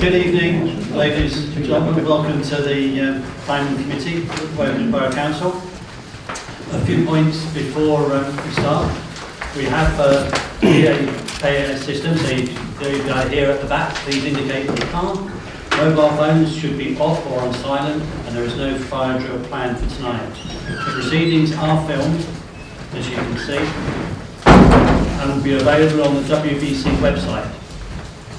Good evening, ladies and gentlemen. Welcome to the Planning Committee of Wokingham Borough Council. A few points before we start. We have PA assistants. The guy here at the back, please indicate that you can't. Mobile phones should be off or on silent, and there is no fire drill planned for tonight. The proceedings are filmed, as you can see, and will be available on the WBC website.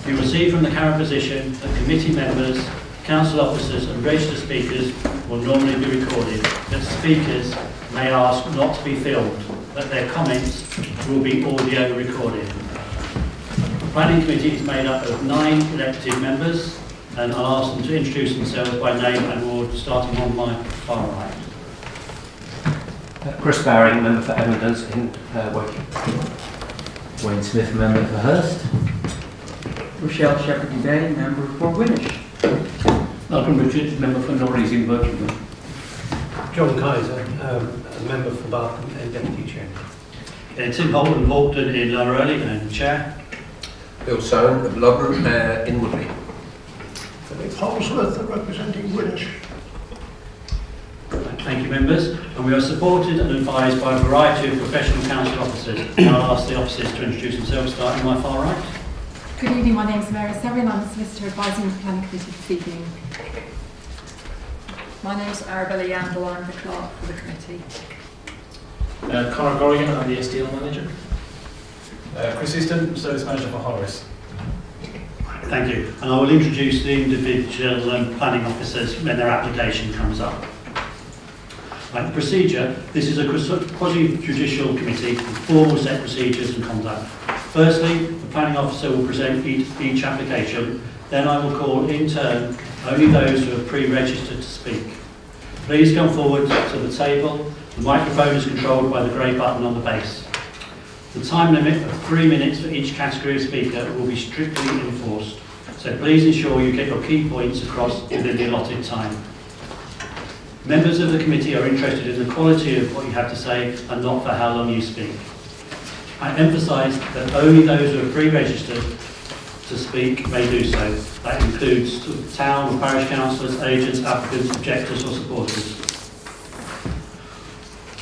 You will see from the camera position that committee members, council officers and registered speakers will normally be recorded, but speakers may ask not to be filmed, but their comments will be audio recorded. The Planning Committee is made up of 9 elected members, and I'll ask them to introduce themselves by name and ward, starting on my far right. Chris Barry, member for Evidence in Woking. Wayne Smith, member for Hurst. Rochelle Shepherd-Day, member for Winnish. Malcolm Richards, member for Norreys in Wokingham. John Kaiser, a member for Barkham and Deputy Chair. Tim Houghton in Lower Early and Chair. Bill Soane of Ludborough in Woodley. Philip Holsworth, representing Winnish. Thank you, members. And we are supported and advised by a variety of professional council officers. I'll ask the officers to introduce themselves, starting on my far right. Good evening, my name is Mary Severin. I'm a solicitor advising the Planning Committee this evening. My name is Arabella Yandel, I'm the clerk for the committee. Conor Corrigan, I'm the SDL manager. Chris Easton, service manager for Horace. Thank you. And I will introduce the individual planning officers when their application comes up. Right, the procedure, this is a quasi-judicial committee with formal set procedures and conduct. Firstly, the planning officer will present each application, then I will call in turn only those who have pre-registered to speak. Please come forward to the table. The microphone is controlled by the grey button on the base. The time limit of 3 minutes for each category of speaker will be strictly enforced, so please ensure you get your key points across within the allotted time. Members of the committee are interested in the quality of what you have to say and not for how long you speak. I emphasise that only those who are pre-registered to speak may do so. That includes town or parish councillors, agents, applicants, objectors or supporters.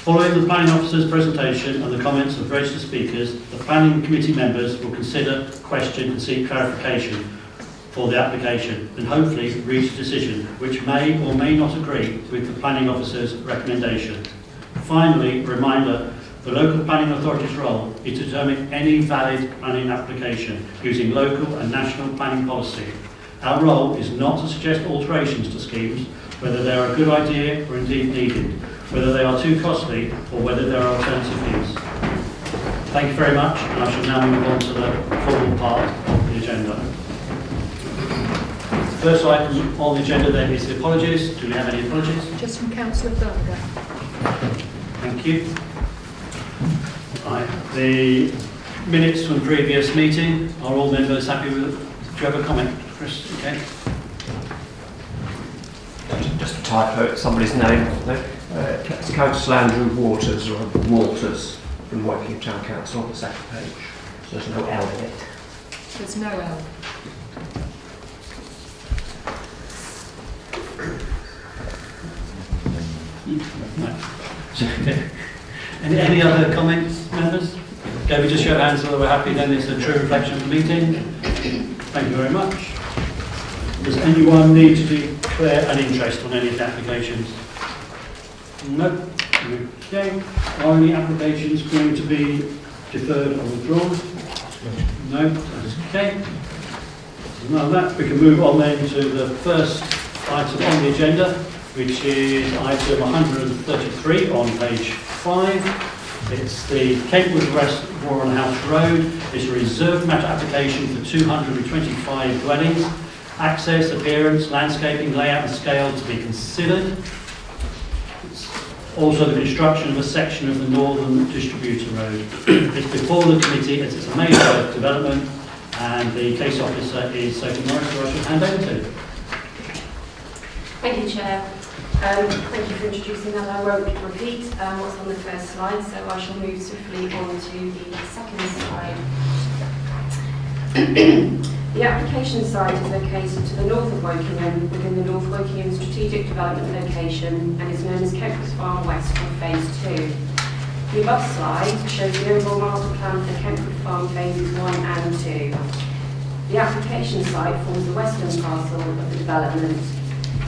Following the planning officer's presentation and the comments of registered speakers, the planning committee members will consider, question and seek clarification for the application and hopefully reach a decision which may or may not agree with the planning officer's recommendation. Finally, a reminder, the local planning authority's role is to determine any valid planning application using local and national planning policy. Our role is not to suggest alterations to schemes, whether they are a good idea or indeed needed, whether they are too costly or whether there are alternative views. Thank you very much, and I shall now move on to the formal part of the agenda. The first item on the agenda then is the apologies. Do we have any apologies? Just from Councillor Gallagher. Thank you. Right. The minutes from the previous meeting, are all members happy with it? Do you have a comment, Chris? Okay. Just a typo, somebody's name. It's Councillor Andrew Waters, or Walters, from Wokingham Town Council on the second page. So there's no L in it. There's no L. No. Any other comments, members? Okay, we just show hands so that we're happy, then it's a true reflection of the meeting. Thank you very much. Does anyone need to declare an interest on any of the applications? No. Okay. Are any applications going to be deferred or withdrawn? No. That's okay. None of that. We can move on then to the first item on the agenda, which is item 133 on page 5. It's the Kentwood West Warren House Road. It's a reserved matter application for 225 dwellings. Access, appearance, landscaping, layout and scale to be considered. It's also the construction of a section of the Northern Distributor Road. It's before the committee as it's a major development, and the case officer is Sophie Morris, who I shall hand over to. Thank you, Chair. Thank you for introducing that. I won't repeat what's on the first slide, so I shall move swiftly on to the second slide. The application site is located to the north of Wokingham within the North Wokingham Strategic Development location and is known as Kentwood Farm West for Phase 2. The above slide shows the overall master plan for Kentwood Farm Phases 1 and 2. The application site forms the western parcel of the development.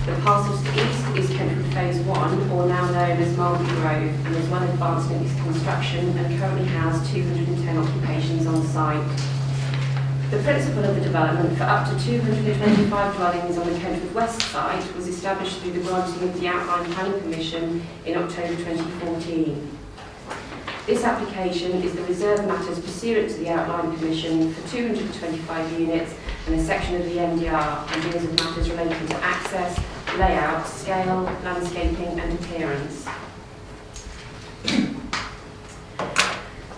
The parcel to the east is Kentwood Phase 1, or now known as Mulberry Grove, and is well advanced in its construction and currently has 210 occupations on site. The principle of the development for up to 225 dwellings on the Kentwood West site was established through the granting of the Outline Planning Permission in October 2014. This application is the reserve matters pursuant to the Outline Permission for 225 units and a section of the NDR and deals with matters relating to access, layout, scale, landscaping and appearance.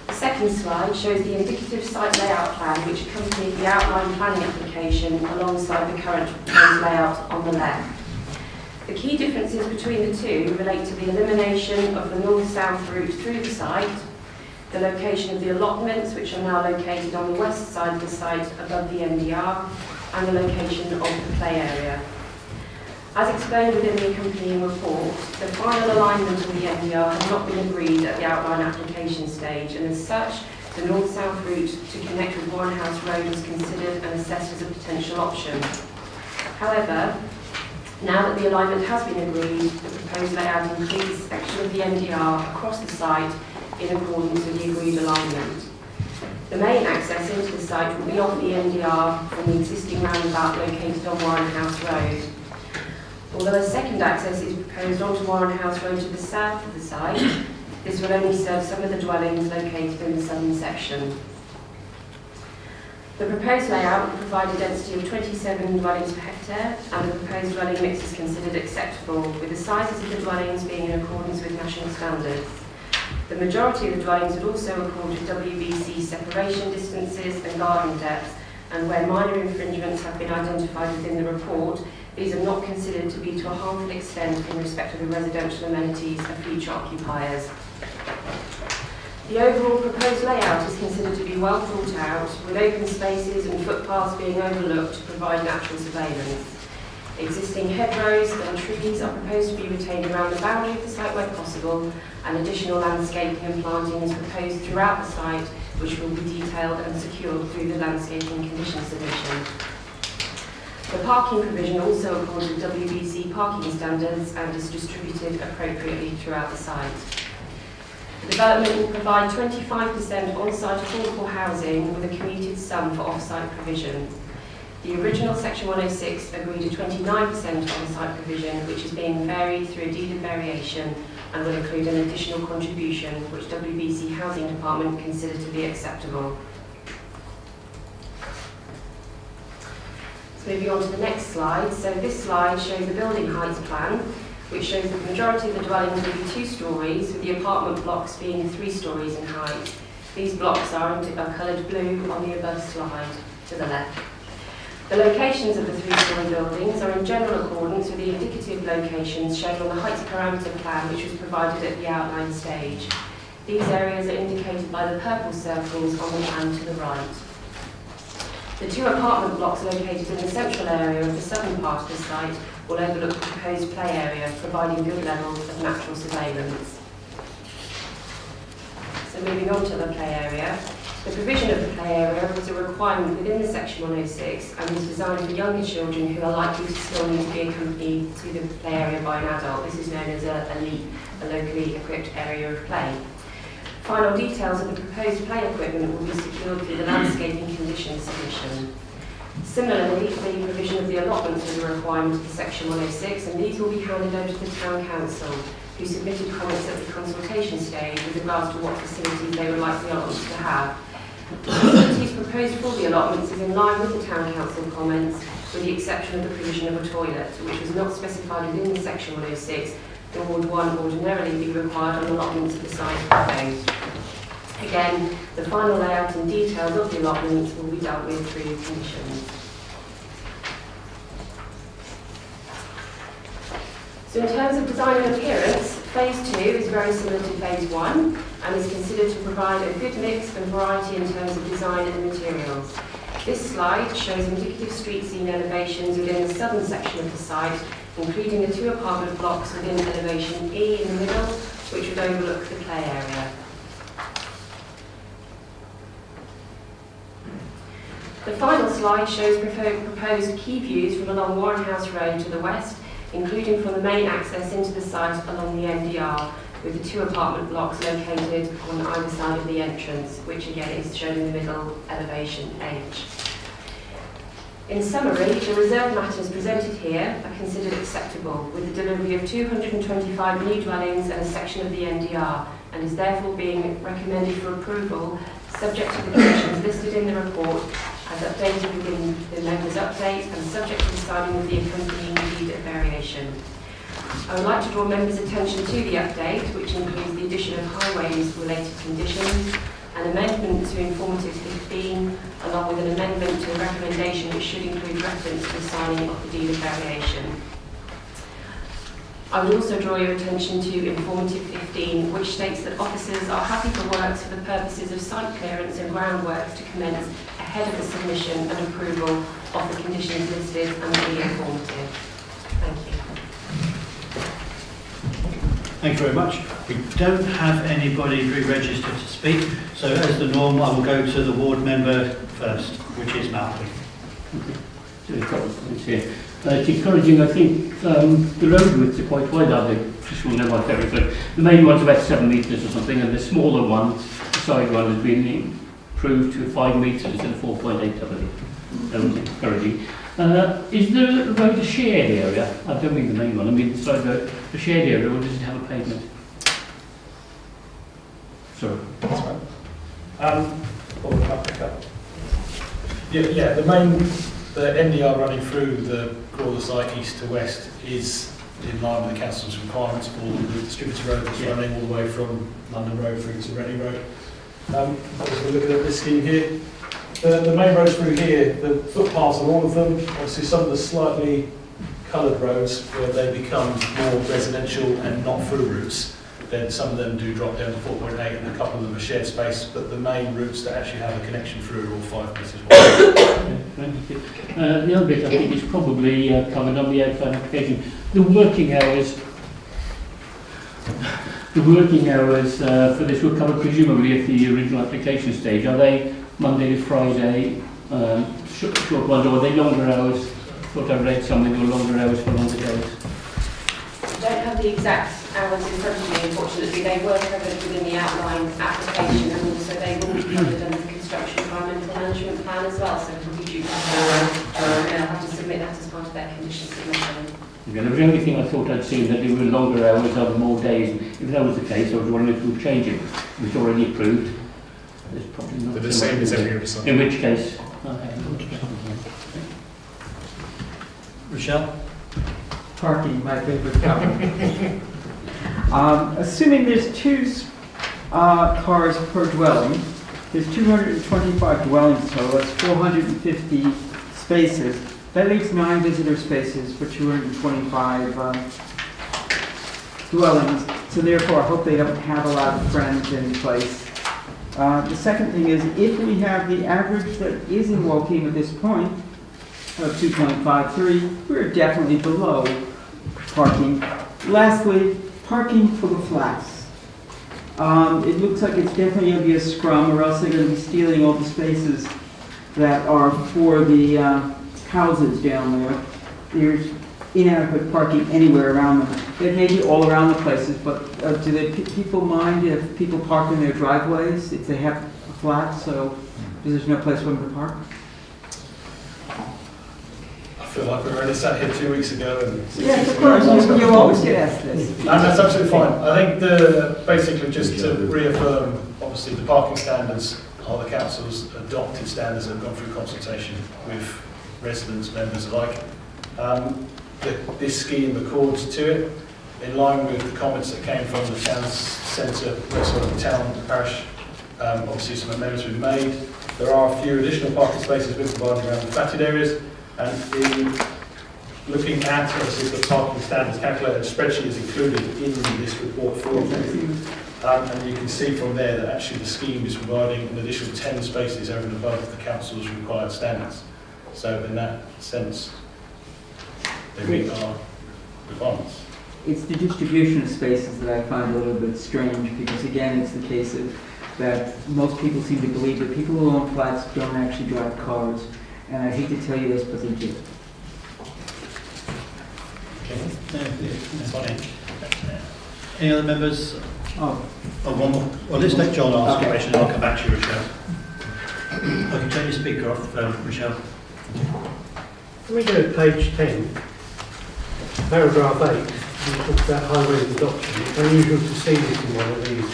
The second slide shows the indicative site layout plan which accompanied the outline planning application alongside the current proposed layout on the left. The key differences between the two relate to the elimination of the north-south route through the site, the location of the allotments which are now located on the west side of the site above the NDR, and the location of the play area. As explained within the accompanying report, the final alignment of the NDR had not been agreed at the outline application stage, and as such, the north-south route to connect with Warrenhouse Road was considered and assessed as a potential option. However, now that the alignment has been agreed, the proposed layout includes a section of the NDR across the site in accordance with the agreed alignment. The main access into the site will be off the NDR from the existing roundabout located on Warrenhouse Road. Although a second access is proposed onto Warrenhouse Road to the south of the site, this will only serve some of the dwellings located in the southern section. The proposed layout will provide a density of 27 dwellings per hectare, and the proposed dwelling mix is considered acceptable, with the sizes of the dwellings being in accordance with national standards. The majority of the dwellings would also accord with WBC separation distances and garden depths, and where minor infringements have been identified within the report, these are not considered to be to a harmful extent in respect of the residential amenities of future occupiers. The overall proposed layout is considered to be well thought out, with open spaces and footpaths being overlooked to provide natural surveillance. Existing hedgerows and trees are proposed to be retained around the boundary of the site where possible, and additional landscaping and planting is proposed throughout the site, which will be detailed and secured through the landscaping condition submission. The parking provision also accords with WBC parking standards and is distributed appropriately throughout the site. The development will provide 25% on-site affordable housing with a commuted sum for off-site provision. The original Section 106 agreed a 29% on-site provision, which is being varied through a deed of variation and will include an additional contribution which WBC Housing Department consider to be acceptable. So moving on to the next slide. So this slide shows the building heights plan, which shows that the majority of the dwellings will be 2 stories, with the apartment blocks being 3 stories in height. These blocks are coloured blue on the above slide to the left. The locations of the 3-storey buildings are in general accordance with the indicative locations shown on the heights parameter plan, which was provided at the outline stage. These areas are indicated by the purple circles on the plan to the right. The 2 apartment blocks located in the central area of the southern part of the site will overlook the proposed play area, providing good levels of natural surveillance. So moving on to the play area. The provision of the play area was a requirement within the Section 106 and was designed for younger children who are likely to still need to be accompanied to the play area by an adult. This is known as a LEAP, a locally equipped area of play. Final details of the proposed play equipment will be secured through the landscaping conditions submission. Similarly, the provision of the allotments was a requirement of the Section 106, and these will be handed over to the Town Council, who submitted comments at the consultation stage with regards to what facilities they would like the allotments to have. The facilities proposed for the allotments is in line with the Town Council comments, with the exception of the provision of a toilet, which was not specified within the Section 106, nor would one ordinarily be required on allotments of the size proposed. Again, the final layout and details of the allotments will be dealt with through conditions. So in terms of design and appearance, Phase 2 is very similar to Phase 1 and is considered to provide a good mix and variety in terms of design and materials. This slide shows indicative street scene elevations within the southern section of the site, including the 2 apartment blocks within elevation E in the middle, which would overlook the play area. The final slide shows proposed key views from along Warren House Road to the west, including from the main access into the site along the NDR, with the 2 apartment blocks located on either side of the entrance, which again is shown in the middle, elevation H. In summary, the reserved matters presented here are considered acceptable, with the delivery of 225 new dwellings and a section of the NDR, and is therefore being recommended for approval, subject to the conditions listed in the report, as updated within the members' update, and subject to the signing of the accompanying deed of variation. I would like to draw members' attention to the update, which includes the addition of highways-related conditions, an amendment to informative 15, along with an amendment to a recommendation which should include reference to the signing of the deed of variation. I would also draw your attention to informative 15, which states that officers are happy for works for the purposes of site clearance and groundworks to commence ahead of the submission and approval of the conditions listed and be informative. Thank you. Thank you very much. We don't have anybody pre-registered to speak, so as the norm, I will go to the ward member first, which is Malcolm. It's encouraging, I think, the road widths are quite wide, are they? Just want to know my favourite. But the main one's about 7 metres or something, and the smaller one, the side one, has been improved to 5 metres instead of 4.8, I believe. That was encouraging. Is the road a shared area? I don't mean the main one, I mean the side road, a shared area, or does it have a pavement? Sorry. That's fine. I'll pick up. Yeah, the NDR running through the core of the site east to west is in line with the council's requirements for the distributor road that's running all the way from London Road through to Reading Road. As we're looking at this scheme here, the main roads through here, the footpaths on all of them, obviously some of the slightly coloured roads where they become more residential and not through routes, then some of them do drop down to 4.8 and a couple of them are shared space, but the main routes that actually have a connection through are all 5 metres wide. Thank you. The other bit I think is probably covered on the outline application. The working hours for this were covered presumably at the original application stage. Are they Monday to Friday, short ones, or are they longer hours? I thought I read something or longer hours for longer days. I don't have the exact hours in front of me, unfortunately. They were covered within the outline application, and also they will be covered under the construction environmental management plan as well, so it will be due to they'll have to submit that as part of their condition submission. Okay, that was the only thing I thought I'd seen, that there were longer hours over more days. If that was the case, I was wondering if we would change it. If it's already approved, there's probably not. They're the same as every other site. In which case, Rochelle? Parking, my favorite topic. Assuming there's 2 cars per dwelling, there's 225 dwellings total, that's 450 spaces. That leaves 9 visitor spaces for 225 dwellings. So therefore, I hope they don't have a lot of friends in place. The second thing is, if we have the average that is in Woking at this point of 2.53, we're definitely below parking. Lastly, parking for the flats. It looks like it's definitely going to be a scrum, or else they're going to be stealing all the spaces that are for the houses down there. There's inadequate parking anywhere around them. They may be all around the places, but do people mind if people park in their driveways if they have a flat, so there's no place for them to park? I feel like we were only sat here 2 weeks ago. And yes, of course, you always get asked this. And that's absolutely fine. I think basically just to reaffirm, obviously the parking standards are the council's adopted standards that have gone through consultation with residents, members alike. This scheme accords to it, in line with the comments that came from the town centre, sort of the town, the parish. Obviously some amendments have been made. There are a few additional parking spaces being provided around the platted areas, and in looking at obviously the parking standards calculated spreadsheet is included in this report for you. And you can see from there that actually the scheme is providing an additional 10 spaces over and above the council's required standards. So in that sense, they meet our requirements. It's the distribution of spaces that I find a little bit strange, because again, it's the case of that most people seem to believe that people who own flats don't actually drive cars. And I hate to tell you this, but they do. That's fine. Any other members? Oh, One more. Well, let's let John ask a Okay. question, I'll come back to you, Rochelle. I can turn your speaker off, Rochelle. Can we go to page 10, paragraph 8, you talk about highways adoption. It's unusual to see this in one of these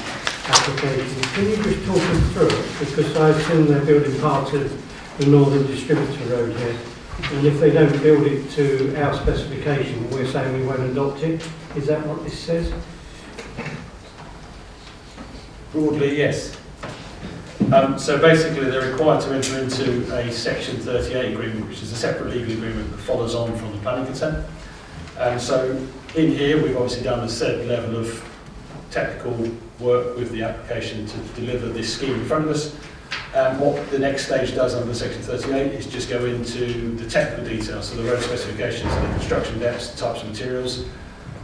applications. Can you just talk us through it? Because I assume they're building part of the Northern Distributor Road here. And if they don't build it to our specification, we're saying we won't adopt it. Is that what this says? Broadly, yes. So basically, they're required to enter into a Section 38 agreement, which is a separate legal agreement that follows on from the planning consent. And so in here, we've obviously done a certain level of technical work with the application to deliver this scheme in front of us. And what the next stage does under Section 38 is just go into the technical details, so the road specifications, the construction depths, the types of materials,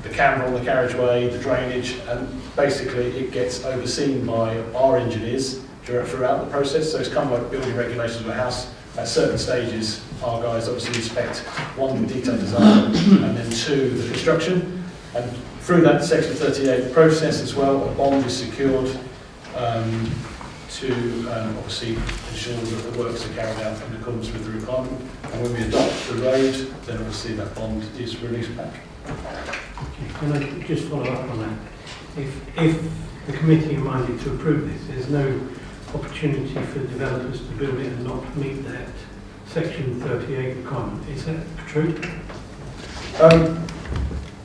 the camber on the carriageway, the drainage, and basically it gets overseen by our engineers throughout the process. So it's kind of like building regulations of a house. At certain stages, our guys obviously inspect, one, the detailed design, and then two, the construction. And through that Section 38 process as well, a bond is secured to obviously ensure that the works are carried out in accordance with the requirement. And when we adopt the road, then obviously that bond is released back. Can I just follow up on that? If the committee are minded to approve this, there's no opportunity for developers to build it and not meet that Section 38 requirement. Is that true?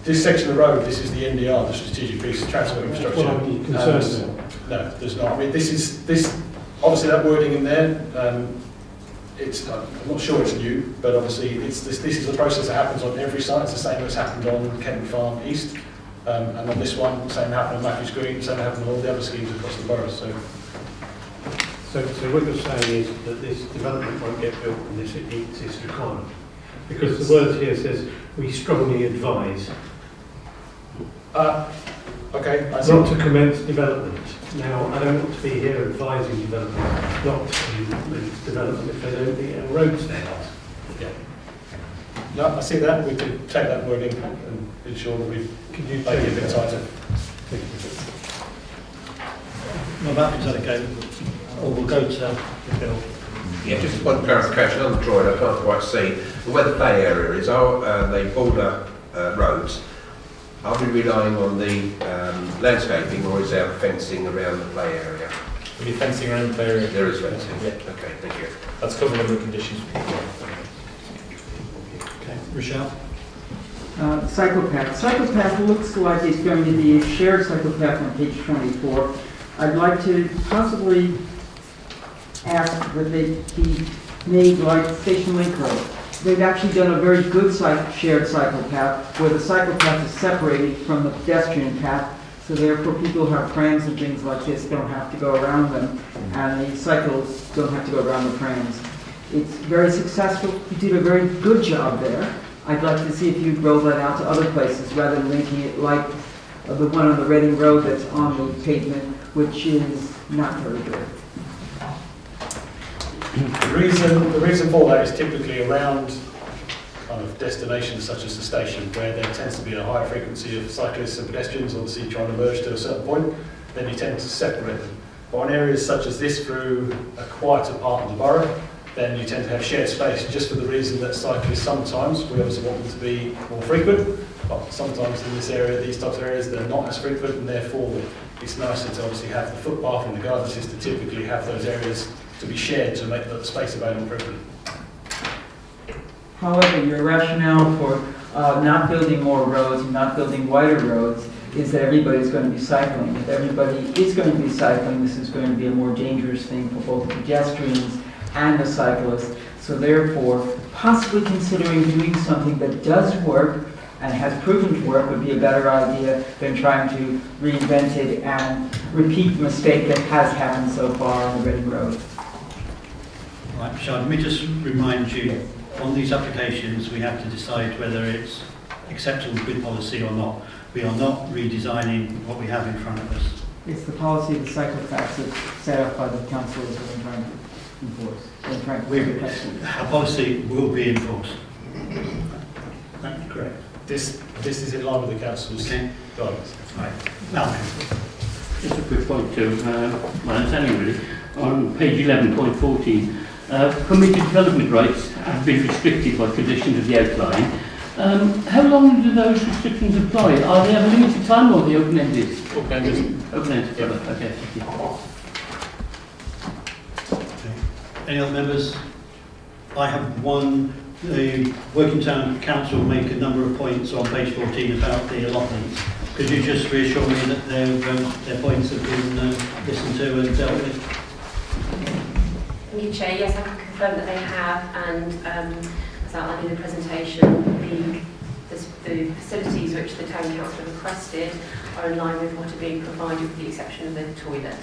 This section of the road, this is the NDR, the strategic piece of transport infrastructure. Well, I'm concerned about. No, there's not. I mean, this obviously that wording in there. It's I'm not sure it's new, but obviously this is a process that happens on every site. It's the same as happened on Kent Farm East, and on this one, the same happened on Matthews Green, the same happened on all the other schemes across the borough. So what you're saying is that this development won't get built unless it meets this requirement? Because the word here says, we strongly advise Okay, I see. not to commence development. Now, I don't want to be here advising development not to commence development if they don't meet our road standards. Yeah. No, I see that. We could take that wording and ensure that we Could you make it a bit tighter. Well, that is okay. Or we'll go to Bill. Yeah, just one clarification on the drawing, I can't quite see. Where the play area is, are they border roads? Are we relying on the landscaping, or is there fencing around the play area? Will be fencing around the play area? There is fencing? Yeah. Okay, thank you. That's covered under conditions. Okay, Rochelle. Cyclepath. Cyclepath looks like it's going to be a shared cyclepath on page 24. I'd like to possibly ask that they be made like Station Link Road. They've actually done a very good shared cycle path where the cycle path is separated from the pedestrian path, so therefore people who have prams and things like this don't have to go around them, and the cycles don't have to go around the prams. It's very successful. You did a very good job there. I'd like to see if you'd roll that out to other places rather than making it like the one on the Reading Road that's on the pavement, which is not very good. The reason for that is typically around kind of destinations such as the station, where there tends to be a higher frequency of cyclists and pedestrians, obviously trying to merge to a certain point, then you tend to separate them. But on areas such as this through a quieter part of the borough, then you tend to have shared space, just for the reason that cyclists sometimes, we obviously want them to be more frequent, but sometimes in this area, these types of areas, they're not as frequent, and therefore it's nicer to obviously have the footpath and the garden system to typically have those areas to be shared to make the space available for everybody. However, your rationale for not building more roads and not building wider roads is that everybody's going to be cycling. If everybody is going to be cycling, this is going to be a more dangerous thing for both the pedestrians and the cyclists. So therefore, possibly considering doing something that does work and has proven to work would be a better idea than trying to reinvent it and repeat the mistake that has happened so far on the Reading Road. Right, Michelle, let me just remind you, on these applications, we have to decide whether it's acceptable with policy or not. We are not redesigning what we have in front of us. It's the policy of the cyclopacks that's set up by the councillors that we're trying to enforce. We're trying to Our policy will be enforced. That's correct. This is in line with the council's Okay. guidance. Right. Now, Just a quick point to my understanding really. On page 11.14, permitted development rights have been restricted by conditions of the outline. How long do those restrictions apply? Are they of a limited time or are they open-ended? Open-ended. Open-ended, Yep. okay, thank you. any other members? I have one. The Working Town Council make a number of points on page 14 about the allotments. Could you just reassure me that their points have been listened to and dealt with? Thank you, Chair. Yes, I can confirm that they have, and as outlined in the presentation, the facilities which the Town Council requested are in line with what are being provided with the exception of the toilet.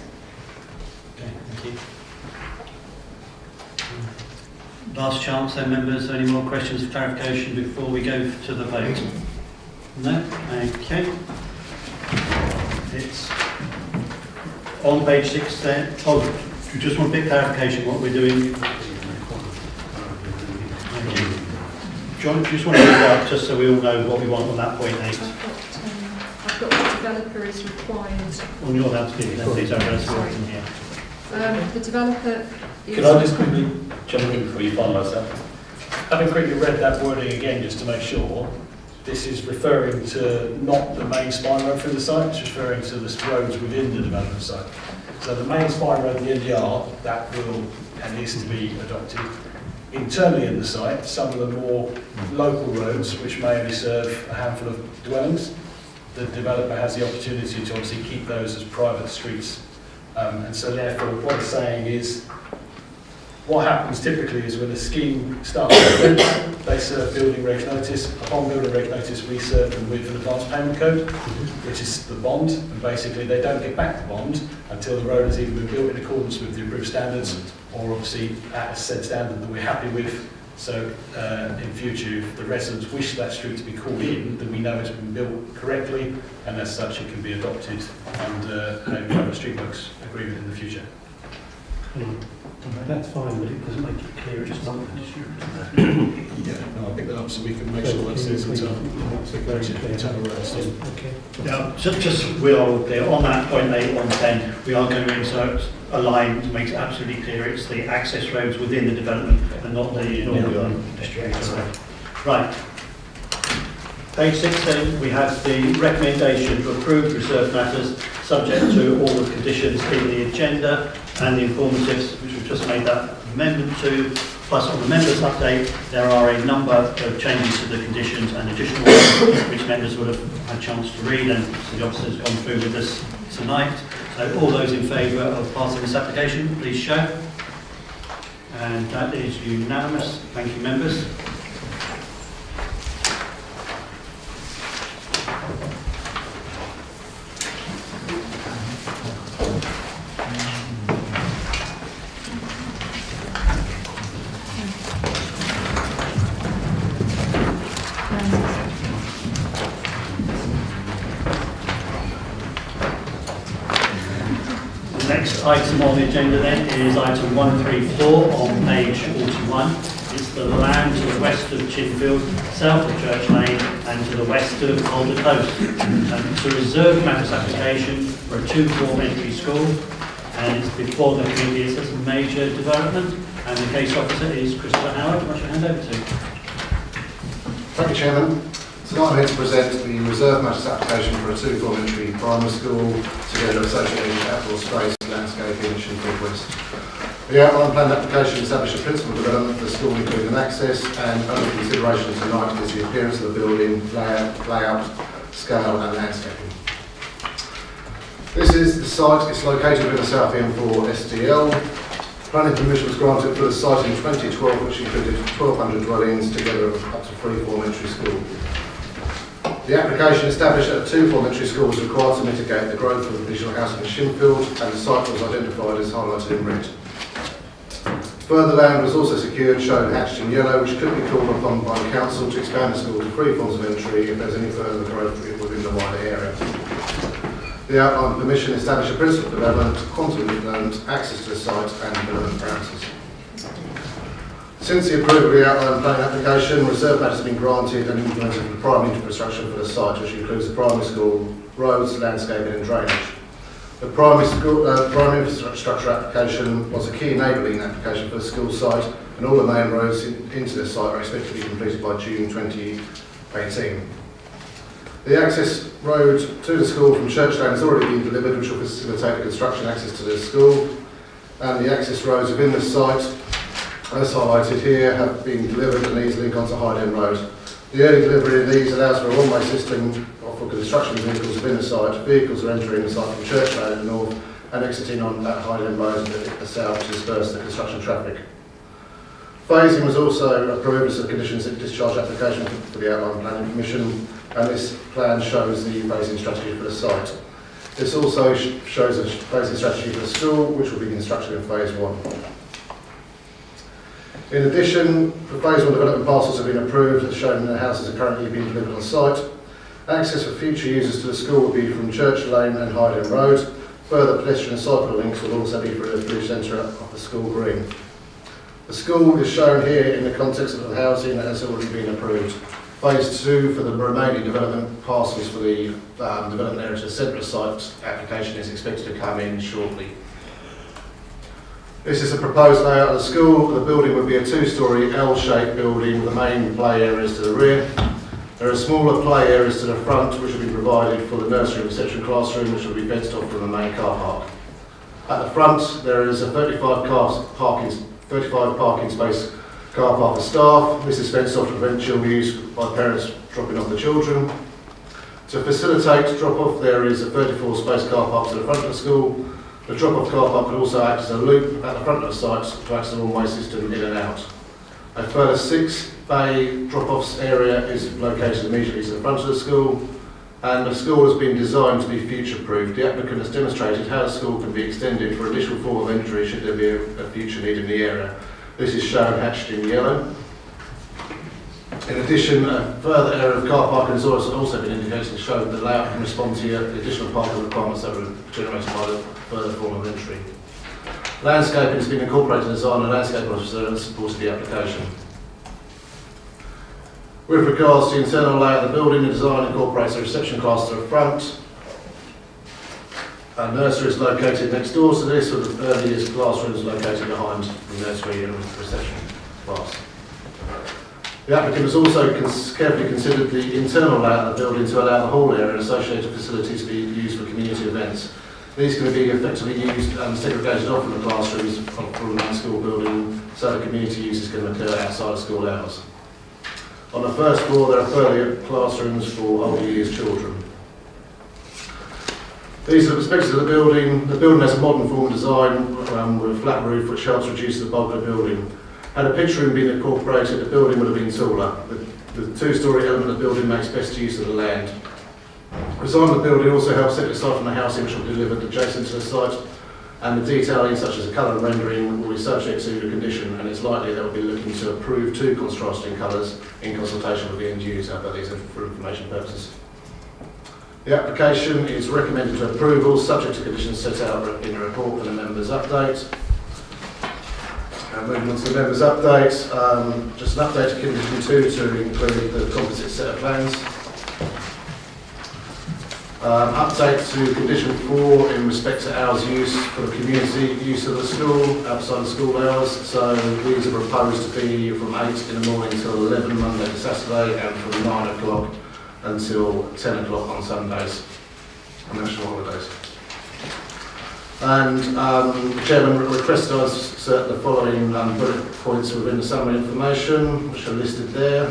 Okay, thank you. Last chance then, members. Any more questions or clarification before we go to the vote? No? Okay. It's on page 6 then. Oh, you just want a bit of clarification what we're doing? Thank you. John, do you just want to read out just so we all know what we want on that point 8? I've got the developer is required. On your loudspeaker then, please. I'll Sorry. in here. The developer is... Could I just quickly jump in before you finalise that? Having quickly read that wording again, just to make sure, this is referring to not the main spine road through the site, it's referring to the roads within the development site. So the main spine road, the NDR, that will and needs to be adopted. Internally in the site, some of the more local roads, which may only serve a handful of dwellings, the developer has the opportunity to obviously keep those as private streets. And so therefore what it's saying is, what happens typically is when a scheme starts, they serve building reg notice. Upon building reg notice, we serve them with an advance payment code, which is the bond, and basically they don't get back the bond until the road has either been built in accordance with the approved standards, or obviously at a said standard that we're happy with. So in future, if the residents wish that street to be called in, then we know it's been built correctly, and as such it can be adopted under a private streetworks agreement in the future. That's fine, but it doesn't make it clear it's not. Yeah, no, I'll pick that up so we can make sure that's internal roads. Okay. Now, just we are clear on that point 8 on 10, we are going to insert a line to make it absolutely clear it's the access roads within the development and not the distributor road. Right. Page 6 then, we have the recommendation to approve reserved matters subject to all the conditions in the agenda and the informatives which we've just made that amendment to. Plus on the members update, there are a number of changes to the conditions and additional ones which members would have had a chance to read, and the officer's gone through with us tonight. So all those in favour of passing this application, please show. And that is unanimous. Thank you, members. Next item on the agenda then is item 134 on page 41. It's the land to the west of Chinfield, south of Church Lane and to the west of Alder Close. It's a reserved matters application for a 2-form entry school, and it's before the committee. It's a major development, and the case officer is Christopher Howard. What's your hand over to? Thank you, Chairman. Tonight I'm here to present the reserve matters application for a 2-form entry primary school together with associated outdoor space, landscaping and Chinfield West. The outline plan application establishes a principal development for the school including access, and under consideration tonight is the appearance of the building, layout, scale and landscaping. This is the site. It's located within the South M4 STL. Planning permission was granted for the site in 2012, which included 1,200 dwellings together with up to 3-form entry school. The application established that a two-form entry school was required to mitigate the growth of additional housing in Shinfield, and the site was identified as highlighted in red. Further land was also secured, shown hatched in yellow, which could be called upon by the council to expand the school to 3 forms of entry if there's any further growth within the wider area. The outline permission established a principal development, quantum development, access to the site and development parameters. Since the approval of the outline planning application, reserve matters have been granted and implemented for the primary infrastructure for the site, which includes the primary school, roads, landscaping and drainage. The primary infrastructure application was a key enabling application for the school site, and all the main roads into the site are expected to be completed by June 2018. The access road to the school from Church Lane has already been delivered, which will facilitate the construction access to the school, and the access roads within the site, as highlighted here, have been delivered and these link onto Hyde End Road. The early delivery of these allows for a one-way system for construction vehicles within the site. Vehicles are entering the site from Church Lane at the north and exiting on that Hyde End Road at the south to disperse the construction traffic. Phasing was also approved as a conditions of discharge application for the outline planning permission, and this plan shows the phasing strategy for the site. This also shows a phasing strategy for the school, which will be constructed in phase 1. In addition, the phase 1 development parcels have been approved, as shown in the houses are currently being delivered on site. Access for future users to the school will be from Church Lane and Hyde End Road. Further pedestrian and cycle links will also be through the village centre of the school green. The school is shown here in the context of the housing that has already been approved. Phase 2 for the remaining development parcels for the development area to the centre of site application is expected to come in shortly. This is a proposed layout of the school. The building would be a 2-storey L-shaped building with the main play areas to the rear. There are smaller play areas to the front which will be provided for the nursery reception classroom, which will be fenced off from the main car park. At the front there is a 35 parking space car park for staff. This is fenced off to prevent child use by parents dropping off the children. To facilitate drop-off, there is a 34 space car park to the front of the school. The drop-off car park could also act as a loop at the front of the site to act as a one-way system in and out. A further 6-bay drop-offs area is located immediately to the front of the school, and the school has been designed to be future-proof. The applicant has demonstrated how the school can be extended for additional form of entry should there be a future need in the area. This is shown hatched in yellow. In addition, a further area of car parking has also been indicated to show that the layout can respond to the additional parking requirements that were generated by the further form of entry. Landscaping has been incorporated in the design, and landscape officer has supported the application. With regards to the internal layout of the building, the design incorporates a reception class to the front. A nursery is located next door to this, with the early years classrooms located behind the nursery and reception class. The applicant has also carefully considered the internal layout of the building to allow the hall area and associated facilities to be used for community events. These can be effectively used and segregated off from the classrooms from the main school building so the community uses can occur outside of school hours. On the first floor there are further classrooms for older years children. These are the perspectives of the building. The building has a modern form of design with a flat roof which helps reduce the bulk of the building. Had a picture room been incorporated, the building would have been taller. The 2-storey element of the building makes best use of the land. The design of the building also helps set aside from the housing which will be delivered adjacent to the site, and the detailing such as the colour rendering will be subject to the condition, and it's likely that we'll be looking to approve 2 contrasting colours in consultation with the end user, but these are for information purposes. The application is recommended to approval subject to conditions set out in the report and the members' update. Moving on to the members' update, just an update to condition 2 to include the composite set of plans. Update to condition 4 in respect to hours use for the community use of the school outside of school hours. So these are proposed to be from 8 in the morning till 11 Monday to Saturday, and from 9 o'clock until 10 o'clock on Sundays and national holidays. And the Chairman requested us insert the following bullet points within the summary information, which are listed there.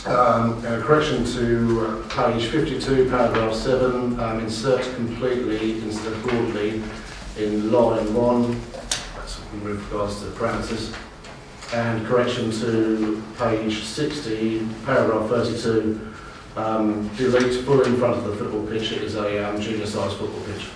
A correction to page 52, paragraph 7, insert completely instead of broadly in line 1, that's with regards to the parameters. And correction to page 60, paragraph 32, Directly fully in front of the football pitch, it is a junior-sized football pitch.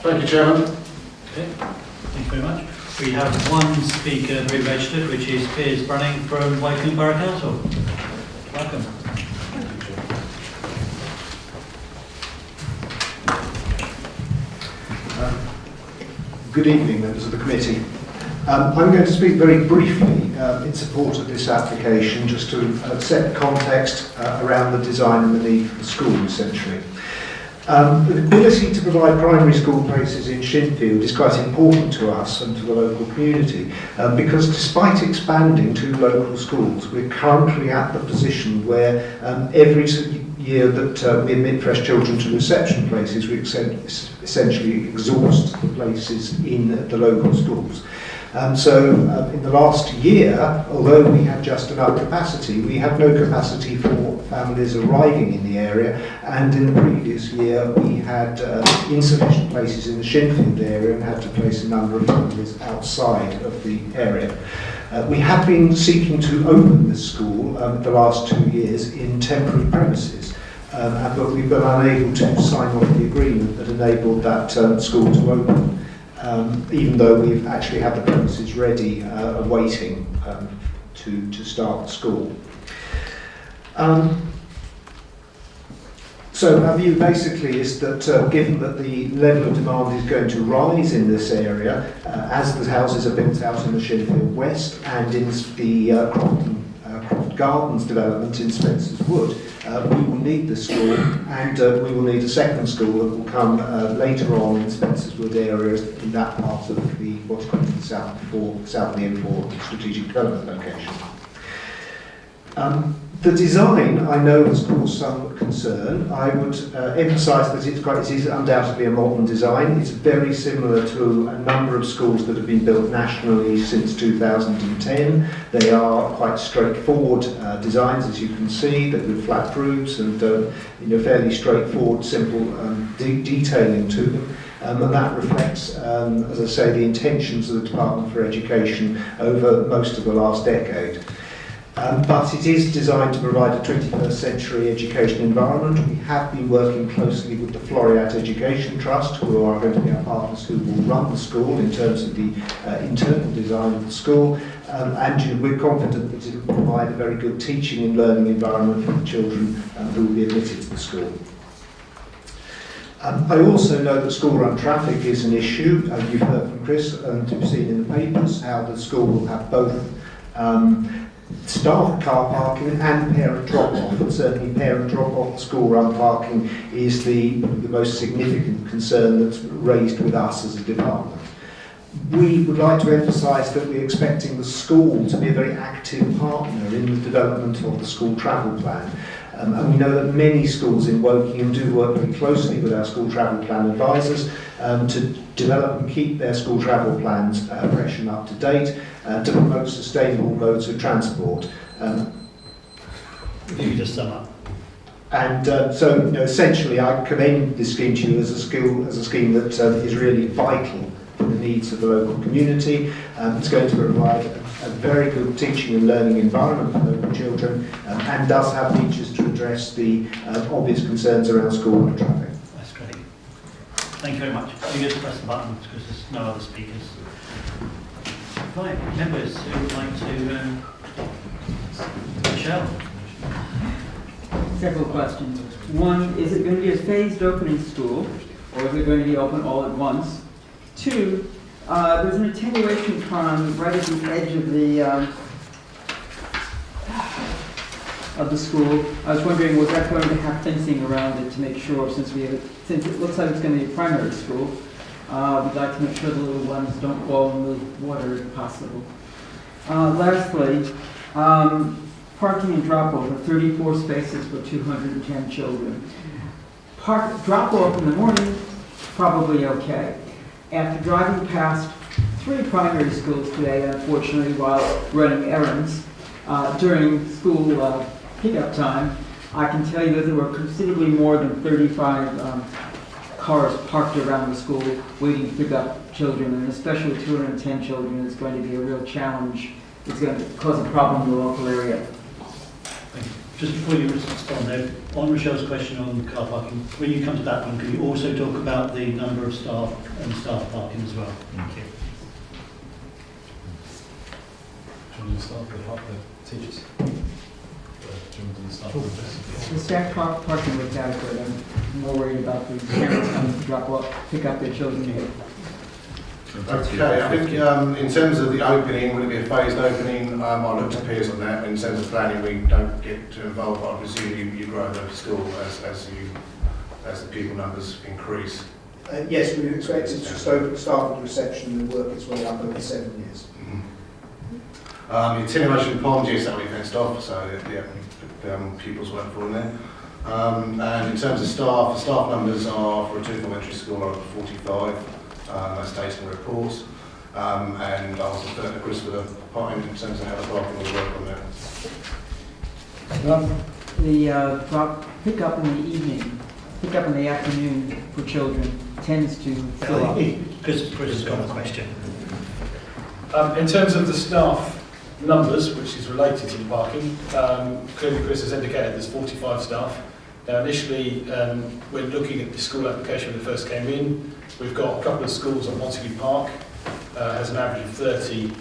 Thank you, Chairman. Okay, thank you very much. We have one speaker re-registered, which is Piers Brunning from Wokingham Borough Council. Welcome. Good evening, members of the committee. I'm going to speak very briefly in support of this application, just to set the context around the design and the need for the school, essentially. The ability to provide primary school places in Shinfield is quite important to us and to the local community, because despite expanding to local schools, we're currently at the position where every year that we admit fresh children to reception places, we essentially exhaust the places in the local schools. So in the last year, although we have just enough capacity, we have no capacity for families arriving in the area, and in the previous year we had insufficient places in the Shinfield area and had to place a number of families outside of the area. We have been seeking to open this school the last 2 years in temporary premises, but we've been unable to sign off the agreement that enabled that school to open. Even though we've actually had the premises ready, awaiting to start the school. So our view basically is that given that the level of demand is going to rise in this area, as the houses are built out in the Shinfield West and in the Croft Gardens development in Spencer's Wood, we will need the school, and we will need a second school that will come later on in Spencer's Wood areas in that part of what's called the South of the M4 strategic development location. The design, I know, has caused some concern. I would emphasise that it is undoubtedly a modern design. It's very similar to a number of schools that have been built nationally since 2010. They are quite straightforward designs, as you can see. They're with flat roofs and fairly straightforward, simple detailing to them. And that reflects, as I say, the intentions of the Department for Education over most of the last decade. But it is designed to provide a 21st century education environment. We have been working closely with the Floriat Education Trust, who are going to be our partners who will run the school in terms of the internal design of the school, and we're confident that it will provide a very good teaching and learning environment for the children who will be admitted to the school. I also know that school run traffic is an issue. You've heard from Chris and you've seen in the papers how the school will have both staff car parking and parent drop-off, and certainly parent drop-off school run parking is the most significant concern that's raised with us as a department. We would like to emphasise that we're expecting the school to be a very active partner in the development of the school travel plan. And we know that many schools in Wokingham do work very closely with our school travel plan advisors to develop and keep their school travel plans fresh and up to date, to promote sustainable modes of transport. If you could just sum up. And so, essentially, I commend this scheme to you as a scheme that is really vital for the needs of the local community. It's going to provide a very good teaching and learning environment for local children, and does have features to address the obvious concerns around school and traffic. That's great. Thank you very much. You just press the button because there's no other speakers. Right, members who would like to Michelle. Several questions. One, is it going to be a phased opening school, or is it going to be open all at once? Two, there's an attenuation pond right at the edge of the school. I was wondering, was that going to have fencing around it to make sure, since it looks like it's going to be a primary school, we'd like to make sure the little ones don't fall in the water if possible. Lastly, parking and drop-off of 34 spaces for 210 children. Drop-off in the morning, probably okay. After driving past 3 primary schools today, unfortunately, while running errands during school pickup time, I can tell you that there were considerably more than 35 cars parked around the school waiting to pick up children, and especially 210 children is going to be a real challenge. It's going to cause a problem in the local area. Thank you. Just before you respond there, on Rochelle's question on car parking, when you come to that one, can you also talk about the number of staff and staff parking as well? Thank you. Do you want to start with the teachers? The staff parking was adequate. I'm more worried about the parents coming to drop off, pick up their children here. Okay, I think in terms of the opening, will it be a phased opening? I'll look to peers on that. In terms of planning, we don't get too involved, but I presume you grow the school as the pupil numbers increase. Yes, we expect it to start with the reception and work its way up over 7 years. The attenuation pond, yes, that will be fenced off, so yeah, pupils won't fall in there. And in terms of staff, the staff numbers are for a two-form entry school are 45. That's stated in the reports. And I'll defer to Chris for the part in terms of how the parking will work on that. The pick-up in the evening, pick-up in the afternoon for children tends to fill up. Chris has got a question. In terms of the staff numbers, which is related to the parking, clearly Chris has indicated there's 45 staff. Now initially, when looking at the school application when it first came in, we've got a couple of schools on Montague Park, has an average of 30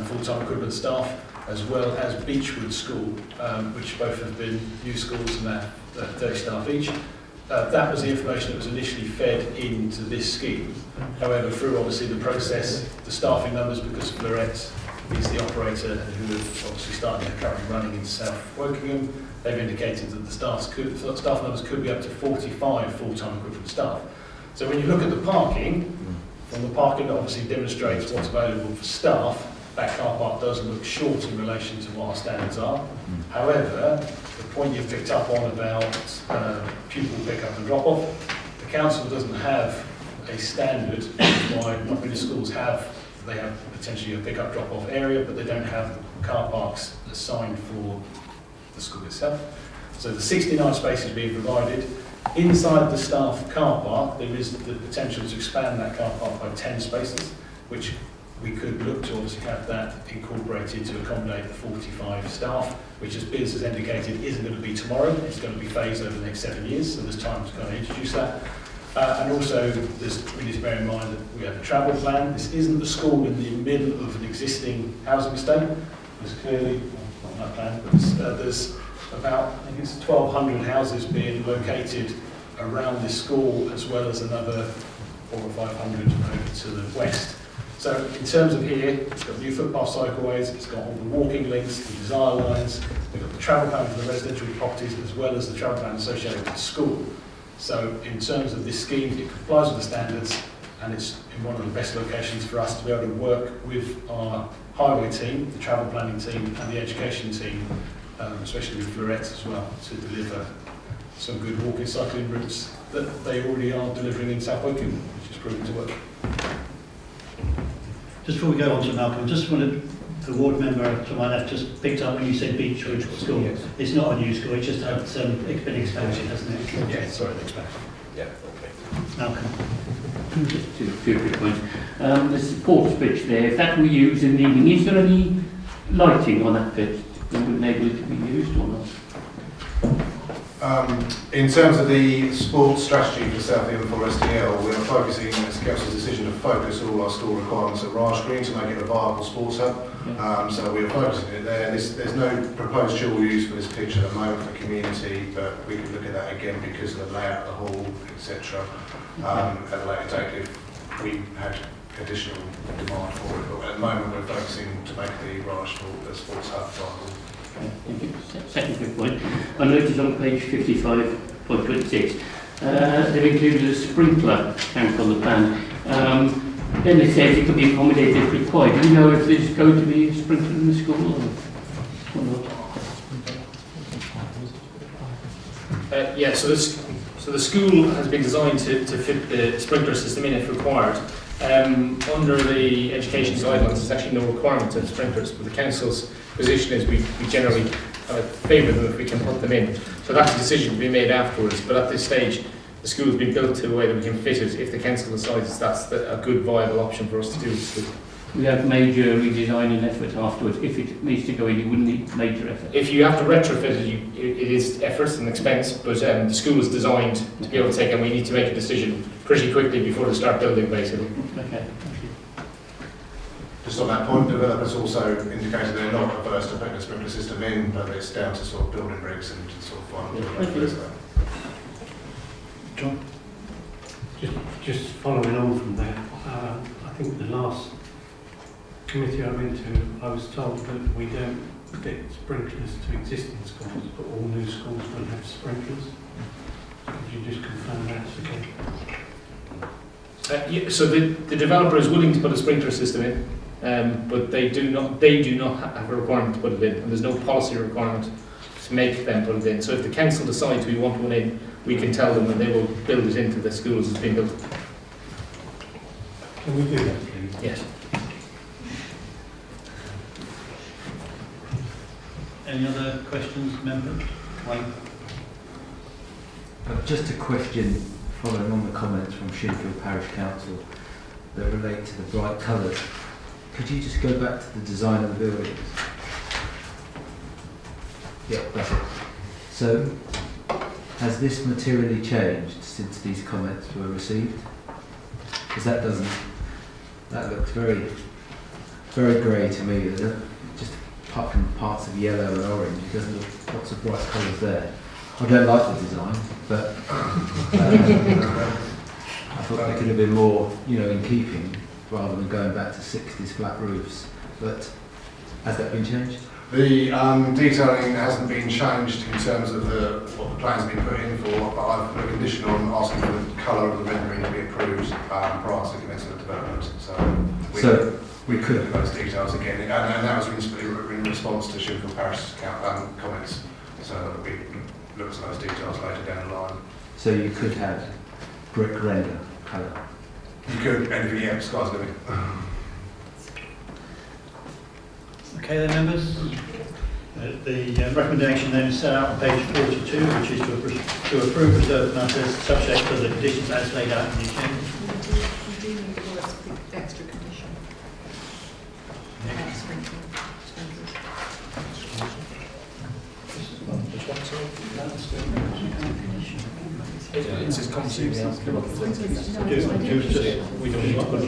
full-time equivalent staff, as well as Beechwood School, which both have been new schools and have 30 staff each. That was the information that was initially fed into this scheme. However, through obviously the process, the staffing numbers, because Florette is the operator who have obviously started currently running in South Wokingham, they've indicated that the staff numbers could be up to 45 full-time equivalent staff. So when you look at the parking, from the parking that obviously demonstrates what's available for staff, that car park does look short in relation to what our standards are. However, the point you've picked up on about pupil pick-up and drop-off, the council doesn't have a standard, why not many schools have. They have potentially a pick-up drop-off area, but they don't have car parks assigned for the school itself. So the 69 spaces being provided. Inside the staff car park, there is the potential to expand that car park by 10 spaces, which we could look to obviously have that incorporated to accommodate the 45 staff, which as Biz has indicated isn't going to be tomorrow, it's going to be phased over the next 7 years, so there's time to kind of introduce that. And also, we need to bear in mind that we have a travel plan. This isn't the school in the middle of an existing housing estate. There's clearly, not that plan, but there's about, I think it's 1,200 houses being located around this school, as well as another 400 or 500 over to the west. So in terms of here, it's got new footpath cycleways, it's got all the walking links, the desire lines, we've got the travel plan for the residential properties, as well as the travel plan associated with the school. So in terms of this scheme, it complies with the standards, and it's in one of the best locations for us to be able to work with our highway team, the travel planning team, and the education team, especially with Florette as well, to deliver some good walking cycling routes that they already are delivering in South Wokingham, which is proven to work. Just before we go on to Malcolm, I just wanted the ward member to my left just picked up when you said Beechwood School. Yes. It's not a new school, it just had some expansion, hasn't it? Yeah, sorry, the expansion. Yeah, okay. Malcolm. Just two quick points. The support pitch there, if that we use in the evening, is there any lighting on that pitch that would enable it to be used or not? In terms of the sports strategy for South End for SDL, we are focusing, it's Council's decision to focus all our school requirements at Raj Green to make it a viable sports hub. So we are focusing it there. There's no proposed dual use for this pitch at the moment for community, but we could look at that again because of the layout of the hall, etc. At a later date if we had additional demand for it. But at the moment we're focusing to make the Raj sports hub viable. Thank you. Second quick point. I noticed on page 55.26 they've included a sprinkler tank on the plan. Then it says it can be accommodated if required. Do you know if there's going to be a sprinkler in the school or not? Yeah, so the school has been designed to fit the sprinkler system in if required. Under the education guidelines, there's actually no requirement of sprinklers, but the council's position is we generally favour them if we can put them in. So that's a decision to be made afterwards, but at this stage the school has been built to a way that we can fit it if the council decides that's a good viable option for us to do. we have major redesign and effort afterwards. If it needs to go in, you wouldn't need major effort. If you have to retrofit it, it is effort and expense, but the school is designed to be able to take, and we need to make a decision pretty quickly before they start building, basically. Okay, thank you. Just on that point, developers also indicated they're not averse to putting a sprinkler system in, but it's down to sort of building regs and sort of final. John? Just following on from that, I think the last committee I went to, I was told that we don't fit sprinklers to existing schools, but all new schools will have sprinklers. Could you just confirm that's okay? Yeah, so the developer is willing to put a sprinkler system in, but they do not have a requirement to put it in, and there's no policy requirement to make them put it in. So if the council decides we want one in, we can tell them and they will build it into the schools as being built. Can we do that, please? Yes. Any other questions, members? Wayne? Just a question following on the comments from Shinfield Parish Council that relate to the bright colours. Could you just go back to the design of the buildings? Yeah, that's it. So, has this materially changed since these comments were received? Because that looks very, very grey to me. Just apart from parts of yellow and orange, it doesn't look lots of bright colours there. I don't like the design, but I thought there could have been more, in keeping, rather than going back to 60s flat roofs. But has that been changed? The detailing hasn't been changed in terms of what the plan's been put in for, but I've put a condition on asking for the colour of the rendering to be approved prior to commencing the development. So we could look at those details again, and that was in response to Shinfield Parish's comments. So that we look at those details later down the line. So you could have brick render colour? You could, anything, yeah, sky's the limit. Okay then, members. The recommendation then is set out on page 42, which is to approve reserved matters subject to the conditions as laid out in the agenda. We do need the words for the extra condition. Sprinklers. Which one, sorry? It says consume. We don't need to put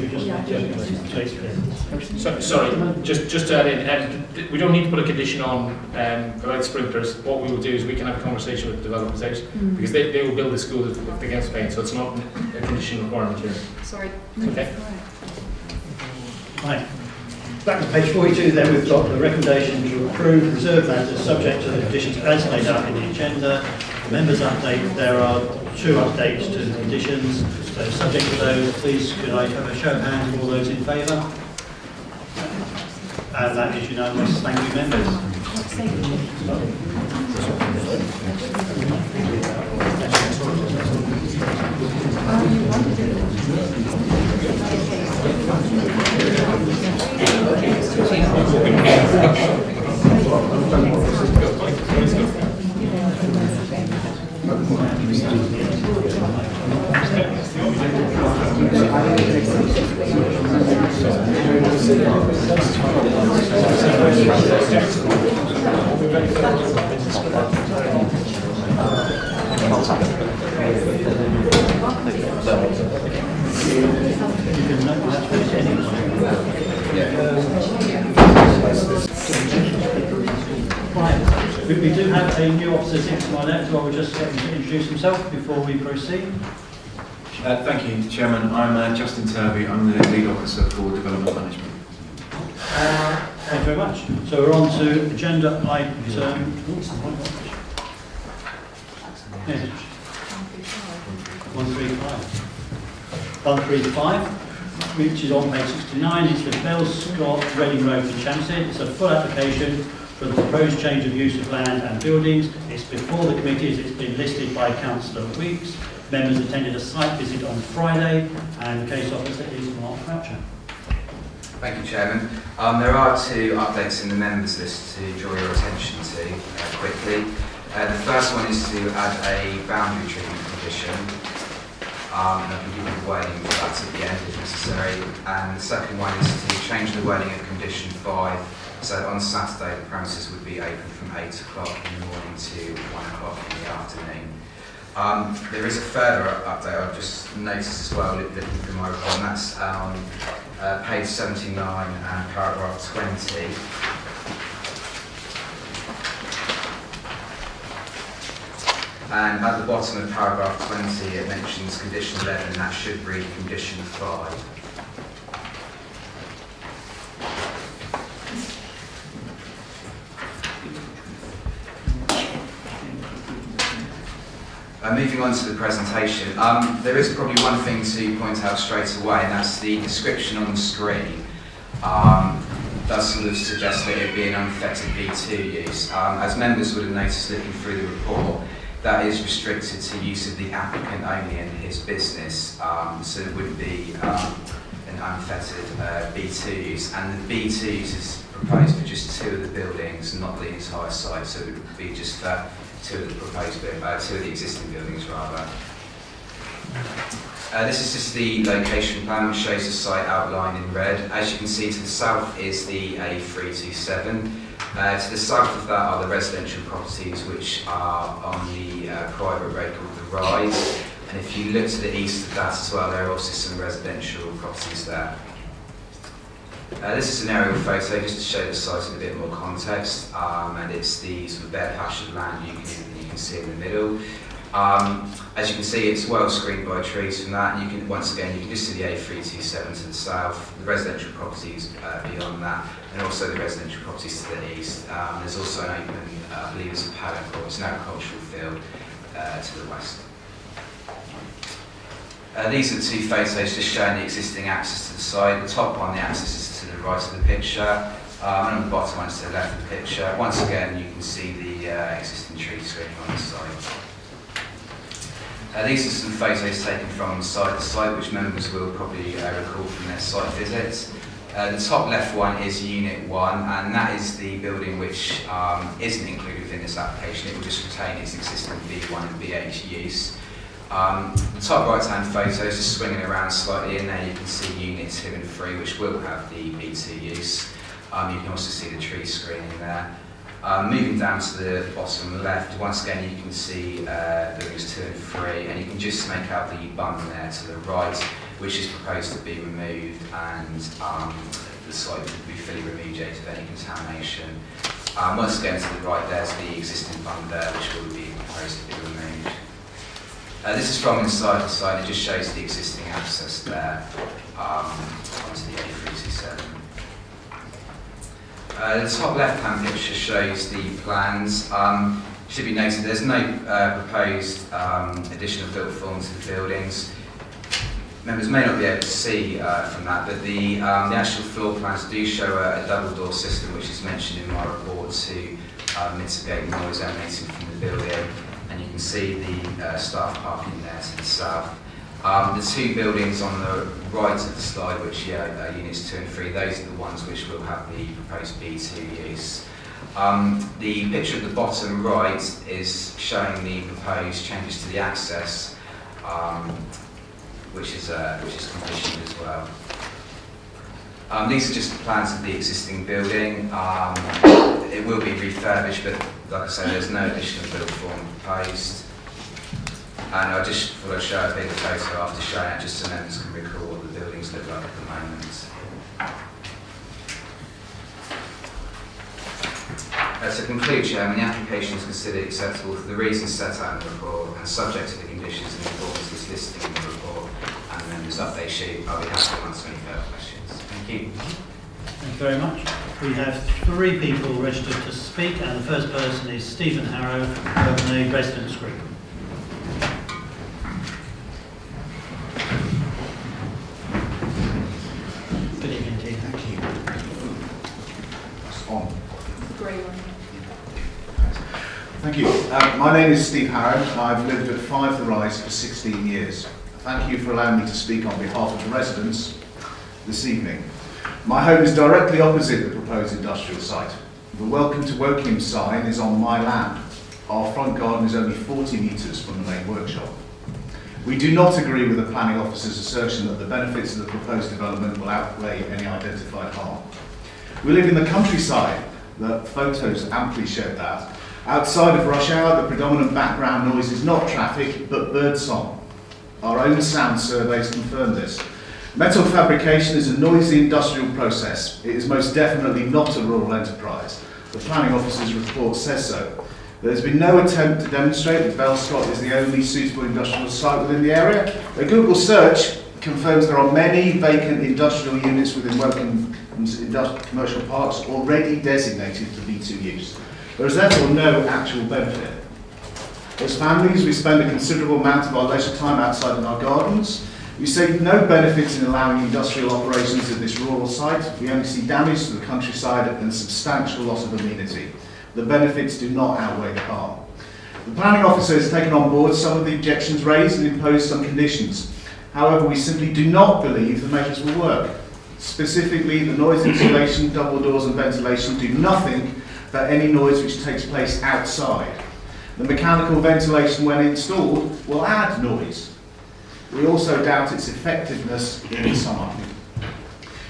Sorry, just to add in, we don't need to put a condition on about sprinklers. What we will do is we can have a conversation with the developers out, because they will build the school if they get Spain, so it's not a condition requirement here. Sorry. Okay. Right. Back to page 42 then, we've got the recommendation to approve reserved matters subject to the conditions as laid out in the agenda. The members update, there are 2 updates to the conditions, so subject to those, please could I have a show of hands of all those in favour? And that is unanimous. Thank you, members. We do have a new officer sitting to my left, so I will just get him to introduce himself before we proceed. Thank you, Chairman. I'm Justin Turvey. I'm the lead officer for development management. Thank you very much. So we're on to agenda item 135, which is on page 69. It's the Bell Scott Reading Road in Champstead. It's a full application for the proposed change of use of land and buildings. It's before the committees. It's been listed by Councillor Weeks. Members attended a site visit on Friday, and the case officer is Mark Croucher. Thank you, Chairman. There are 2 updates in the members list to draw your attention to quickly. The first one is to add a boundary treatment condition. and I can give you the wording for that at the end if necessary. And the second one is to change the wording of condition 5, so on Saturday the premises would be open from 8 o'clock in the morning to 1 o'clock in the afternoon. There is a further update I've just noticed as well, looking through my report, and that's on page 79 and paragraph 20. And at the bottom of paragraph 20 it mentions condition 11, and that should read condition 5. Moving on to the presentation, there is probably one thing to point out straight away, and that's the description on the screen does sort of suggest that it would be an unfettered B2 use. As members would have noticed looking through the report, that is restricted to use of the applicant only in his business, so it would be an unfettered B2 use, and the B2 use is proposed for just 2 of the buildings, not the entire site, so it would be just for 2 of the proposed, 2 of the existing buildings rather. This is just the location plan which shows the site outlined in red. As you can see, to the south is the A327. To the south of that are the residential properties which are on the private road called the Rise. And if you look to the east of that as well, there are also some residential properties there. This is an aerial photo just to show the site in a bit more context, and it's the sort of bare patch of land you can see in the middle. As you can see, it's well screened by trees from that, and you can once again you can just see the A327 to the south, the residential properties beyond that, and also the residential properties to the east. There's also an open, I believe it's a paddock or it's an agricultural field to the west. These are the 2 photos just showing the existing access to the site. The top one, the access is to the right of the picture, and on the bottom one is to the left of the picture. Once again, you can see the existing tree screening on the site. These are some photos taken from inside the site, which members will probably recall from their site visits. The top left one is Unit 1, and that is the building which isn't included within this application. It will just retain its existing B1 and B8 use. The top right-hand photo is just swinging around slightly, and there you can see Unit 2 and 3, which will have the B2 use. You can also see the tree screening there. Moving down to the bottom left, once again you can see buildings 2 and 3, and you can just make out the bund there to the right, which is proposed to be removed, and the site will be fully remediated of any contamination. Once again to the right, there's the existing bund there, which will be proposed to be removed. This is from inside the site. It just shows the existing access there onto the A327. The top left-hand picture shows the plans. Should be noted there's no proposed additional built form to the buildings. Members may not be able to see from that, but the actual floor plans do show a double door system, which is mentioned in my report to mitigate noise emanating from the building. And you can see the staff parking there to the south. The 2 buildings on the right of the slide, which are units 2 and 3, those are the ones which will have the proposed B2 use. The picture at the bottom right is showing the proposed changes to the access, which is conditioned as well. These are just the plans of the existing building. It will be refurbished, but like I say, there's no additional build form proposed. And I just thought I'd show a bigger photo after showing it, just so members can recall what the buildings look like at the moment. To conclude, Chairman, the application is considered acceptable for the reasons set out in the report and subject to the conditions and importance as listed in the report and the members' update sheet. I'll be happy to answer any further questions. Thank you. Thank you very much. We have 3 people registered to speak, and the first person is Stephen Harrow from the Residents Group. Good evening to you. Thank you. That's on. Grey one. Thank you. My name is Steve Harrow, and I've lived at 5 The Rise for 16 years. Thank you for allowing me to speak on behalf of the residents this evening. My home is directly opposite the proposed industrial site. The Welcome to Wokingham sign is on my land. Our front garden is only 40 metres from the main workshop. We do not agree with the planning officer's assertion that the benefits of the proposed development will outweigh any identified harm. We live in the countryside. The photos amply shed that. Outside of rush hour, the predominant background noise is not traffic, but birdsong. Our own sound surveys confirm this. Metal fabrication is a noisy industrial process. It is most definitely not a rural enterprise. The planning officer's report says so. There has been no attempt to demonstrate that Bellscott is the only suitable industrial site within the area. A Google search confirms there are many vacant industrial units within Wokingham's commercial parks already designated for B2 use. There is therefore no actual benefit. As families, we spend a considerable amount of our leisure time outside in our gardens. We see no benefits in allowing industrial operations at this rural site. We only see damage to the countryside and substantial loss of amenity. The benefits do not outweigh the harm. The planning officer has taken on board some of the objections raised and imposed some conditions. However, we simply do not believe the measures will work. Specifically, the noise insulation, double doors and ventilation do nothing but any noise which takes place outside. The mechanical ventilation, when installed, will add noise. We also doubt its effectiveness in summer.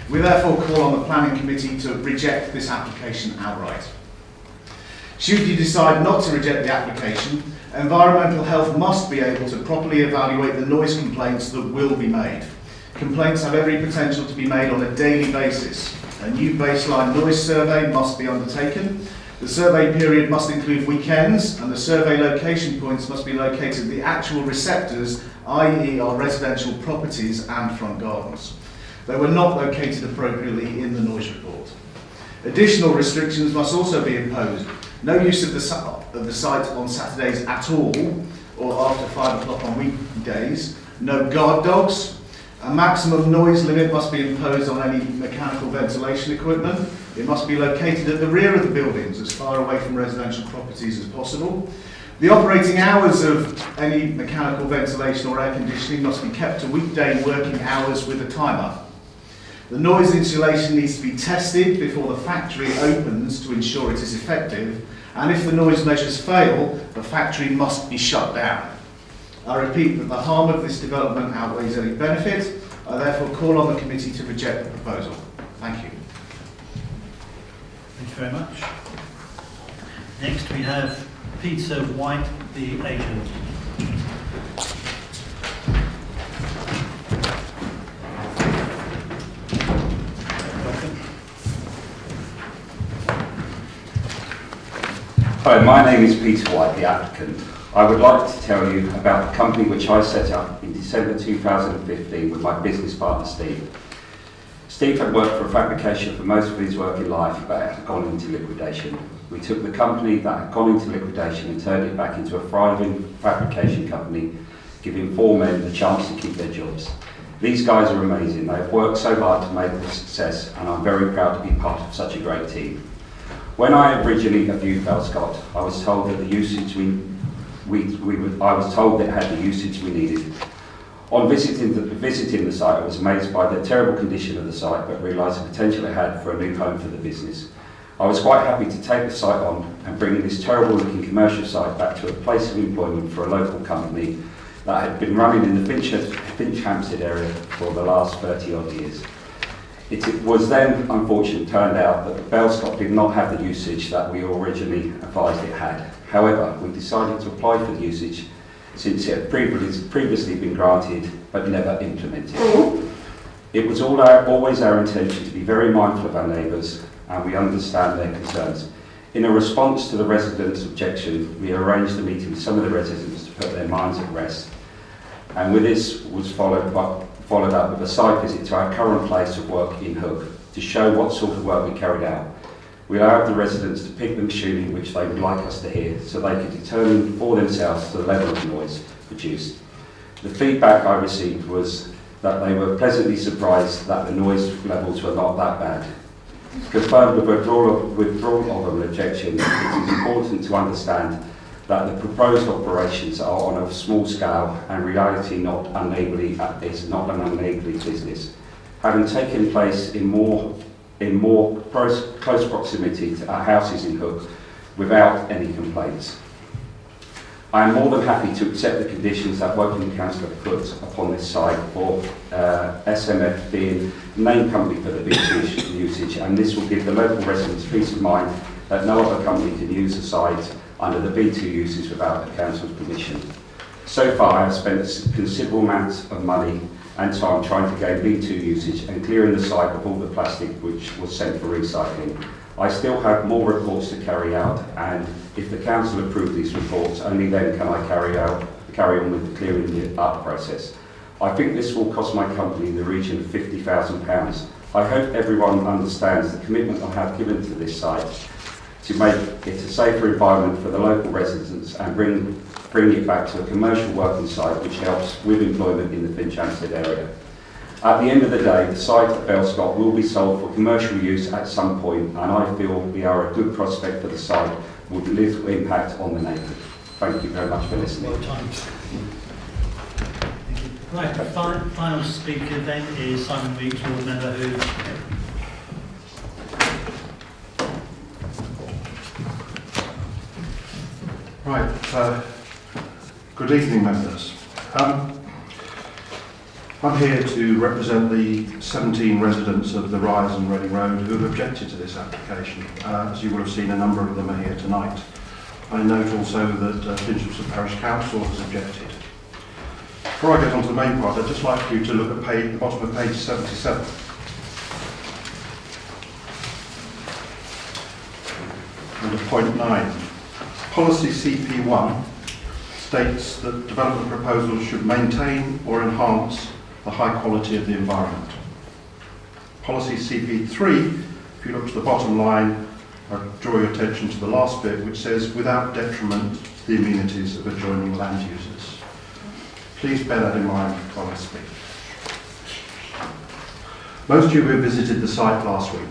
We therefore call on the planning committee to reject this application outright. Should you decide not to reject the application, environmental health must be able to properly evaluate the noise complaints that will be made. Complaints have every potential to be made on a daily basis. A new baseline noise survey must be undertaken. The survey period must include weekends, and the survey location points must be located at the actual receptors, i.e. our residential properties and front gardens. They were not located appropriately in the noise report. Additional restrictions must also be imposed. No use of the site on Saturdays at all, or after 5 o'clock on weekdays. No guard dogs. A maximum noise limit must be imposed on any mechanical ventilation equipment. It must be located at the rear of the buildings, as far away from residential properties as possible. The operating hours of any mechanical ventilation or air conditioning must be kept to weekday working hours with a timer. The noise insulation needs to be tested before the factory opens to ensure it is effective, and if the noise measures fail, the factory must be shut down. I repeat that the harm of this development outweighs any benefit. I therefore call on the committee to reject the proposal. Thank you. Thank you very much. Next we have Peter White, the agent. Hi, my name is Peter White, the applicant. I would like to tell you about the company which I set up in December 2015 with my business partner Steve. Steve had worked for a fabrication for most of his working life but had gone into liquidation. We took the company that had gone into liquidation and turned it back into a thriving fabrication company, giving 4 men the chance to keep their jobs. These guys are amazing. They've worked so hard to make this success, and I'm very proud to be part of such a great team. When I originally viewed Bellscott, I was told that the usage I was told that it had the usage we needed. On visiting the site, I was amazed by the terrible condition of the site, but realised the potential it had for a new home for the business. I was quite happy to take the site on and bring this terrible looking commercial site back to a place of employment for a local company that had been running in the Finch Hampstead area for the last 30 odd years. It was then, unfortunately, turned out that Bellscott did not have the usage that we originally advised it had. However, we decided to apply for the usage since it had previously been granted but never implemented. It was always our intention to be very mindful of our neighbours, and we understand their concerns. In a response to the residents' objection, we arranged a meeting with some of the residents to put their minds at rest. And with this was followed up with a site visit to our current place of work in Hook to show what sort of work we carried out. We allowed the residents to pick the machinery which they would like us to hear so they could determine for themselves the level of noise produced. The feedback I received was that they were pleasantly surprised that the noise levels were not that bad. Confirmed with withdrawal of an objection, it is important to understand that the proposed operations are on a small scale and reality is not an unenabling business. Having taken place in more close proximity to our houses in Hook without any complaints. I am more than happy to accept the conditions that Wokingham Council have put upon this site for SMF being the main company for the beach usage, and this will give the local residents peace of mind that no other company can use the site under the B2 uses without the council's permission. So far I have spent a considerable amount of money and time trying to gain B2 usage and clearing the site of all the plastic which was sent for recycling. I still have more reports to carry out, and if the council approve these reports, only then can I carry on with the clearing up process. I think this will cost my company in the region of £50,000. I hope everyone understands the commitment I have given to this site to make it a safer environment for the local residents and bring it back to a commercial working site which helps with employment in the Finchampstead area. At the end of the day, the site at Bellscott will be sold for commercial use at some point, and I feel we are a good prospect for the site with little impact on the neighbourhood. Thank you very much for listening. Well timed. Right, the final speaker then is Simon Weeks, board member who... Right, good evening members. I'm here to represent the 17 residents of the Rise and Reading Road who have objected to this application. As you will have seen, a number of them are here tonight. I note also that Finchampstead Parish Council has objected. Before I get on to the main part, I'd just like you to look at the bottom of page 77. Under point 9. Policy CP1 states that development proposals should maintain or enhance the high quality of the environment. Policy CP3, if you look to the bottom line, I draw your attention to the last bit, which says without detriment to the amenities of adjoining land users. Please bear that in mind while I speak. Most of you who visited the site last week,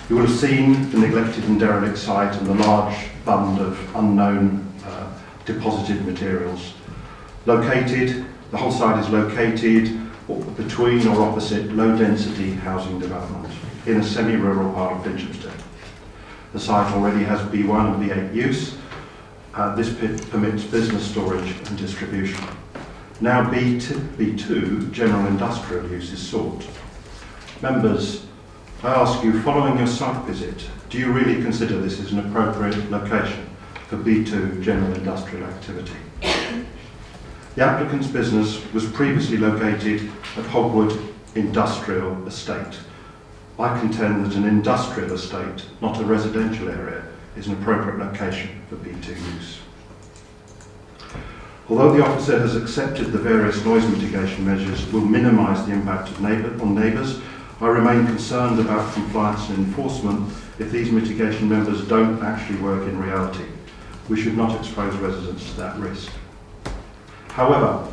you will have seen the neglected and derelict site and the large bund of unknown deposited materials. The whole site is located between or opposite low-density housing development in a semi-rural part of Finchampstead. The site already has B1 and B8 use. This permits business storage and distribution. Now B2, general industrial use, is sought. Members, I ask you, following your site visit, do you really consider this is an appropriate location for B2 general industrial activity? The applicant's business was previously located at Hogwood Industrial Estate. I contend that an industrial estate, not a residential area, is an appropriate location for B2 use. Although the officer has accepted the various noise mitigation measures will minimise the impact on neighbours, I remain concerned about compliance and enforcement if these mitigation measures don't actually work in reality. We should not expose residents to that risk. However,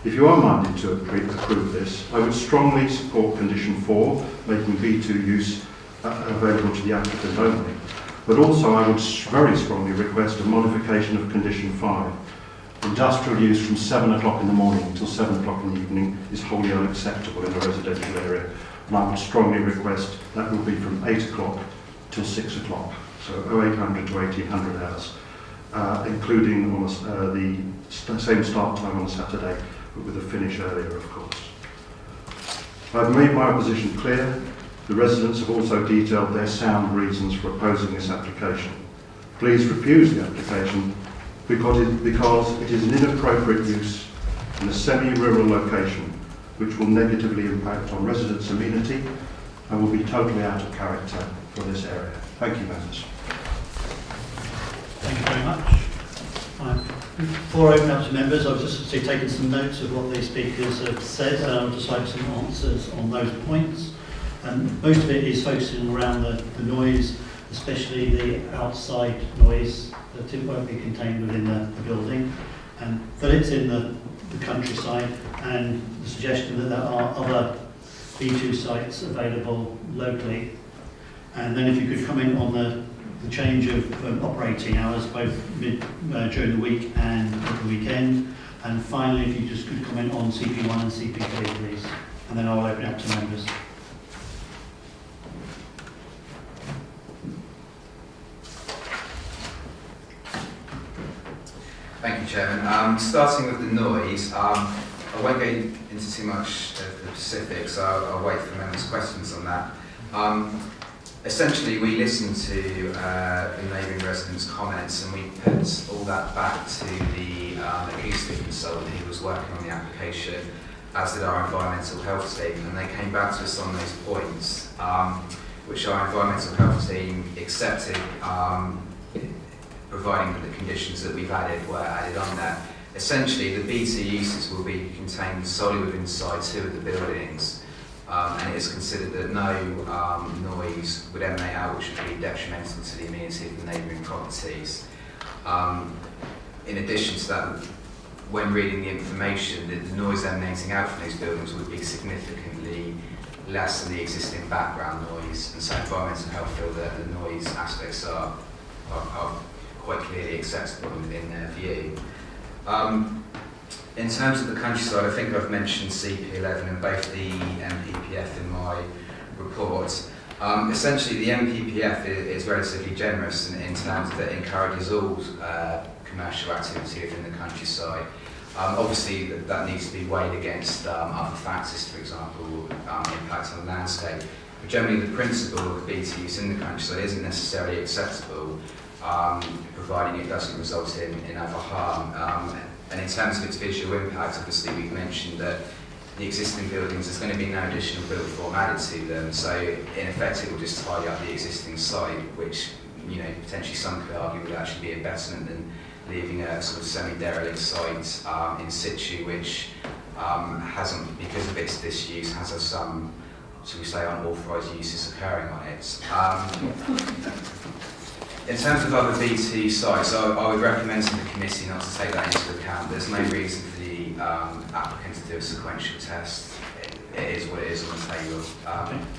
if you are minded to approve this, I would strongly support condition 4, making B2 use available to the applicant only. But also I would very strongly request a modification of condition 5. Industrial use from 7 o'clock in the morning until 7 o'clock in the evening is wholly unacceptable in a residential area. And I would strongly request that will be from 8 o'clock till 6 o'clock, so 0800 to 1800 hours, including on the same start time on a Saturday, but with a finish earlier, of course. I've made my opposition clear. The residents have also detailed their sound reasons for opposing this application. Please refuse the application because it is an inappropriate use in a semi-rural location which will negatively impact on residents' amenity and will be totally out of character for this area. Thank you, members. Thank you very much. Before I open up to members, I was just taking some notes of what the speakers have said, and I would just like some answers on those points. And most of it is focusing around the noise, especially the outside noise that it won't be contained within the building, and that it's in the countryside, and the suggestion that there are other B2 sites available locally. And then if you could comment on the change of operating hours, both during the week and at the weekend. And finally, if you just could comment on CP1 and CP3, please. And then I'll open it up to members. Thank Thank you, Chairman. Starting with the noise, I won't go into too much of the specifics, I'll wait for members' questions on that. Essentially, we listened to the neighbouring residents' comments and we put all that back to the acoustic consultant who was working on the application, as did our environmental health team, and they came back to us on those points, which our environmental health team accepted, providing that the conditions that we've added were added on there. Essentially, the BT uses will be contained solely within side 2 of the buildings, and it is considered that no noise would emanate out which would be detrimental to the amenity of the neighbouring properties. In addition to that, when reading the information, the noise emanating out from these buildings would be significantly less than the existing background noise, and so environmental health feel that the noise aspects are quite clearly acceptable in their view. In terms of the countryside, I think I've mentioned CP11 and both the MPPF in my report. Essentially, the MPPF is relatively generous in terms that it encourages all commercial activity within the countryside. Obviously, that needs to be weighed against other factors, for example, impact on the landscape. But generally, the principle of BT use in the countryside isn't necessarily acceptable, providing it doesn't result in other harm. And in terms of its visual impact, obviously we've mentioned that the existing buildings, there's going to be no additional build form added to them, so in effect it will just tidy up the existing site, which, you know, potentially some could argue would actually be a betterment than leaving a sort of semi-derelict site in situ, which hasn't, because of its disuse, has some, shall we say, unauthorised uses occurring on it. In terms of other BT sites, I would recommend to the committee not to take that into account. There's no reason for the applicant to do a sequential test. It is what it is on the table.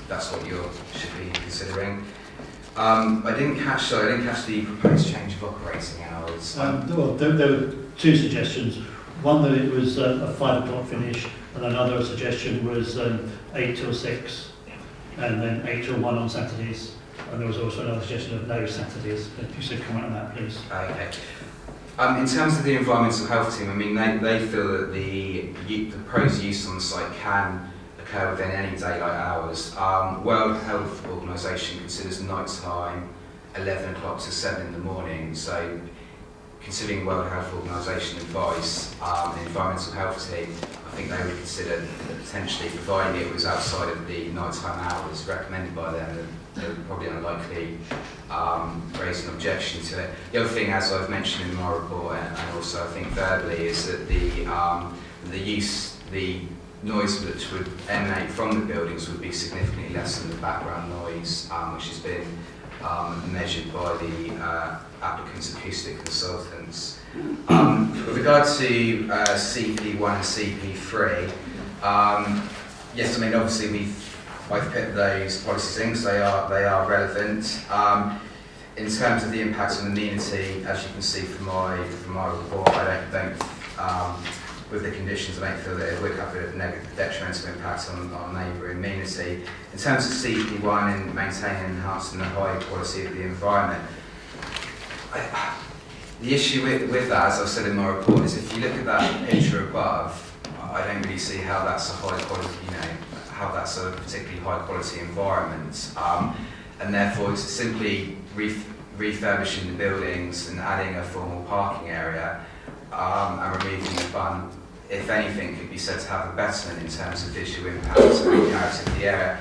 That's what you should be considering. I didn't catch the proposed change of operating hours. Well, there were two suggestions. One that it was a 5 o'clock finish, and another suggestion was 8 till 6, and then 8 till 1 on Saturdays. And there was also another suggestion of no Saturdays. If you should comment on that, please. Okay. In terms of the environmental health team, I mean, they feel that the proposed use on the site can occur within any daylight hours. World Health Organisation considers night time 11 o'clock to 7 in the morning. So, considering World Health Organisation advice, the environmental health team, I think they would consider that potentially, providing it was outside of the nighttime hours recommended by them, they would probably unlikely raise an objection to it. The other thing, as I've mentioned in my report, and also I think verbally, is that the noise which would emanate from the buildings would be significantly less than the background noise, which has been measured by the applicant's acoustic consultants. With regard to CP1 and CP3, yes, I mean, obviously I've put those policies in because they are relevant. In terms of the impact on amenity, as you can see from my report, I don't with the conditions, I don't feel that it would have a negative detrimental impact on neighbouring amenity. In terms of CP1 and maintaining and enhancing the high quality of the environment, the issue with that, as I've said in my report, is if you look at that picture above, I don't really see how that's a high quality, how that's a particularly high quality environment, and therefore it's simply refurbishing the buildings and adding a formal parking area and removing the bun, if anything, could be said to have a betterment in terms of visual impact and character of the area.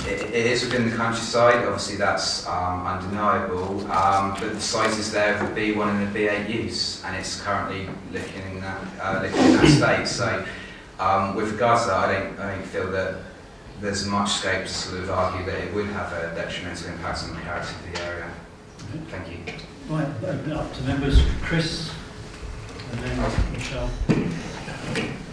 It is within the countryside, obviously that's undeniable, but the site is there for B1 and the B8 use, and it's currently looking in that state. So with regards to that, I don't feel that there's much scope to sort of argue that it would have a detrimental impact on the character of the area. Thank you. Right, open it up to members. Chris, and then Michelle.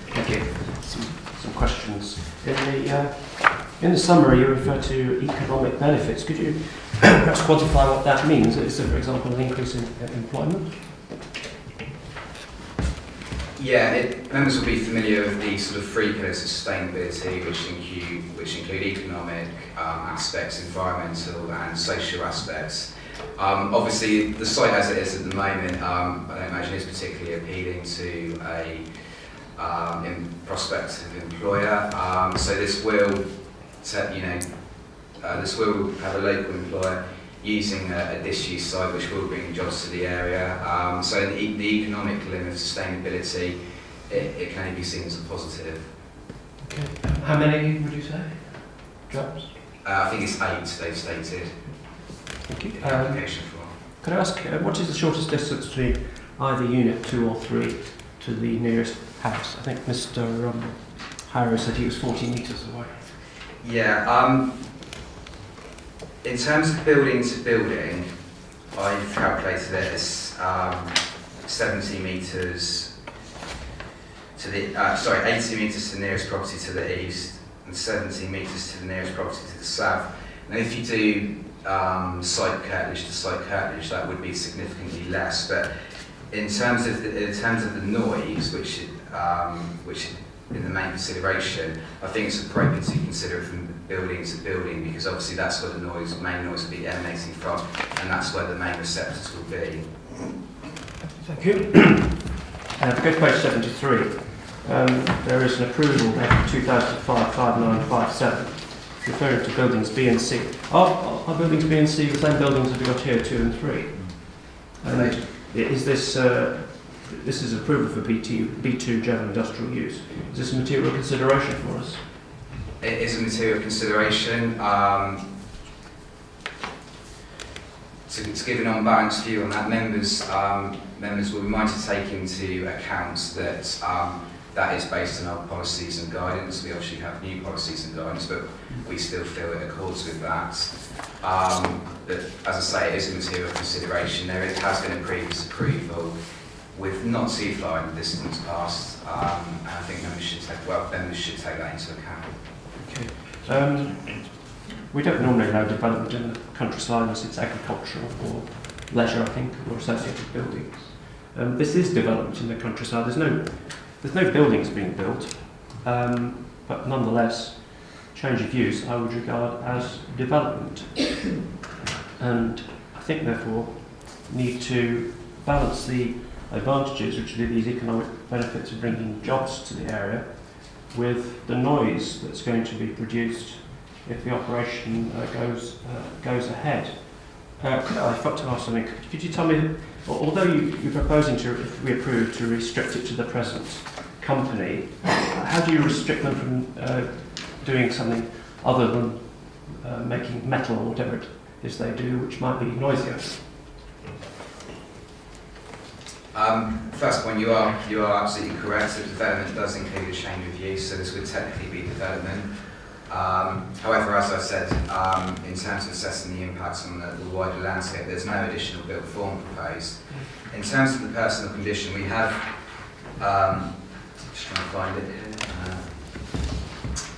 Thank you. Some questions. In the summary, you refer to economic benefits. Could you perhaps quantify what that means? Is there, for example, an increase in employment? Yeah, members will be familiar with the sort of three pillars of sustainability, which include economic aspects, environmental and social aspects. Obviously, the site as it is at the moment, I don't imagine is particularly appealing to a prospective employer. So this will, this will have a local employer using a disused site, which will bring jobs to the area. So the economic limit of sustainability, it can only be seen as a positive. Okay. How many would you say? Jobs? I think it's 8 they've stated. Thank you. Application form. Could I ask, what is the shortest distance between either unit 2 or 3 to the nearest house? I think Mr. Harris said he was 40 metres away. Yeah, in terms of building to building, I've calculated it as 70 metres to the, 80 metres to the nearest property to the east and 70 metres to the nearest property to the south. And if you do site curtilage to site curtilage, that would be significantly less. But in terms of the noise, which in the main consideration, I think it's appropriate to consider it from building to building, because obviously that's where the main noise will be emanating from, and that's where the main receptors will be. Thank you. If we go to page 73, there is an approval there for 2005-5957, referring to buildings B and C. Are buildings B and C the same buildings that we got here, 2 and 3? And is this this is approval for B2 general industrial use? Is this a material consideration for us? It is a material consideration. To give an unbalanced view on that, members will be minded to take into account that that is based on our policies and guidance. We obviously have new policies and guidance, but we still feel it accords with that. But as I say, it is a material consideration. There has been a previous approval with not too far in the distance past, and I think members should take that into account. Okay. We don't normally allow development in the countryside unless it's agricultural or leisure, I think, or associated buildings. This is development in the countryside. There's no buildings being built, but nonetheless, change of use I would regard as development. And I think, therefore, need to balance the advantages, which are these economic benefits of bringing jobs to the area, with the noise that's going to be produced if the operation goes ahead. I've got to ask something. Could you tell me, although you're proposing to, if we approve, to restrict it to the present company, how do you restrict them from doing something other than making metal or whatever it is they do, which might be noisier? First point, you are absolutely correct. The development does include a change of use, so this would technically be development. However, as I said, in terms of assessing the impacts on the wider landscape, there's no additional built form proposed. In terms of the personal condition, we have, just trying to find it here,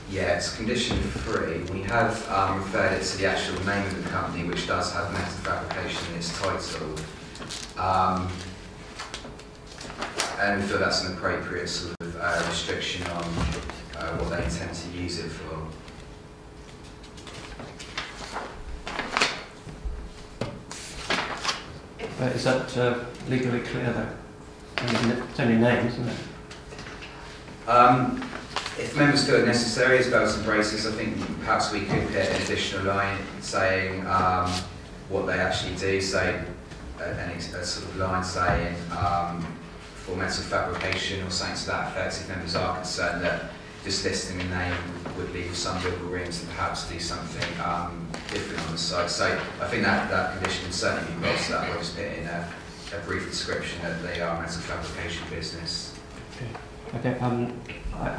yeah, it's condition 3. We have referred it to the actual name of the company, which does have metal fabrication in its title. And we feel that's an appropriate sort of restriction on what they intend to use it for. Is that legally clear though? It's only names, isn't it? If members feel it necessary as belts and braces, I think perhaps we could put an additional line saying what they actually do, say a sort of line saying for metal fabrication or something to that effect, if members are concerned that just listing the name would leave some wiggle room to perhaps do something different on the site. So I think that condition would certainly be brought to that. We'll just put in a brief description that they are a metal fabrication business. Okay. I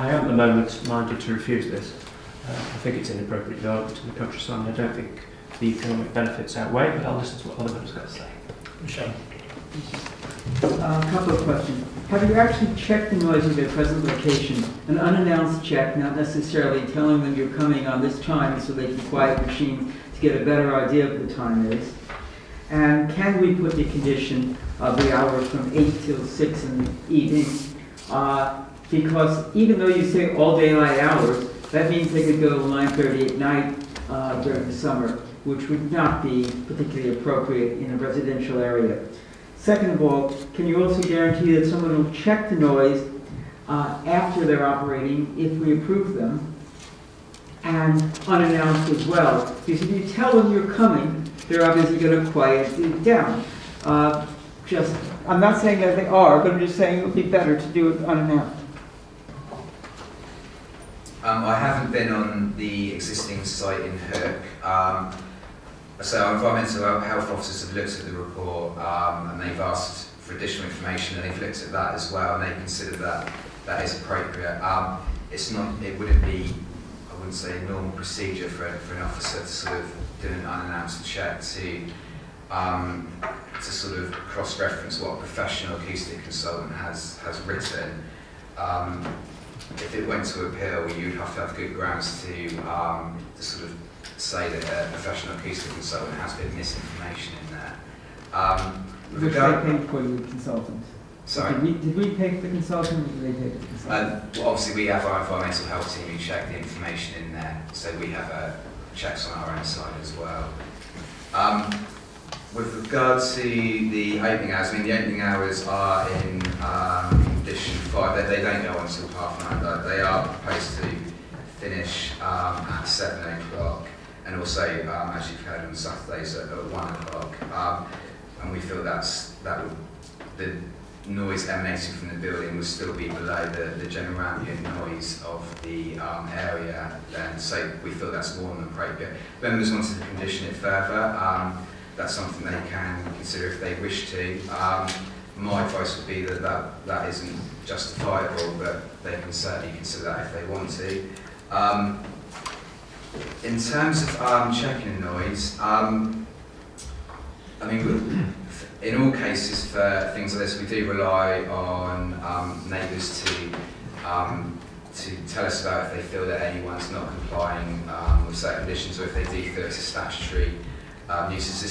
am at the moment minded to refuse this. I think it's inappropriate development in the countryside, and I don't think the economic benefits outweigh, but I'll listen to what other members got to say. Michelle. A couple of questions. Have you actually checked the noise of their present location? An unannounced check, not necessarily telling them you're coming on this time so they can quiet machines to get a better idea of the time is. And can we put the condition of the hours from 8 till 6 in the evening? Because even though you say all daylight hours, that means they could go 9:30 at night during the summer. which would not be particularly appropriate in a residential area. Second of all, can you also guarantee that someone will check the noise after they're operating if we approve them, and unannounced as well? Because if you tell them you're coming, they're obviously going to quiet it down. I'm not saying that they are, but I'm just saying it would be better to do it unannounced. I haven't been on the existing site in Hook. So our environmental health officers have looked at the report and they've asked for additional information, and they've looked at that as well, and they consider that that is appropriate. It wouldn't be, I wouldn't say, normal procedure for an officer to sort of do an unannounced check to sort of cross-reference what a professional acoustic consultant has written. If it went to appeal, you'd have to have good grounds to sort of say that a professional acoustic consultant has bit misinformation in there. Which they paid for the consultant? Sorry? Did we pay for the consultant, or did they pay for the consultant? Well, obviously we have our environmental health team who check the information in there, so we have checks on our own side as well. With regard to the opening hours, I mean, the opening hours are in condition 5. They don't go on until 9:30. They are proposed to finish at 7 o'clock, and also, as you've heard, on Saturdays at 1 o'clock. And we feel the noise emanating from the building will still be below the general ambient noise of the area. Then, so we feel that's more than appropriate. Members wanted to condition it further. That's something they can consider if they wish to. My advice would be that isn't justifiable, but they can certainly consider that if they want to. In terms of checking the noise, I mean, in all cases for things like this, we do rely on neighbours to tell us about if they feel that anyone's not complying with certain conditions, or if they do feel it's a statutory nuisance.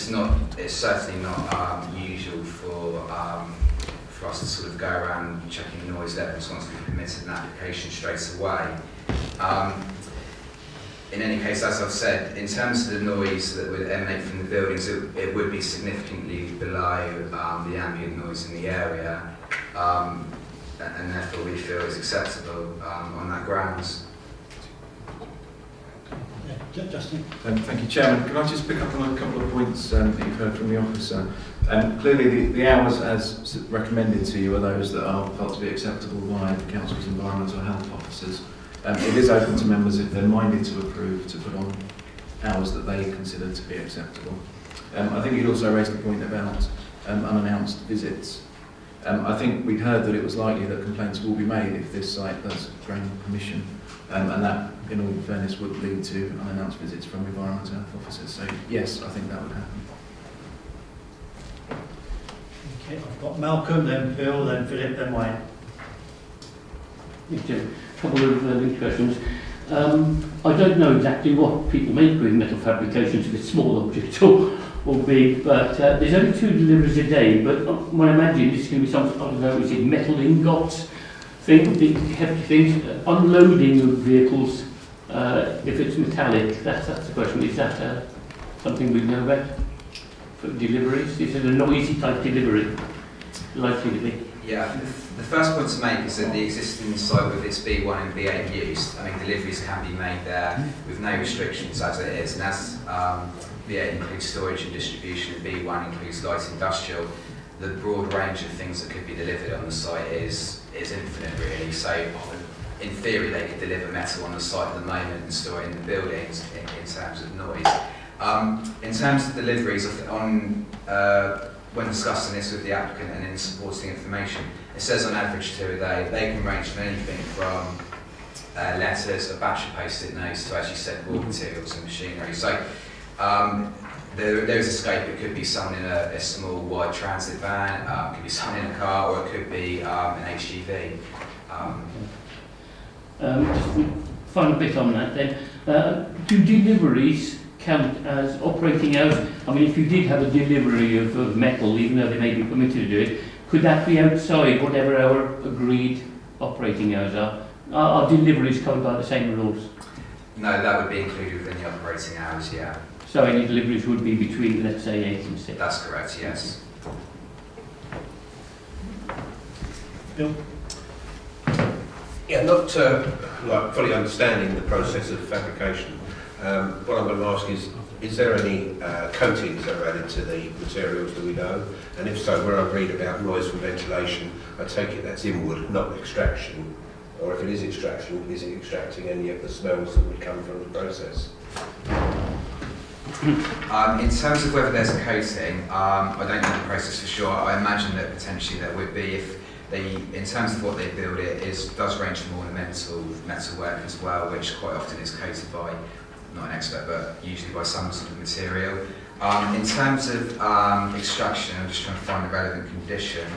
It's certainly not usual for us to sort of go around checking noise levels once we've permitted an application straight away. In any case, as I've said, in terms of the noise that would emanate from the buildings, it would be significantly below the ambient noise in the area, and therefore we feel is acceptable on that grounds. Justin. Thank you, Chairman. Can I just pick up on a couple of points that you've heard from the officer? Clearly, the hours as recommended to you are those that are felt to be acceptable by the Council's environmental health officers. It is open to members if they're minded to approve to put on hours that they consider to be acceptable. I think you'd also raised the point about unannounced visits. I think we'd heard that it was likely that complaints will be made if this site does grant permission, and that, in all fairness, would lead to unannounced visits from environmental health officers. So yes, I think that would happen. Okay, I've got Malcolm, then Bill, then Philip, then Wayne. Thank you. A couple of linked questions. I don't know exactly what people make with metal fabrications, if it's small objects or big, but there's only 2 deliveries a day, but I imagine this is going to be some, I don't know, is it metal ingots, big hefty things, unloading of vehicles, if it's metallic, that's the question. Is that something we know about for deliveries? Is it a noisy type delivery likely to be? Yeah, the first point to make is that the existing site with its B1 and B8 use, I mean, deliveries can be made there with no restrictions as it is, and as B8 includes storage and distribution, and B1 includes light industrial, the broad range of things that could be delivered on the site is infinite, really. So in theory, they could deliver metal on the site at the moment and store it in the buildings in terms of noise. In terms of deliveries, when discussing this with the applicant and in supporting information, it says on average 2 a day. They can range from anything from letters, a batch of post-it notes, to, as you said, raw materials and machinery. So there is a scope. It could be someone in a small wide transit van, it could be someone in a car, or it could be an HGV. Just a final bit on that then. Do deliveries count as operating hours? I mean, if you did have a delivery of metal, even though they may be permitted to do it, could that be outside whatever our agreed operating hours are? Are deliveries covered by the same rules? No, that would be included within the operating hours, yeah. So any deliveries would be between, let's say, 8 and 6? That's correct, yes. Bill? Yeah, not fully understanding the process of fabrication. What I'm going to ask is there any coatings that are added to the materials that we know? And if so, where I read about noise from ventilation, I take it that's inward, not extraction. Or if it is extraction, is it extracting any of the smells that would come from the process? In terms of whether there's a coating, I don't know the process for sure. I imagine that potentially there would be if in terms of what they build, does range from ornamental metalwork as well, which quite often is coated by, not an expert, but usually by some sort of material. In terms of extraction, I'm just trying to find the relevant condition.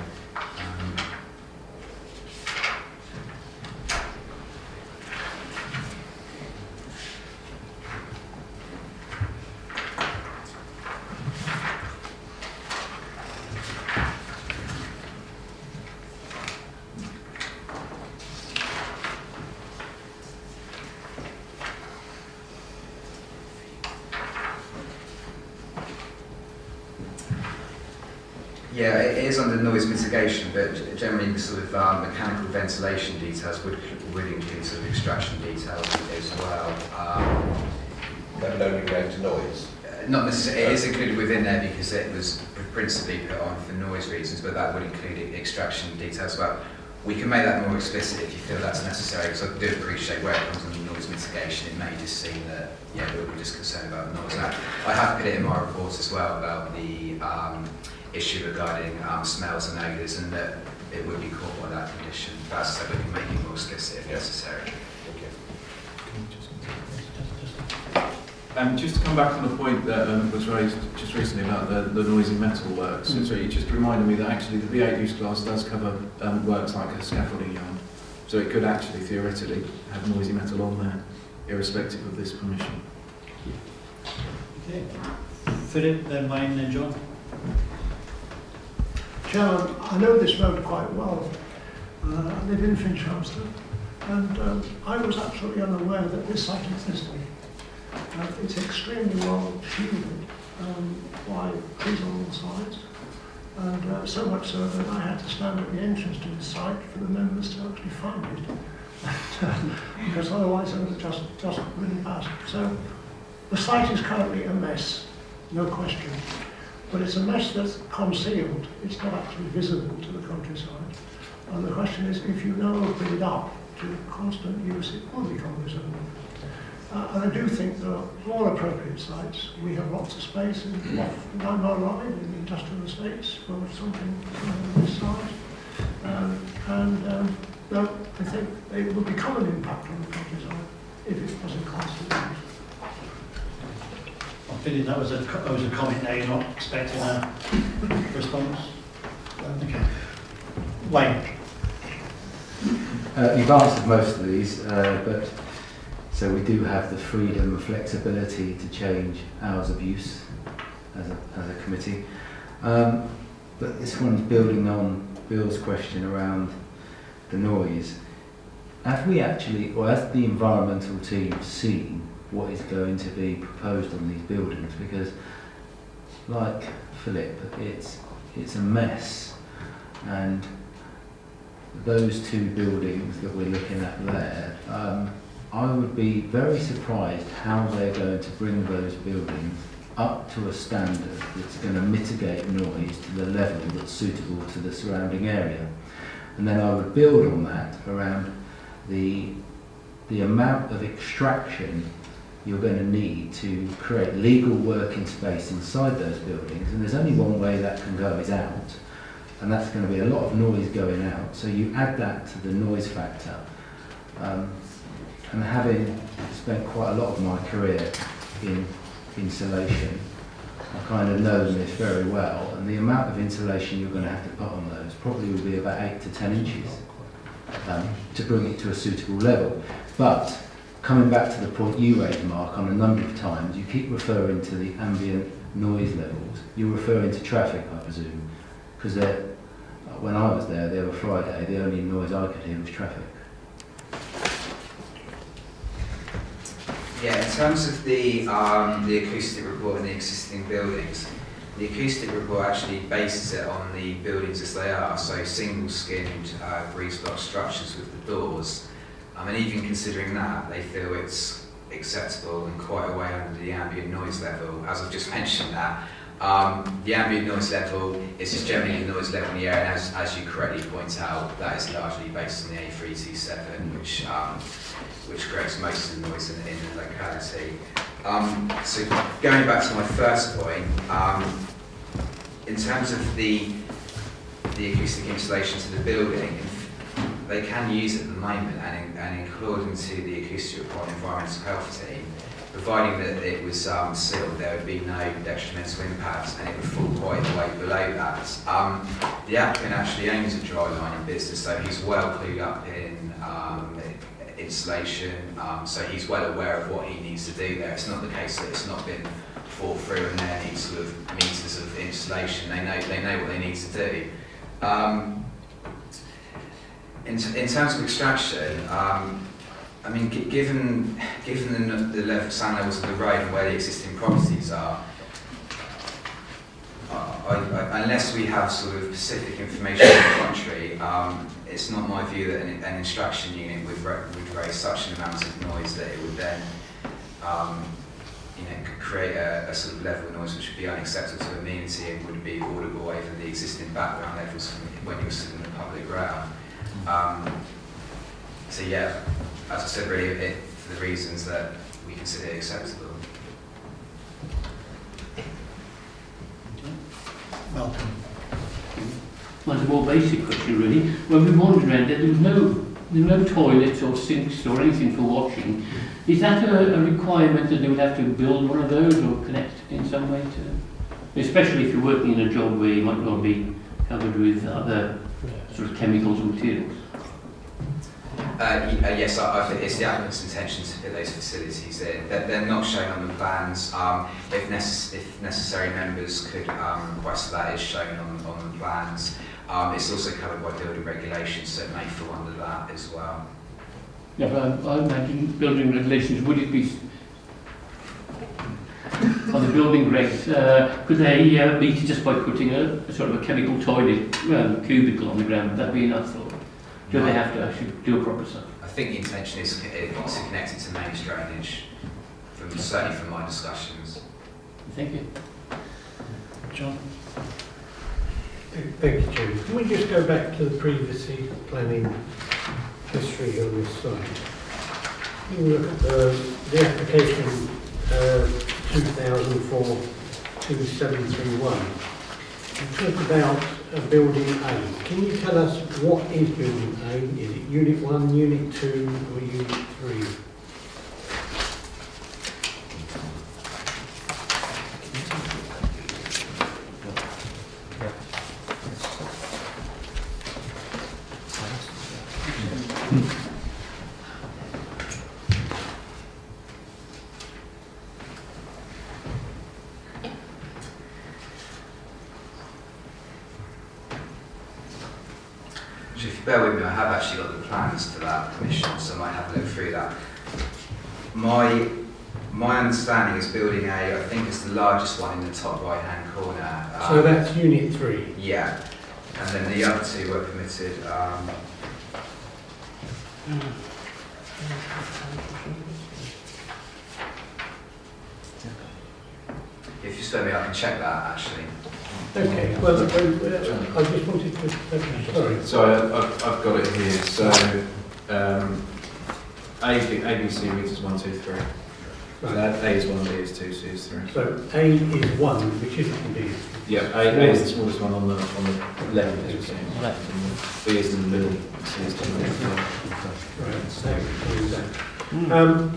Yeah, it is under noise mitigation, but generally the sort of mechanical ventilation details would include sort of extraction details as well. That would only relate to noise? Not necessarily. It is included within there because it was principally put on for noise reasons, but that would include extraction details as well. We can make that more explicit if you feel that's necessary, because I do appreciate where it comes under noise mitigation. It may just seem that, yeah, we're just concerned about noise. Now, I have put it in my report as well about the issue regarding smells and odours, and that it would be caught by that condition. That's so we can make it more explicit if necessary. Just to come back on the point that was raised just recently about the noisy metal works, so you just reminded me that actually the V8 use class does cover works like a scaffolding yard, so it could actually theoretically have noisy metal on there, irrespective of this permission. Okay. Philip, then Wayne, then John. Chairman, I know this road quite well. I live in Finchhamster, and I was absolutely unaware that this site existed. It's extremely well shielded by trees on all sides, and so much so that I had to stand at the entrance to the site for the members to actually find it, because otherwise I would have just ridden past. So the site is currently a mess, no question. But it's a mess that's concealed. It's not actually visible to the countryside. And the question is, if you now open it up to constant use, it will become visible. And I do think there are more appropriate sites. We have lots of space in Nine Mile Line, in the industrial estates, for something on this size. No, I think it would become an impact on the countryside if it wasn't constant use. I'm feeling that was a comment there, you're not expecting a response? Okay. Wayne? You've answered most of these, but so we do have the freedom and flexibility to change hours of use as a committee. But this one's building on Bill's question around the noise. Have we actually, or has the environmental team seen what is going to be proposed on these buildings? Because, like Philip, it's a mess, and those two buildings that we're looking at there, I would be very surprised how they're going to bring those buildings up to a standard that's going to mitigate noise to the level that's suitable to the surrounding area. And then I would build on that around the amount of extraction you're going to need to create legal working space inside those buildings, and there's only one way that can go is out, and that's going to be a lot of noise going out. So you add that to the noise factor, and having spent quite a lot of my career in insulation, I kind of know this very well, and the amount of insulation you're going to have to put on those probably will be about 8 to 10 inches to bring it to a suitable level. But coming back to the point you raised, Mark, on a number of times, you keep referring to the ambient noise levels. You're referring to traffic, I presume, because when I was there the other Friday, the only noise I could hear was traffic. Yeah, in terms of the acoustic report and the existing buildings, the acoustic report actually bases it on the buildings as they are, so single-skinned breeze block structures with the doors. And even considering that, they feel it's acceptable and quite a way under the ambient noise level. As I've just mentioned that, the ambient noise level is just generally the noise level in the area, and as you correctly point out, that is largely based on the A327, which creates most of the noise in the locality. So going back to my first point, in terms of the acoustic insulation to the building, they can use it at the moment, and according to the acoustic report and environmental health team, providing that it was sealed, there would be no detrimental impact, and it would fall quite a way below that. The applicant actually owns a dry lining business, so he's well clued up in insulation, so he's well aware of what he needs to do there. It's not the case that it's not been thought through and there needs sort of meters of insulation. They know what they need to do. In terms of extraction, I mean, given the sound levels of the road and where the existing properties are, unless we have sort of specific information on the contrary, it's not my view that an extraction unit would raise such an amount of noise that it would then create a sort of level of noise which would be unacceptable to amenity and would be audible over the existing background levels when you're sitting in the public realm. So yeah, as I said, really, for the reasons that we consider acceptable. Welcome. Well, it's a more basic question, really. When we wandered around, there was no toilets or sinks or anything for washing. Is that a requirement that they would have to build one of those or connect in some way to? Especially if you're working in a job where you might not be covered with other sort of chemicals and materials. Yes, I think it's the applicant's intention to put those facilities in. They're not shown on the plans. If necessary, members could request that is shown on the plans. It's also covered by building regulations, so it may fall under that as well. Yeah, but I imagine building regulations, would it be on the building regs, could they meet it just by putting a sort of a chemical toilet cubicle on the ground? Would that be enough, or do they have to actually do a proper stuff? I think the intention is to connect it to main drainage, certainly from my discussions. Thank you. John? Thank you, Jim. Can we just go back to the previous planning history on this site? You look at the application 2004-2731. You talk about building A. Can you tell us what is building A? Is it unit 1, unit 2 or unit 3? If you bear with me, I have actually got the plans for that commission, so I might have a look through that. My understanding is building A, I think it's the largest one in the top right-hand corner. So that's unit 3? Yeah, and then the other two were permitted. If you spare me, I can check that actually. Okay, well, I just wanted to... Sorry. Sorry, I've got it here. So, ABC meters 1, 2, 3. So that A is 1, B is 2, C is 3. So A is 1, which isn't B. Yeah, A is the smallest one on the left, as you're saying. B is in the middle, C is 2. Right,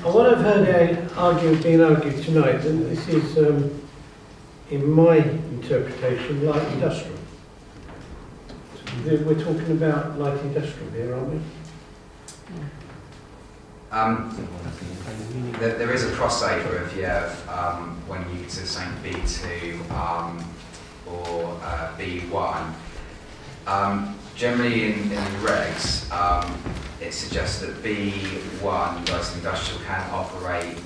what I've heard being argued tonight, and this is, in my interpretation, light industrial. We're talking about light industrial here, aren't we? There is a crossover of when you consider something B2 or B1. Generally in the regs, it suggests that B1, light industrial, can operate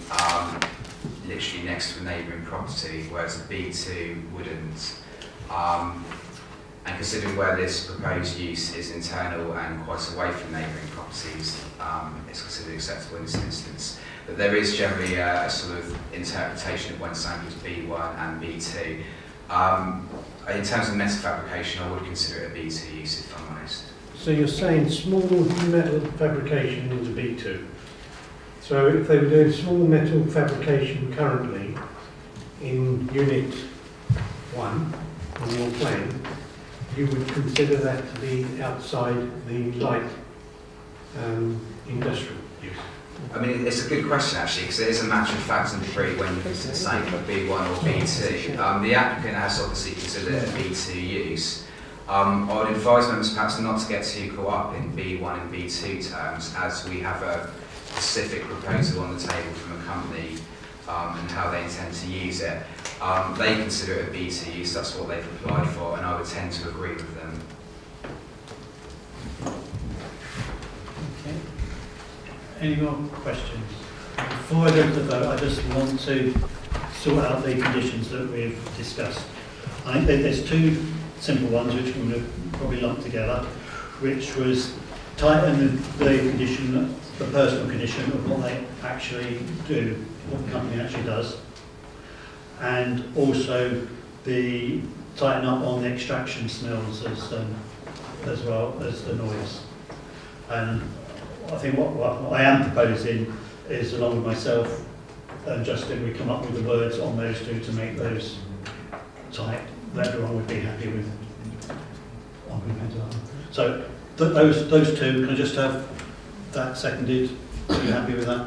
literally next to a neighbouring property, whereas B2 wouldn't. And considering where this proposed use is internal and quite away from neighbouring properties, it's considered acceptable in this instance. But there is generally a sort of interpretation of when something is B1 and B2. In terms of metal fabrication, I would consider it a B2 use, if I'm honest. So you're saying small metal fabrication is a B2. So if they were doing small metal fabrication currently in Unit 1 on your plan, you would consider that to be outside the light industrial use? I mean, it's a good question actually, because it is a matter of fact and degree when you consider saying B1 or B2. The applicant has obviously considered it a B2 use. I would advise members perhaps not to get too caught up in B1 and B2 terms, as we have a specific proposal on the table from a company and how they intend to use it. They consider it a B2 use, that's what they've applied for, and I would tend to agree with them. Okay. Any more questions? Before I go to the vote, I just want to sort out the conditions that we've discussed. I think there's two simple ones which we would probably lump together, which was tighten the condition, the personal condition of what they actually do, what the company actually does, and also the tighten up on the extraction smells as well as the noise. And I think what I am proposing is, along with myself and Justin, we come up with the words on those two to make those tight that everyone would be happy with. So those two, can I just have that seconded? Are you happy with that?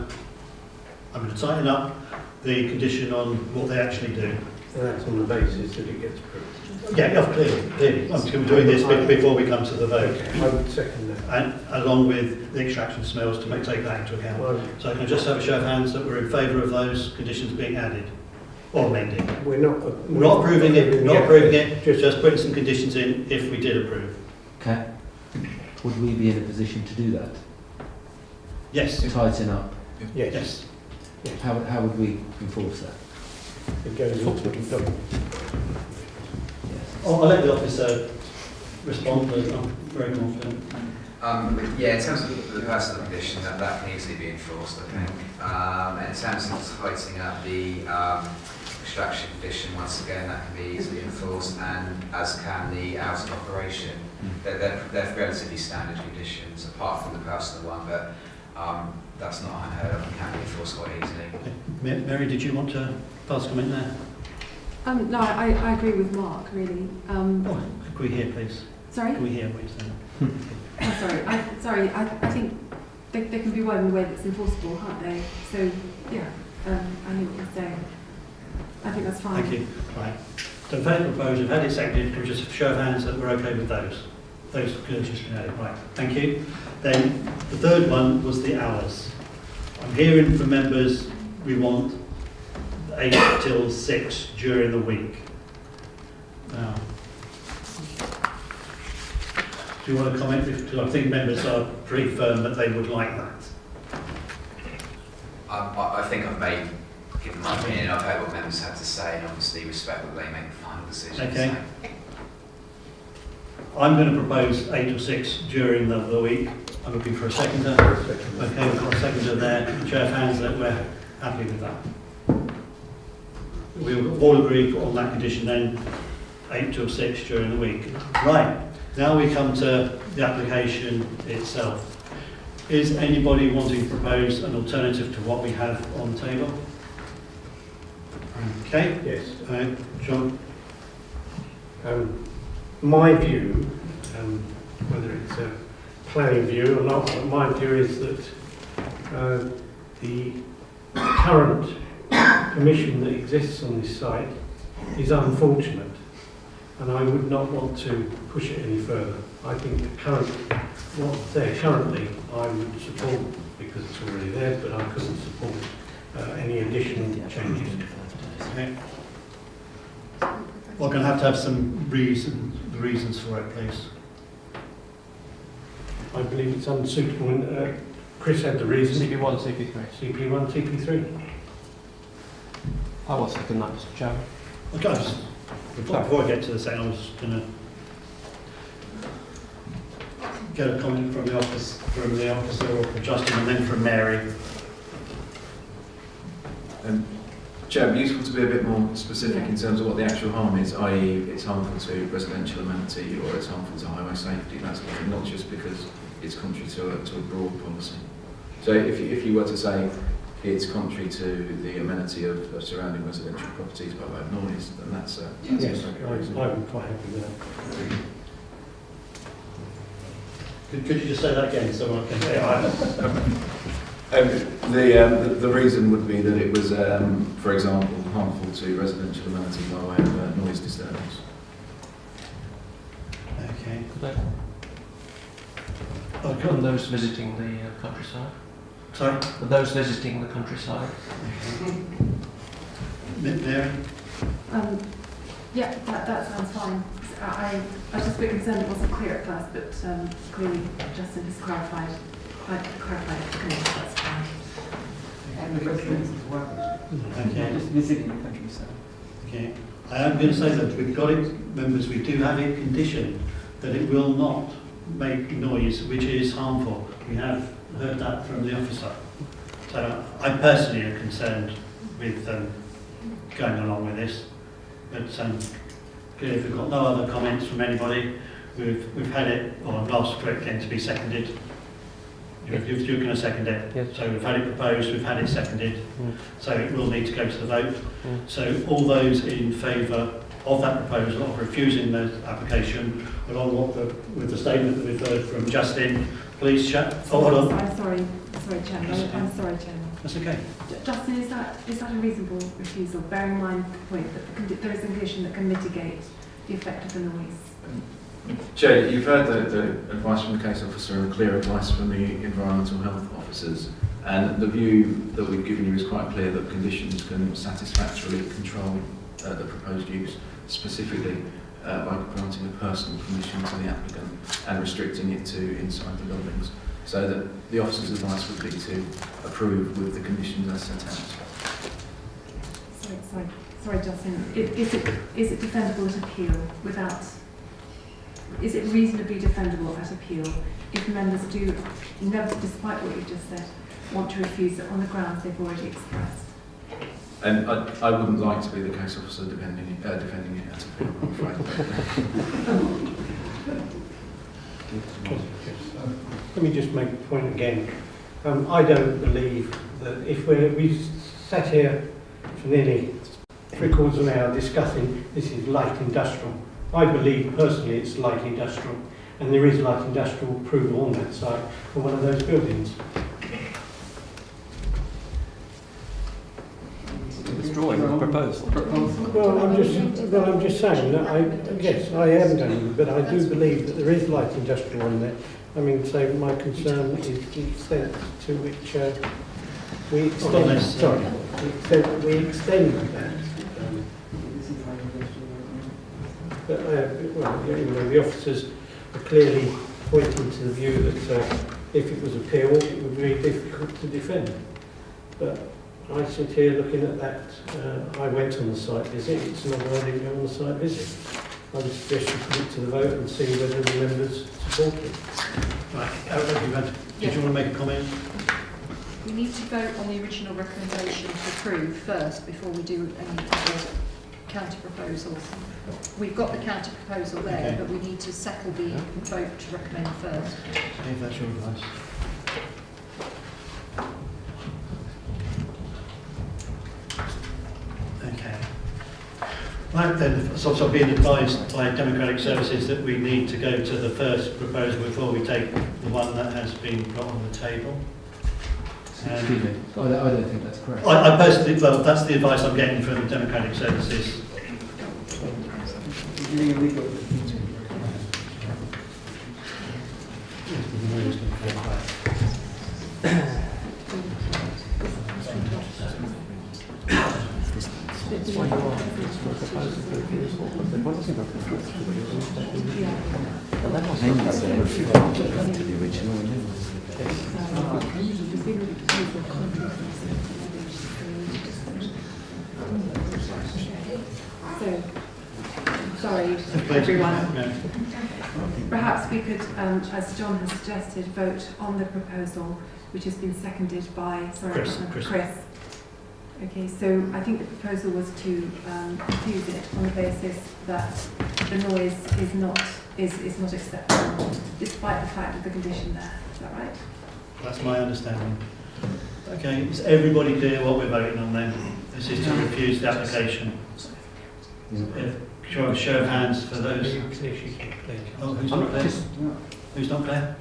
I'm going to tighten up the condition on what they actually do. And that's on the basis that it gets approved? Yeah, clearly. I'm doing this bit before we come to the vote. Okay, I would second that. And along with the extraction smells to take that into account. So can I just have a show of hands that we're in favour of those conditions being added or amended? We're not approving it, just putting some conditions in if we did approve. Okay. Would we be in a position to do that? Yes. Tighten up? Yes. How would we enforce that? It goes into the document. I'll let the officer respond, but I'm very confident. Yeah, in terms of the personal condition, that can easily be enforced, I think. And in terms of tightening up the extraction condition, once again, that can be easily enforced, and as can the hours of operation. They're relatively standard conditions, apart from the personal one, but that's not unheard of and can be enforced quite easily. Mary, did you want to pass a comment there? No, I agree with Mark, really. Could we hear, please? Sorry? Can we hear what you're saying? Sorry. I think they can be worded in a way that's enforceable, can't they? So, yeah, I hear what you're saying. I think that's fine. Thank you. Right. So we've had it proposed, we've had it seconded, can we just show of hands that we're okay with those? Those could have just been added. Right, thank you. Then the third one was the hours. I'm hearing from members we want 8 till 6 during the week. Now, do you want to comment? Because I think members are pretty firm that they would like that. I think I've given my opinion, I've heard what members have to say, and obviously respect that they make the final decision. Okay. So. I'm going to propose 8 till 6 during the week. I'm looking for a seconder. Okay, we've got a seconder there. Show of hands that we're happy with that. We'll all agree on that condition then, 8 till 6 during the week. Right, now we come to the application itself. Is anybody wanting to propose an alternative to what we have on the table? Okay. Yes. John? My view, whether it's a planning view or not, my view is that the current permission that exists on this site is unfortunate, and I would not want to push it any further. I think the current, what's there currently, I would support because it's already there, but I couldn't support any additional changes. Okay. We're going to have some reasons for it, please. I believe it's unsuitable, and Chris had the reason. CP1, CP3. CP1, CP3. I will second that, Mr. Chairman. Okay, before I get to the second, I was going to get a comment from the officer or from Justin, and then from Mary. Chair, it'd be useful to be a bit more specific in terms of what the actual harm is, i.e. it's harmful to residential amenity or it's harmful to highway safety, that sort of thing, not just because it's contrary to a broad policy. So if you were to say it's contrary to the amenity of surrounding residential properties by way of noise, then that's yes, appropriate reason. I'm quite happy with that. Could you just say that again so I can hear? The reason would be that it was, for example, harmful to residential amenity by way of noise disturbance. Okay. And those visiting the countryside? Sorry? For those visiting the countryside? Mary? Yeah, that sounds fine. I was just a bit concerned it wasn't clear at first, but clearly Justin has clarified it. That's fine. And the residents as well. Okay. Just visiting the countryside. Okay. I am going to say that we've got it, members, we do have it conditioned that it will not make noise which is harmful. We have heard that from the officer. So I personally am concerned with going along with this. But clearly if we've got no other comments from anybody, we've had it, or I've asked for it again to be seconded. You're going to second it. Yes. So we've had it proposed, we've had it seconded. Mm. So it will need to go to the vote. Mm. So all those in favour of that proposal, of refusing the application, along with the statement that we've heard from Justin, please shut. Oh, hold on. I'm sorry, Chairman. I'm sorry, Chairman. That's okay. Justin, is that a reasonable refusal, bearing in mind the point that there is a condition that can mitigate the effect of the noise? Chair, you've heard the advice from the case officer and clear advice from the environmental health officers, and the view that we've given you is quite clear that conditions can satisfactorily control the proposed use, specifically by granting a personal permission to the applicant and restricting it to inside the buildings. So that the officer's advice would be to approve with the conditions as set out. Sorry, Justin. Is it defendable at appeal without? Is it reasonably defendable at appeal if members do, despite what you just said, want to refuse it on the grounds they've already expressed? And I wouldn't like to be the case officer defending it at appeal, I'm afraid. Let me just make the point again. I don't believe that if we sat here for nearly 3/4 of an hour discussing this is light industrial. I believe personally it's light industrial, and there is light industrial approval on that site for one of those buildings. Withdrawing the proposal. Well, I'm just saying that I am going, but I do believe that there is light industrial on there. I mean, so my concern is the extent to which we extend. Sorry, the extent that we extend that. But the officers are clearly pointing to the view that if it was appealed, it would be very difficult to defend. But I sit here looking at that. I went on the site visit. It's not why I didn't go on the site visit. I would suggest you put it to the vote and see whether the members support it. Right, did you want to make a comment? We need to vote on the original recommendation to approve first before we do any other counter proposals. We've got the counter proposal there, Okay. but we need to settle the vote to recommend first. If that's your advice. Okay. Right then, so I've been advised by Democratic Services that we need to go to the first proposal before we take the one that has been put on the table. Excuse me, I don't think that's correct. I personally, well, that's the advice I'm getting from Democratic Services. to the original, So, sorry, everyone. Perhaps we could, as John has suggested, vote on the proposal, which has been seconded by Chris. Okay, so I think the proposal was to refuse it on the basis that the noise is not acceptable, despite the fact of the condition there. Is that right? That's my understanding. Okay, is everybody clear what we're voting on then? This is to refuse the application. Show a show of hands for those. Oh, who's not clear? Who's not clear?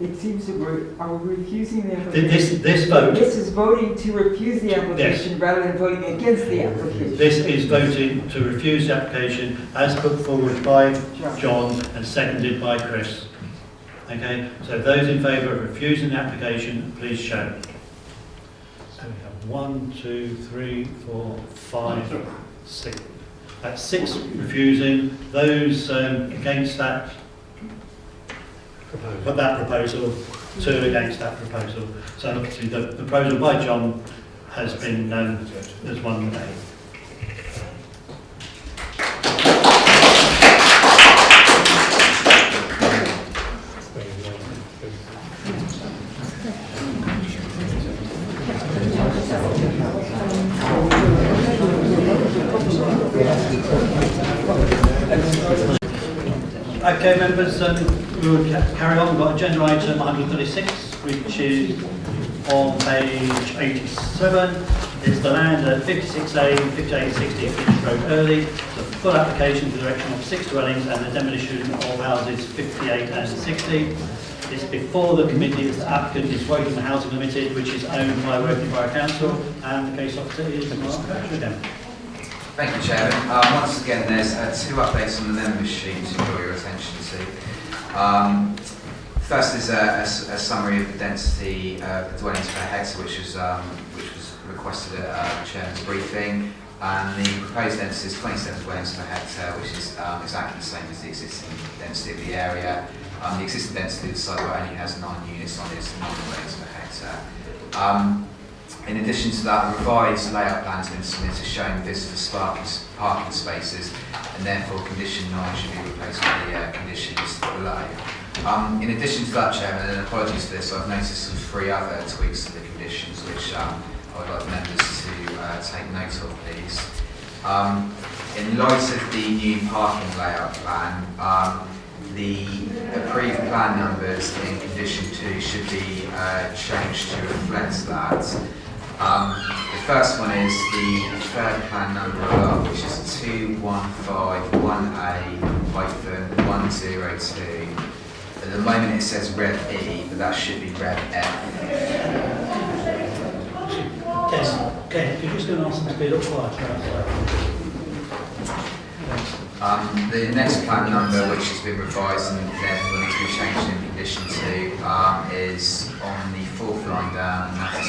It seems that are we refusing the application? This vote. This is voting to refuse the application rather than voting against the application. This is voting to refuse the application as put forward by John and seconded by Chris. Okay, so those in favour of refusing the application, please show. So we have 1, 2, 3, 4, 5, 6. That's 6 refusing. Those against that proposal, 2 against that proposal. So obviously the proposal by John has been known as one nay. Okay, members, we will carry on. We've got agenda item 136, which is on page 87. It's the land at 56A, 5860 Finch Road Early. The full application for the erection of 6 dwellings and the demolition of houses 58 and 60. It's before the committee. The applicant is Wokingham Housing Limited, which is owned by Wokingham Borough Council, and the case officer is Mark Batchford. Thank you, Chairman. Once again, there's 2 updates on the members' sheet to draw your attention to. First is a summary of the density of the dwellings per hectare, which was requested at the Chairman's briefing. And the proposed density is 27 dwellings per hectare, which is exactly the same as the existing density of the area. The existing density of the site only has 9 units on its 9 dwellings per hectare. In addition to that, a revised layout plan has been submitted showing visitor parking spaces, and therefore condition 9 should be replaced with the conditions below. In addition to that, Chairman, and apologies for this, I've noticed some 3 other tweaks to the conditions which I would like members to take note of, please. In light of the new parking layout plan, the approved plan numbers in condition 2 should be changed to reflect that. The first one is the third plan number above, which is 2151A-102. At the moment it says Rev E, but that should be Rev F. Okay, you're just going to ask them to be a little quiet. The next plan number, which has been revised and therefore needs to be changed in condition 2, is on the 4th line down, and that is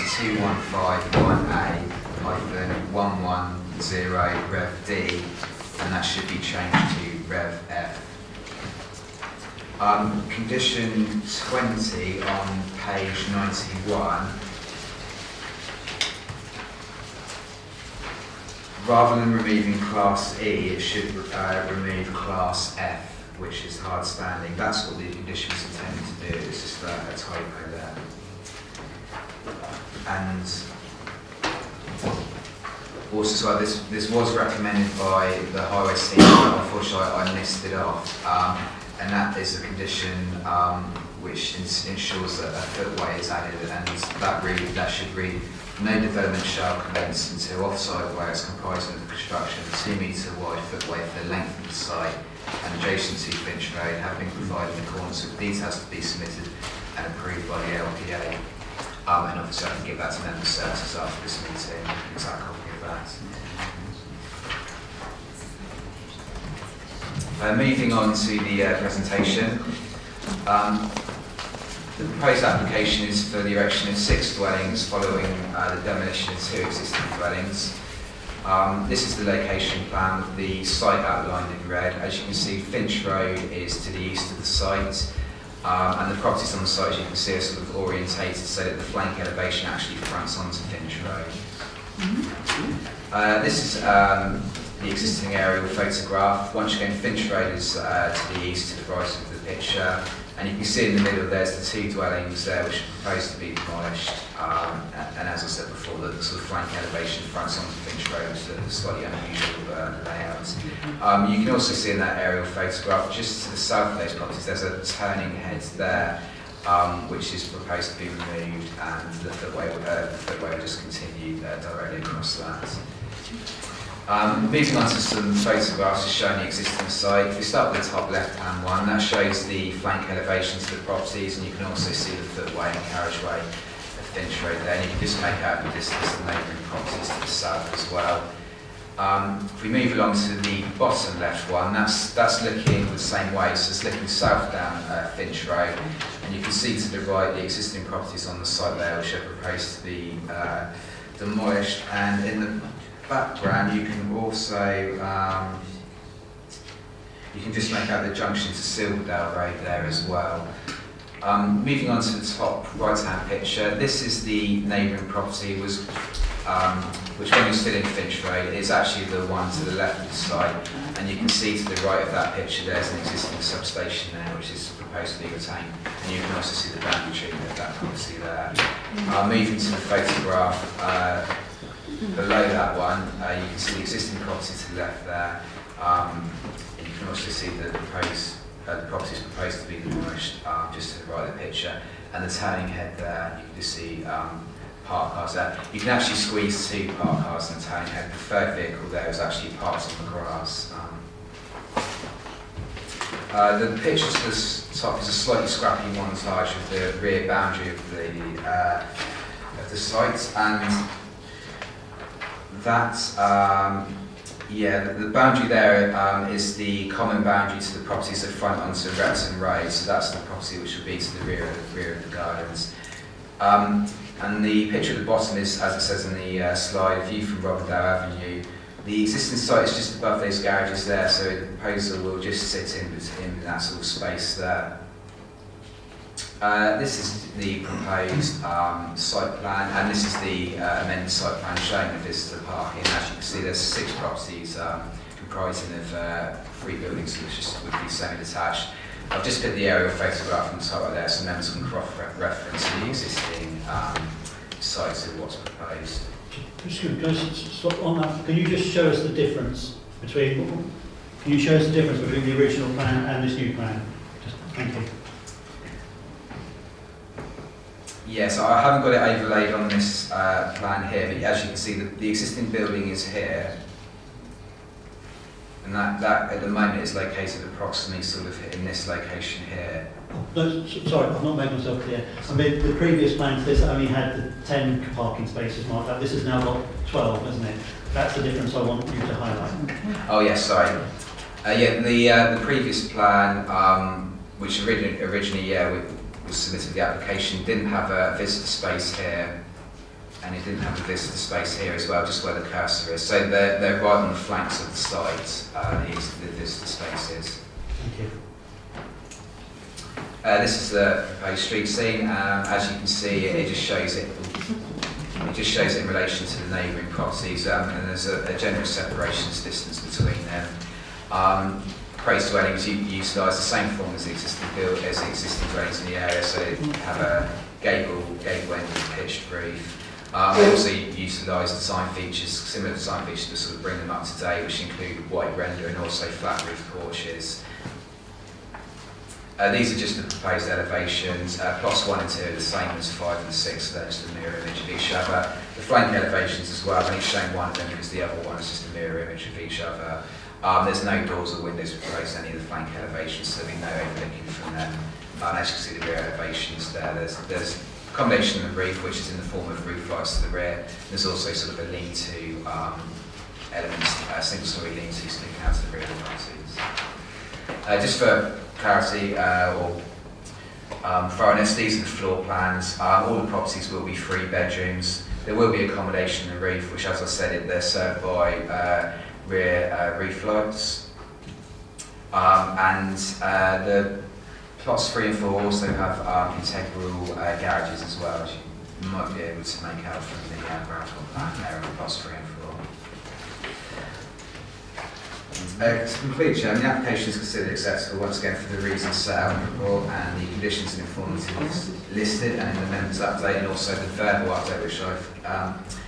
2151A-110 Rev D, and that should be changed to Rev F. Condition 20 on page 91. Rather than removing Class E, it should remove Class F, which is hard standing. That's what the condition was intended to do. It's just a typo there. And also, so this was recommended by the highway team, but unfortunately I missed it off. And that is a condition which ensures that a footway is added, and that should read: no development shall commence until offside works comprising of the construction of a 2-metre wide footway for the length of the site and adjacent to Finch Road have been provided in accordance with details to be submitted and approved by the LPA. And obviously I can give that to member services after this meeting, an exact copy of that. Moving on to the presentation. The proposed application is for the erection of 6 dwellings following the demolition of 2 existing dwellings. This is the location plan with the site outlined in red. As you can see, Finch Road is to the east of the site, and the properties on the site, as you can see, are sort of orientated so that the flank elevation actually fronts onto Finch Road. This is the existing aerial photograph. Once again, Finch Road is to the east, to the right of the picture. And you can see in the middle there's the two dwellings there which are proposed to be demolished. And as I said before, the sort of flank elevation fronts onto Finch Road, which is a slightly unusual layout. You can also see in that aerial photograph, just to the south of those properties, there's a turning head there, which is proposed to be removed, and the footway will just continue directly across that. Moving on to some photographs just showing the existing site. If we start with the top left-hand one, that shows the flank elevations of the properties, and you can also see the footway and carriageway of Finch Road there, and you can just make out the distance of neighbouring properties to the south as well. If we move along to the bottom left one, that's looking the same way, so it's looking south down Finch Road, and you can see to the right the existing properties on the site there which are proposed to be demolished, and in the background you can also you can just make out the junction to Silverdale Road there as well. Moving on to the top right hand picture, this is the neighbouring property which when you're still in Finch Road is actually the one to the left of the site, and you can see to the right of that picture there's an existing substation there which is proposed to be retained, and you can also see the boundary treatment of that property there. Moving to the photograph below that one, you can see the existing property to the left there, and you can also see the property is proposed to be demolished just to the right of the picture, and the turning head there, you can just see park cars there. You can actually squeeze two park cars in the turning head. The third vehicle there is actually parked on the grass. The picture to the top is a slightly scrappy montage of the rear boundary of the site, and that, the boundary there is the common boundary to the properties that front onto Repton Road, so that's the property which would be to the rear of the gardens. And the picture at the bottom is, as it says in the slide, a view from Robindale Avenue. The existing site is just above those garages there, so the proposal will just sit in that sort of space there. This is the proposed site plan, and this is the amended site plan showing the visitor parking. As you can see, there's 6 properties comprising of 3 buildings which would be semi-detached. I've just put the aerial photograph on the top right there so members can cross-reference the existing sites of what's proposed. Can I stop on that? Can you just show us the difference between the original plan and this new plan? Thank you. Yeah, so I haven't got it overlaid on this plan here, but as you can see, the existing building is here, and that at the moment is located approximately sort of in this location here. No, sorry, I've not made myself clear. I mean, the previous plan to this only had the 10 parking spaces marked up. This has now got 12, hasn't it? That's the difference I want you to highlight. Oh yes, sorry. The previous plan, which originally was submitted with the application, didn't have a visitor space here, and it didn't have a visitor space here as well, just where the cursor is. So they're right on the flanks of the site, the visitor spaces. Thank you. This is the proposed street scene. As you can see, it just shows it. It just shows it in relation to the neighbouring properties, and there's a general separations distance between them. Proposed dwellings utilise the same form as the existing dwellings in the area, so they have a gable end with pitched roof. They also utilise design features, similar design features to sort of bring them up to date, which include white render and also flat roof porches. These are just the proposed elevations. Plots 1 and 2 are the same as 5 and 6, so they're just a mirror image of each other. The flank elevations as well, I've only shown one of them because the other one is just a mirror image of each other. There's no doors or windows proposed in any of the flank elevations, so there'll be no overlooking from them. As you can see the rear elevations there, there's accommodation in the roof, which is in the form of roof lights to the rear. There's also sort of a lean-to elements, single-story lean-to sticking out to the rear of the properties. Just for clarity or thoroughness, these are the floor plans. All the properties will be 3 bedrooms. There will be accommodation in the reef, which, as I said, they're served by rear reef lights. The plots 3 and 4 also have integral garages as well, as you might be able to make out from the graphical plan there of plots 3 and 4. To conclude, Chairman, the application is considered acceptable once again for the reasons set out in the report and the conditions and informatives listed and in the members' update, and also the verbal update which I've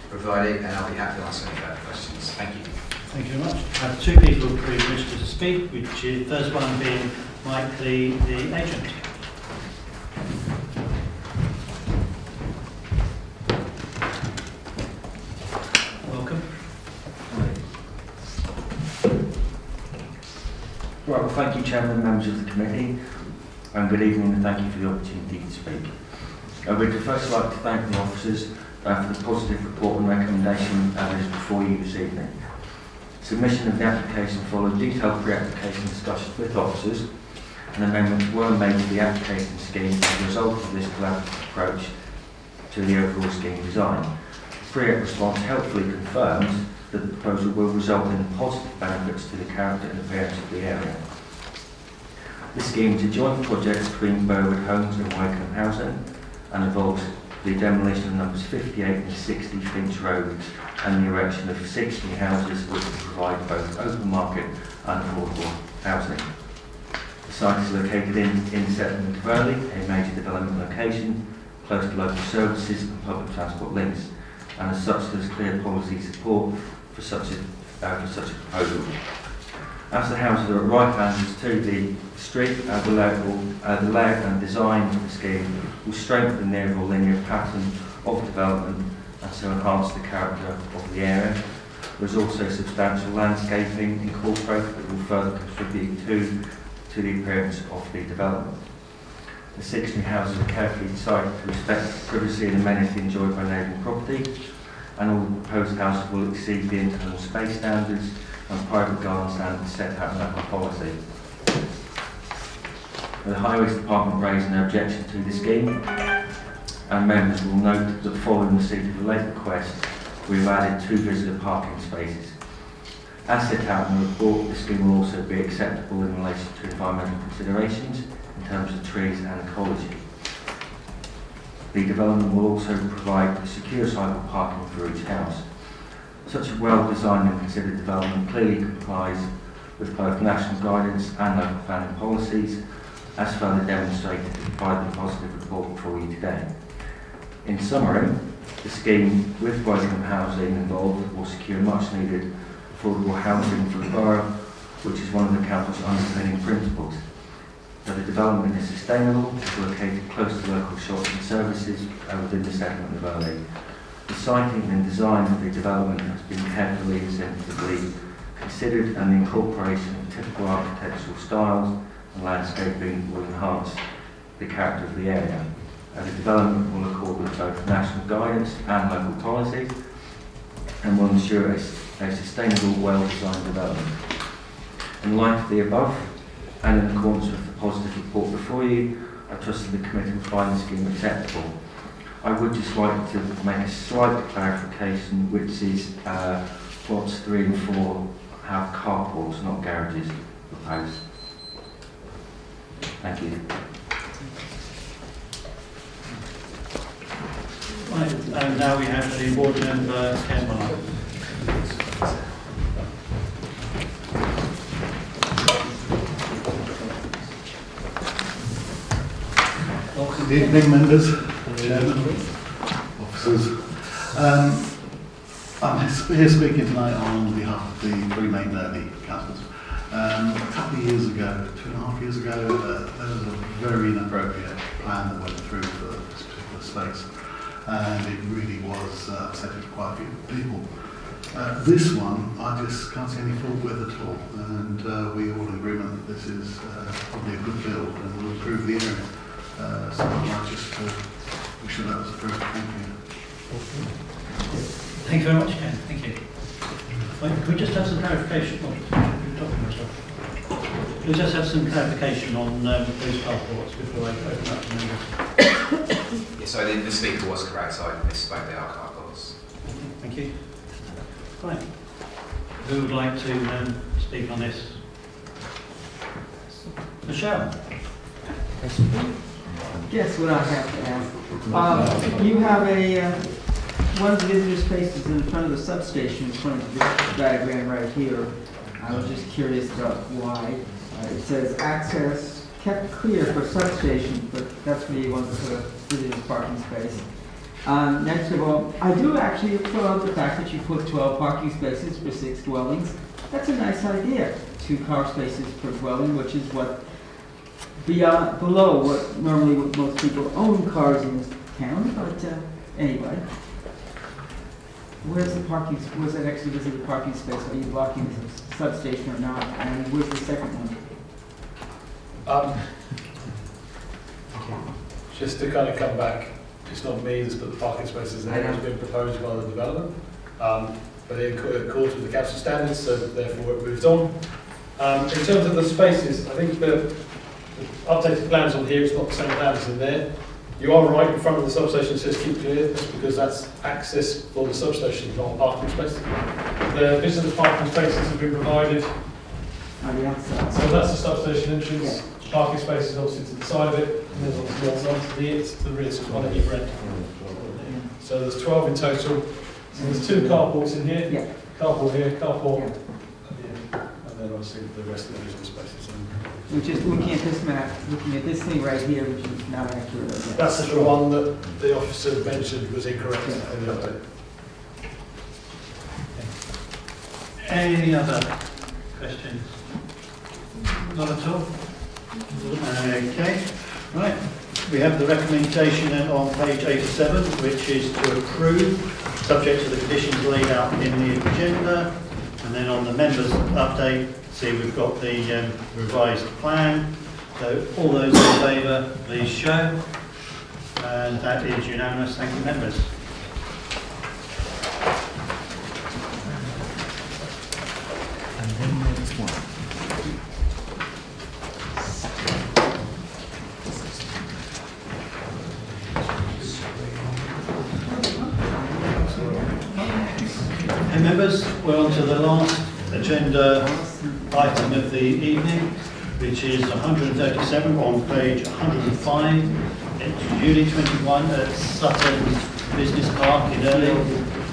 provided, and I'll be happy to answer any further questions. Thank you. Thank you very much. I have 2 people who wish to speak, which is the first one being Mike, the agent. Welcome. Right, well, thank you, Chairman and members of the committee, and good evening, and thank you for the opportunity to speak. I would first like to thank the officers for the positive report and recommendation that is before you this evening. Submission of the application followed detailed pre-application discussions with officers, and amendments were made to the application scheme as a result of this collaborative approach to the overall scheme design. Pre-app response helpfully confirms that the proposal will result in positive benefits to the character and appearance of the area. The scheme is a joint project between Borough Homes and Wokingham Housing and involves the demolition of numbers 58 and 60 Finch Road and the erection of 60 houses which will provide both open market and affordable housing. The site is located in the settlement of Borough, a major development location, close to local services and public transport links, and as such there is clear policy support for such a proposal. As the houses are at right angles to the street, the layout and design of the scheme will strengthen the overall linear pattern of development and so enhance the character of the area. There is also substantial landscaping incorporated that will further contribute to the appearance of the development. The 60 houses are carefully designed to respect privacy and amenity enjoyed by neighbouring property, and all the proposed houses will exceed the internal space standards and private garden standards set out in local policy. The Highways Department raised an objection to the scheme, and members will note that following receipt of the late request, we've added 2 visitor parking spaces. As set out in the report, the scheme will also be acceptable in relation to environmental considerations in terms of trees and ecology. The development will also provide secure cycle parking for each house. Such a well-designed and considered development clearly complies with both national guidance and local planning policies, as further demonstrated by the positive report before you today. In summary, the scheme with Wokingham Housing involved will secure much needed affordable housing for the borough, which is one of the council's underpinning principles. That the development is sustainable, is located close to local shops and services within the settlement of Borough. The siting and design of the development has been carefully and sensitively considered, and the incorporation of typical architectural styles and landscaping will enhance the character of the area. The development will accord with both national guidance and local policies and will ensure a sustainable, well-designed development. In light of the above, and in accordance with the positive report before you, I trust that the committee will find the scheme acceptable. I would just like to make a slight clarification, which is plots 3 and 4 have carports, not garages, proposed. Thank you. Right, and now we have the board member, Ken Mark. Good evening, members, chairman, officers. I'm here speaking tonight on behalf of the 3 main Derby councillors. A couple of years ago, 2.5 years ago, there was a very inappropriate plan that went through for this particular space, and it really was upsetting for quite a few people. This one, I just can't see any fault with at all, and we all in agreement that this is probably a good build and will improve the area. So I'd like just to wish that was approved. Thank you. Thank you very much, Ken. Thank you. Can we just have some clarification? Can we just have some clarification on those carports before I open up to members? Yeah, so the speaker was correct, so I misspoke, they are carports. Thank you. Right. Who would like to speak on this? Michelle? Guess what I have to ask? You have one of the visitor spaces in front of the substation, in front of the diagram right here. I was just curious about why. It says access kept clear for substation, but that's where you want to put a visitor's parking space. Next of all, I do actually applaud the fact that you put 12 parking spaces for 6 dwellings. That's a nice idea. 2 car spaces per dwelling, which is what below what normally most people own cars in this town. But anyway, where's that extra visitor parking space? Are you blocking the substation or not? And where's the second one? Just to kind of come back, it's not me that's put the parking spaces there. It's been proposed by the development, but it accords with the council standards, so therefore it moves on. In terms of the spaces, I think the updated plans on here is not the same plan as in there. You are right, in front of the substation says keep clear. That's because that's access for the substation, not parking space. The visitor parking spaces have been provided. On the outside. So that's the substation entrance. Yeah. Parking spaces obviously to the side of it, and then to the rear, so it's one at either end. So there's 12 in total. So there's 2 carports in here. Yeah. Carport here, carport. Yeah. And then obviously the rest of the visitor spaces. We're just looking at this map, looking at this thing right here, which is not accurate. That's the one that the officer mentioned was incorrect in the update. Any other questions? Not at all? Okay. Right. We have the recommendation on page 87, which is to approve, subject to the conditions laid out in the agenda. And then on the members' update, see we've got the revised plan. So all those in favour, please show. And that is unanimous. Thank you, members. And then there's one. And members, we're on to the last agenda item of the evening, which is 137 on page 105. It's Unit 21 at Sutton Business Park in Earling.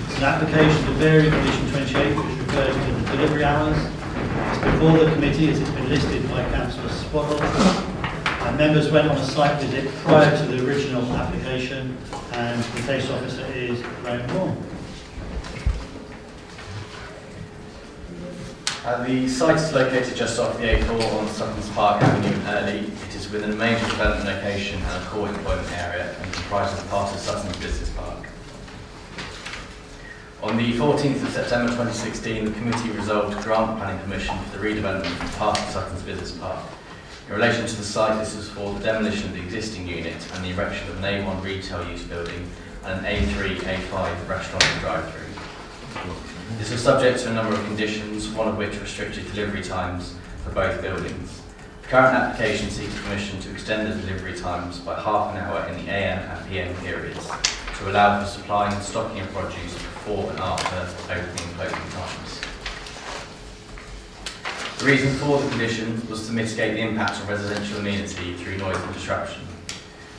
It's an application to vary condition 28, which refers to the delivery hours. It's before the committee as it's been listed by Councillor Swaddle. And members went on a site visit prior to the original application, and the case officer is Graham Moore. The site is located just off the A4 on Sutton's Park Avenue in Early. It is within a major development location and a core employment area and comprises part of Sutton's Business Park. On the 14th of September 2016, the committee resolved to grant planning permission for the redevelopment of part of Sutton's Business Park. In relation to the site, this was for the demolition of the existing unit and the erection of an A1 retail use building and an A3, A5 restaurant and drive-through. This was subject to a number of conditions, one of which restricted delivery times for both buildings. The current application seeks permission to extend the delivery times by half an hour in the AM and PM periods to allow for supplying and stocking of produce before and after opening and closing times. The reason for the condition was to mitigate the impact on residential amenity through noise and disruption.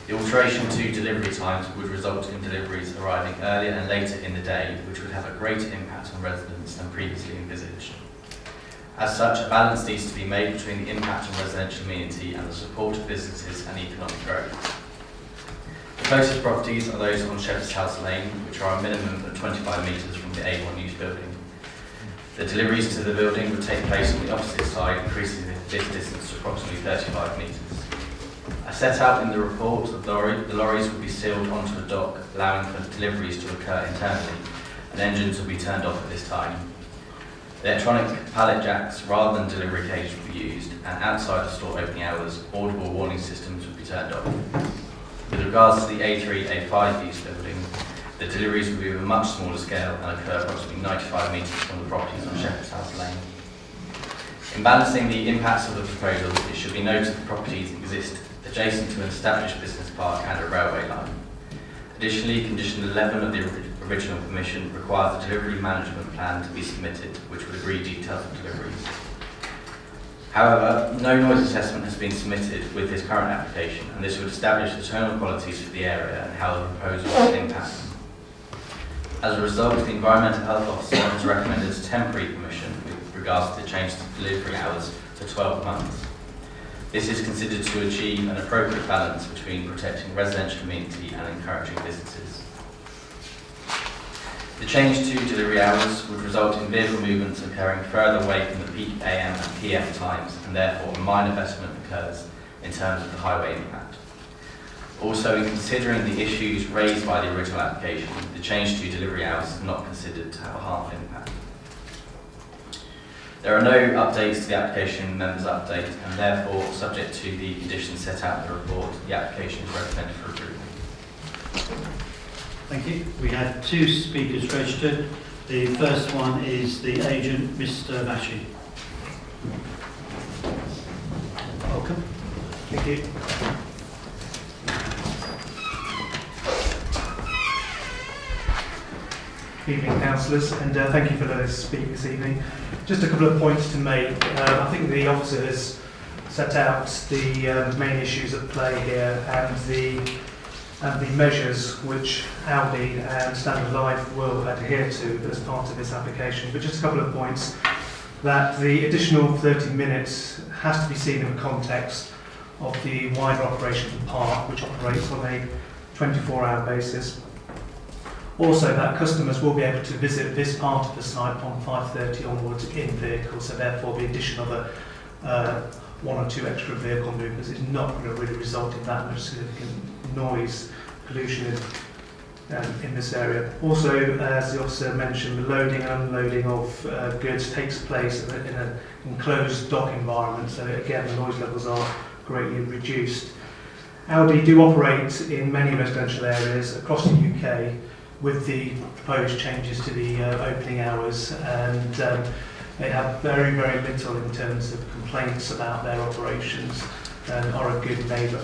The alteration to delivery times would result in deliveries arriving earlier and later in the day, which would have a greater impact on residents than previously envisaged. As such, a balance needs to be made between the impact on residential amenity and the support of businesses and economic growth. The closest properties are those on Shepherd's House Lane, which are a minimum of 25 metres from the A1 use building. The deliveries to the building would take place on the opposite side, increasing this distance to approximately 35 metres. As set out in the report, the lorries would be sealed onto a dock, allowing for deliveries to occur internally, and engines will be turned off at this time. Electronic pallet jacks rather than delivery cages will be used, and outside of store opening hours, audible warning systems would be turned off. With regards to the A3, A5 use building, the deliveries will be of a much smaller scale and occur approximately 95 metres from the properties on Shepherd's House Lane. In balancing the impacts of the proposal, it should be noted that properties exist adjacent to an established business park and a railway line. Additionally, condition 11 of the original permission requires a delivery management plan to be submitted, which would agree details of deliveries. However, no noise assessment has been submitted with this current application, and this would establish the tonal qualities for the area and how the proposal would impact them. As a result, the Environmental Health Officer has recommended a temporary permission with regards to the change to delivery hours to 12 months. This is considered to achieve an appropriate balance between protecting residential community and encouraging businesses. The change to delivery hours would result in vehicle movements occurring further away from the peak AM and PM times, and therefore a minor betterment occurs in terms of the highway impact. Also, in considering the issues raised by the original application, the change to delivery hours is not considered to have a harmful impact. There are no updates to the application members update, and therefore, subject to the conditions set out in the report, the application is recommended for approval. Thank you. We had 2 speakers registered. The first one is the agent, Mr. Vashi. Welcome. Thank you. Evening, councillors, and thank you for letting us speak this evening. Just a couple of points to make. I think the officer has set out the main issues at play here and the measures which Aldi and Standard Life will adhere to as part of this application. But just a couple of points, that the additional 30 minutes has to be seen in the context of the wider operation of the park, which operates on a 24-hour basis. Also, that customers will be able to visit this part of the site from 5:30 onwards in vehicle, so therefore the addition of a 1 or 2 extra vehicle movements is not going to really result in that much significant noise pollution in this area. Also, as the officer mentioned, the loading and unloading of goods takes place in an enclosed dock environment, so again the noise levels are greatly reduced. Aldi do operate in many residential areas across the UK with the proposed changes to the opening hours, and they have very, very little in terms of complaints about their operations and are a good neighbour.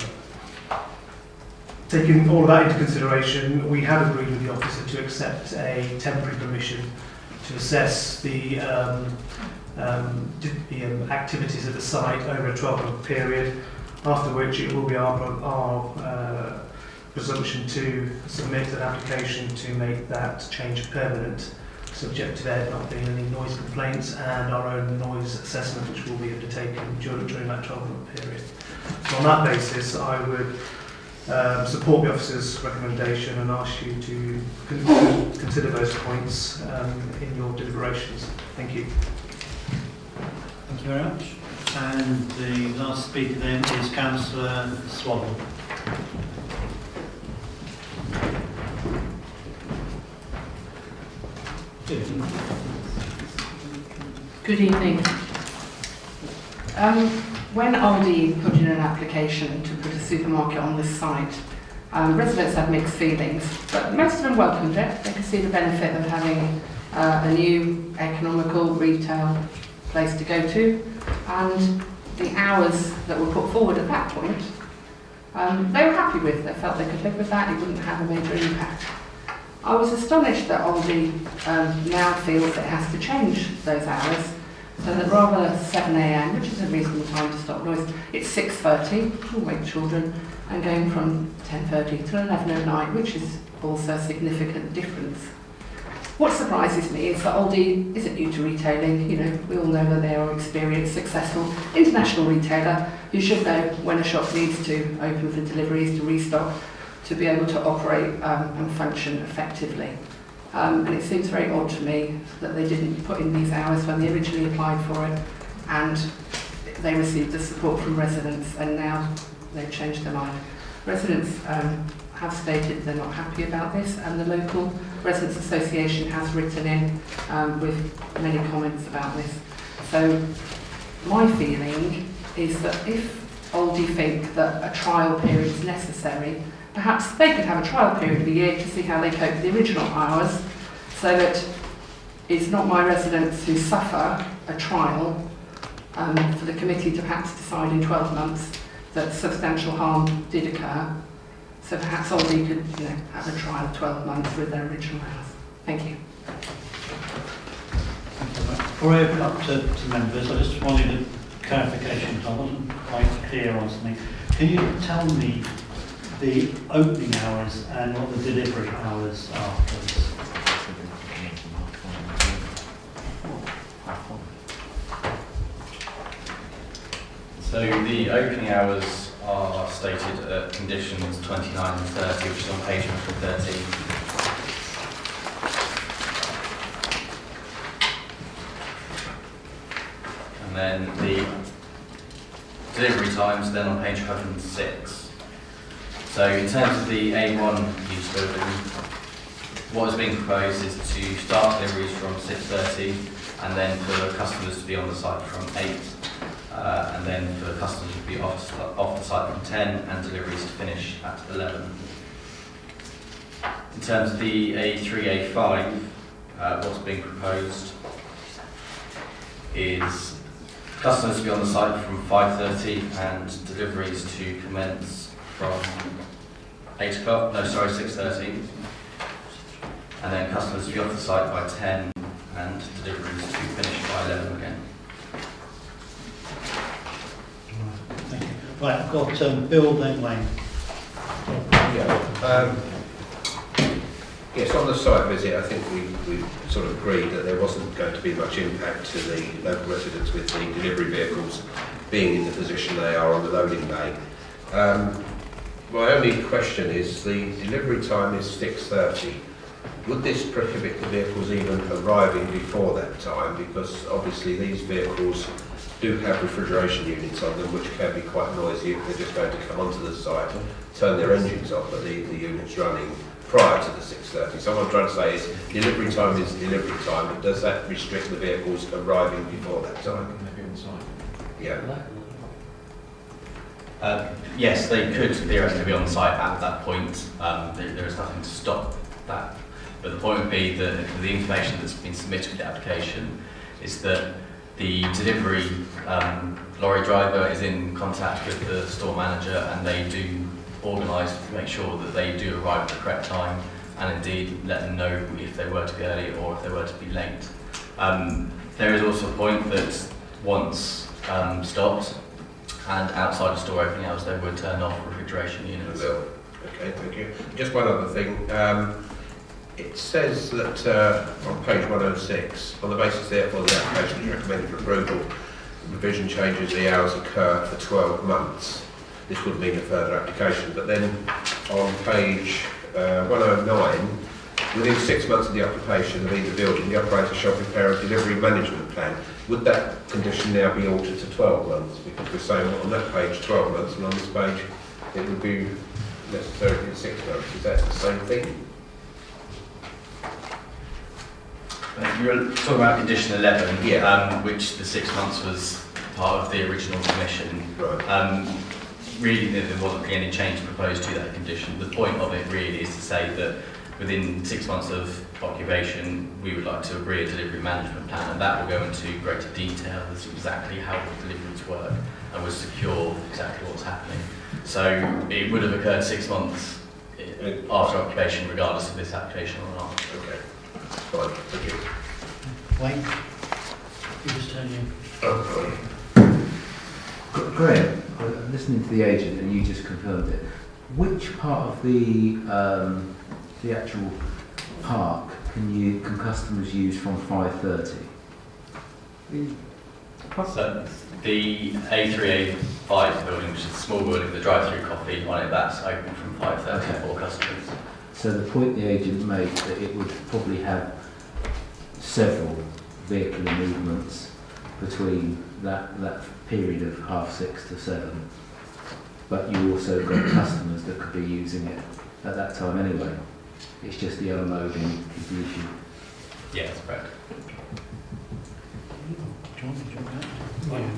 Taking all of that into consideration, we have agreed with the officer to accept a temporary permission to assess the activities at the site over a 12-month period, after which it will be our presumption to submit an application to make that change permanent, subject to there not being any noise complaints and our own noise assessment which will be undertaken during that 12-month period. So on that basis, I would support the officer's recommendation and ask you to consider those points in your deliberations. Thank you. Thank you very much. And the last speaker then is Councillor Swallow. Good evening. When Aldi put in an application to put a supermarket on this site, residents had mixed feelings, but most of them welcomed it. They could see the benefit of having a new economical retail place to go to, and the hours that were put forward at that point, they were happy with. They felt they could live with that. It wouldn't have a major impact. I was astonished that Aldi now feels it has to change those hours, so that rather than 7 AM, which is a reasonable time to stop noise, it's 6:30, awake children, and going from 10:30 to 11 at night, which is also a significant difference. What surprises me is that Aldi isn't new to retailing. You know, we all know that they are an experienced, successful international retailer who should know when a shop needs to open for deliveries, to restock, to be able to operate and function effectively. And it seems very odd to me that they didn't put in these hours when they originally applied for it, and they received the support from residents, and now they've changed their mind. Residents have stated they're not happy about this, and the local Residents Association has written in with many comments about this. So my feeling is that if Aldi think that a trial period is necessary, perhaps they could have a trial period of a year to see how they cope with the original hours, so that it's not my residents who suffer a trial for the committee to perhaps decide in 12 months that substantial harm did occur. So perhaps Aldi could have a trial of 12 months with their original hours. Thank you. Before I open up to members, I just wanted a clarification because I wasn't quite clear on something. Can you tell me the opening hours and what the delivery hours are, please? So the opening hours are stated at conditions 29 and 30, which is on page 113. And then the delivery times then on page 106. So in terms of the A1 use building, what is being proposed is to start deliveries from 6:30 and then for customers to be on the site from 8, and then for customers to be off the site from 10 and deliveries to finish at 11. In terms of the A3, A5, what's being proposed is customers to be on the site from 5:30 and deliveries to commence from 6:30, and then customers to be off the site by 10 and deliveries to finish by 11 again. Thank you. Right, I've got Bill, then Wayne. Yes, on the site visit, I think we sort of agreed that there wasn't going to be much impact to the local residents with the delivery vehicles being in the position they are on the loading bay. My only question is, the delivery time is 6:30. Would this prohibit the vehicles even arriving before that time? Because obviously these vehicles do have refrigeration units on them, which can be quite noisy if they're just going to come onto the site, turn their engines off, but the unit's running prior to the 6:30. So what I'm trying to say is delivery time is delivery time, but does that restrict the vehicles arriving before that time? Yeah. Yes, they could theoretically be on site at that point. There is nothing to stop that. But the point would be that the information that's been submitted with the application is that the delivery lorry driver is in contact with the store manager, and they do organise to make sure that they do arrive at the correct time, and indeed let them know if they were to be early or if they were to be late. There is also a point that once stopped and outside of store opening hours, they would turn off refrigeration units. Okay, thank you. Just one other thing. It says that on page 106, on the basis therefore the application is recommended for approval, revision changes the hours occur for 12 months. This would mean a further application, but then on page 109, within 6 months of the occupation of either building, the operator shall prepare a delivery management plan. Would that condition now be altered to 12 months? Because we're saying on that page 12 months, and on this page it would be necessarily 6 months. Is that the same thing? You're talking about condition 11, which the 6 months was part of the original commission. Right. Really, there wasn't really any change proposed to that condition. The point of it really is to say that within 6 months of occupation, we would like to agree a delivery management plan, and that will go into greater detail as to exactly how the deliveries work and will secure exactly what's happening. So it would have occurred 6 months after occupation, regardless of this application or not. Okay. Fine, thank you. Wayne, you just turn you. Graham, I'm listening to the agent and you just confirmed it. Which part of the actual park can customers use from 5:30? So the A3, A5 building, which is a small building with a drive-through coffee on it, that's open from 5:30 for customers. So the point the agent made that it would probably have several vehicular movements between that period of 6:30 to 7, but you also got customers that could be using it at that time anyway. It's just the unloading is the issue. Yeah, that's correct.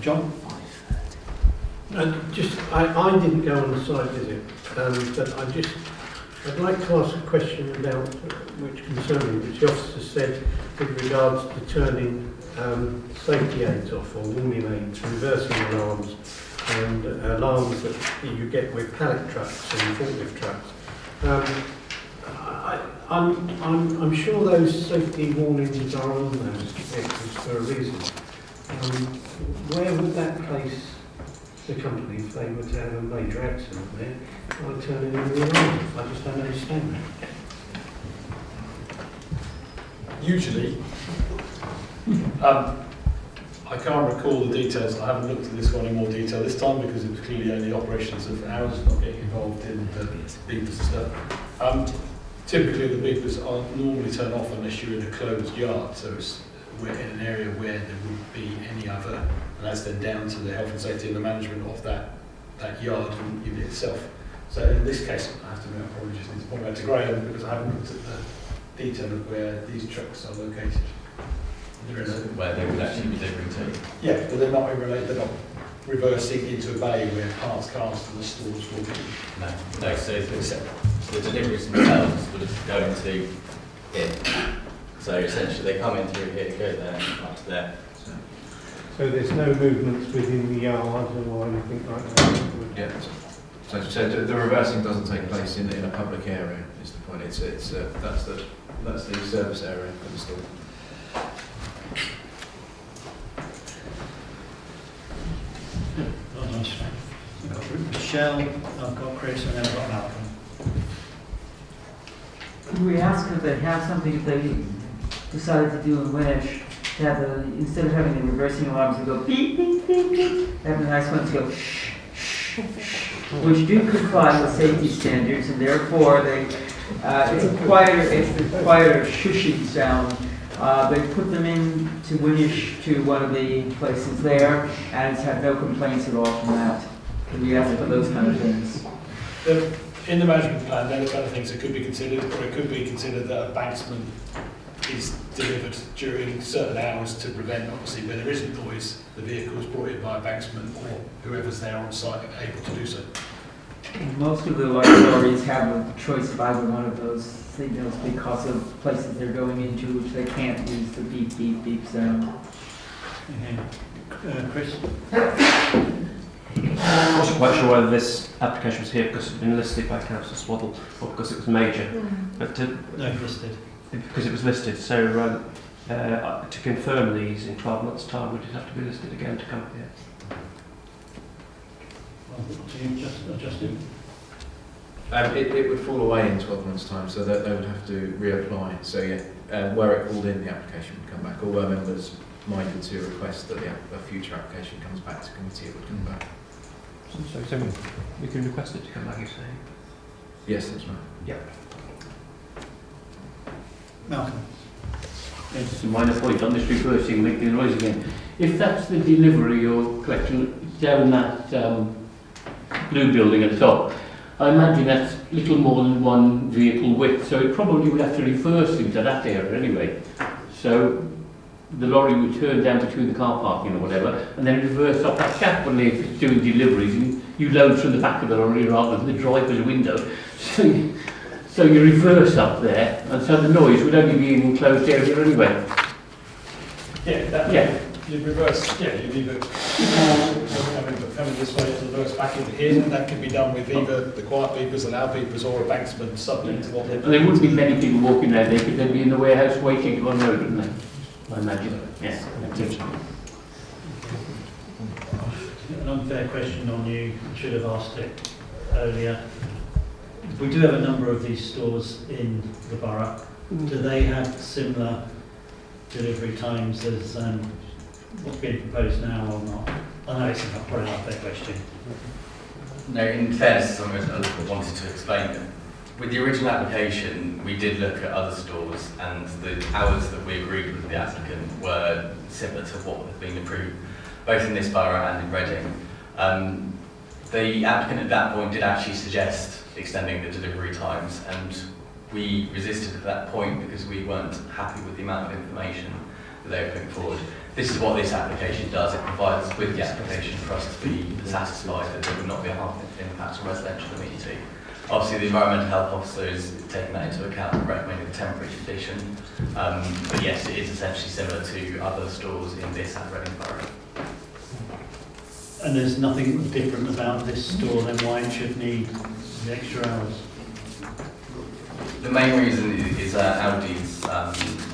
John? I didn't go on the site visit, but I'd like to ask a question about which concerned me, which the officer said with regards to turning safety aids off or warning aids, reversing alarms and alarms that you get with pallet trucks and forklift trucks. I'm sure those safety warnings are on those vehicles for a reason. Where would that place the company if they were to have a major accident there by turning in the alarm? I just don't understand that. Usually, I can't recall the details. I haven't looked at this one in more detail this time because it was clearly only operations of ours, not getting involved in the beepers and stuff. Typically, the beepers aren't normally turned off unless you're in a closed yard, so we're in an area where there wouldn't be any other, and that's then down to the health and safety and the management of that yard and unit itself. So in this case, I have to admit, I probably just need to point out to Graham because I haven't looked at the detail of where these trucks are located. Where they would actually be delivering to. Yeah, but they're not reversing into a bay where parts cars for the stores will be. No, so the deliveries themselves would have gone to here. So essentially they come in through here, go there, up to there. So there's no movements within the yard or anything like that? Yeah. So the reversing doesn't take place in a public area. Is the point? That's the service area for the store. I've got Michelle, I've got Chris, and then I've got Malcolm. Could we ask if they have something, if they decided to do in Winnish, to have instead of having the reversing alarms, to go beep, beep, beep, beep, have the nice ones go shh, shh, shh, which do comply with safety standards, and therefore it's a quieter shushing sound. They put them into Winnish to one of the places there, and it's had no complaints at all from that. Could we ask for those kind of things? In the management plan, there are kind of things that could be considered, or it could be considered that a banksman is delivered during certain hours to prevent, obviously, where there isn't noise, the vehicle is brought in by a banksman or whoever's there on site able to do so. Most of the large lorries have a choice of either one of those signals because of places they're going into which they can't use the beep, beep, beep sound. Chris? I wasn't quite sure whether this application was here because it had been listed by Councillor Swaddle or because it was major. But no, listed. Because it was listed. So to confirm these in 12 months' time, would it have to be listed again to come here? Justin? It would fall away in 12 months' time, so that they would have to reapply. So yeah, where it called in, the application would come back. Or were members minded to request that a future application comes back to committee, it would come back. So we can request it to come back, you say? Yes, that's right. Yeah. Malcolm? Just a minor point on this reversing, making the noise again. If that's the delivery or collection down that blue building at the top, I imagine that's little more than one vehicle width, so it probably would have to reverse into that area anyway. So the lorry would turn down between the car parking or whatever, and then reverse up that shaft when if it's doing deliveries, and you load from the back of the lorry rather than the driver's window. So you reverse up there, and so the noise would only be in an enclosed area anyway. Yeah, you'd reverse, you'd either coming this way to reverse back into here, and that could be done with either the quiet beepers, the loud beepers, or a banksman subject to what they're doing. And there wouldn't be many people walking there, they could then be in the warehouse waiting to unload, wouldn't they? I imagine. Yeah. An unfair question on you, should have asked it earlier. We do have a number of these stores in the borough. Do they have similar delivery times as what's being proposed now or not? I know it's probably an unfair question. No, in fairness, I wanted to explain it. With the original application, we did look at other stores, and the hours that we agreed with the applicant were similar to what had been approved, both in this borough and in Reading. The applicant at that point did actually suggest extending the delivery times, and we resisted at that point because we weren't happy with the amount of information that they were putting forward. This is what this application does. It provides us with the application for us to be satisfied that there would not be a harmful impact on residential amenity. Obviously, the environmental health officer is taking that into account and recommending a temporary condition. But yes, it is essentially similar to other stores in this and Reading Borough. And there's nothing different about this store than why it should need the extra hours? The main reason is Aldi's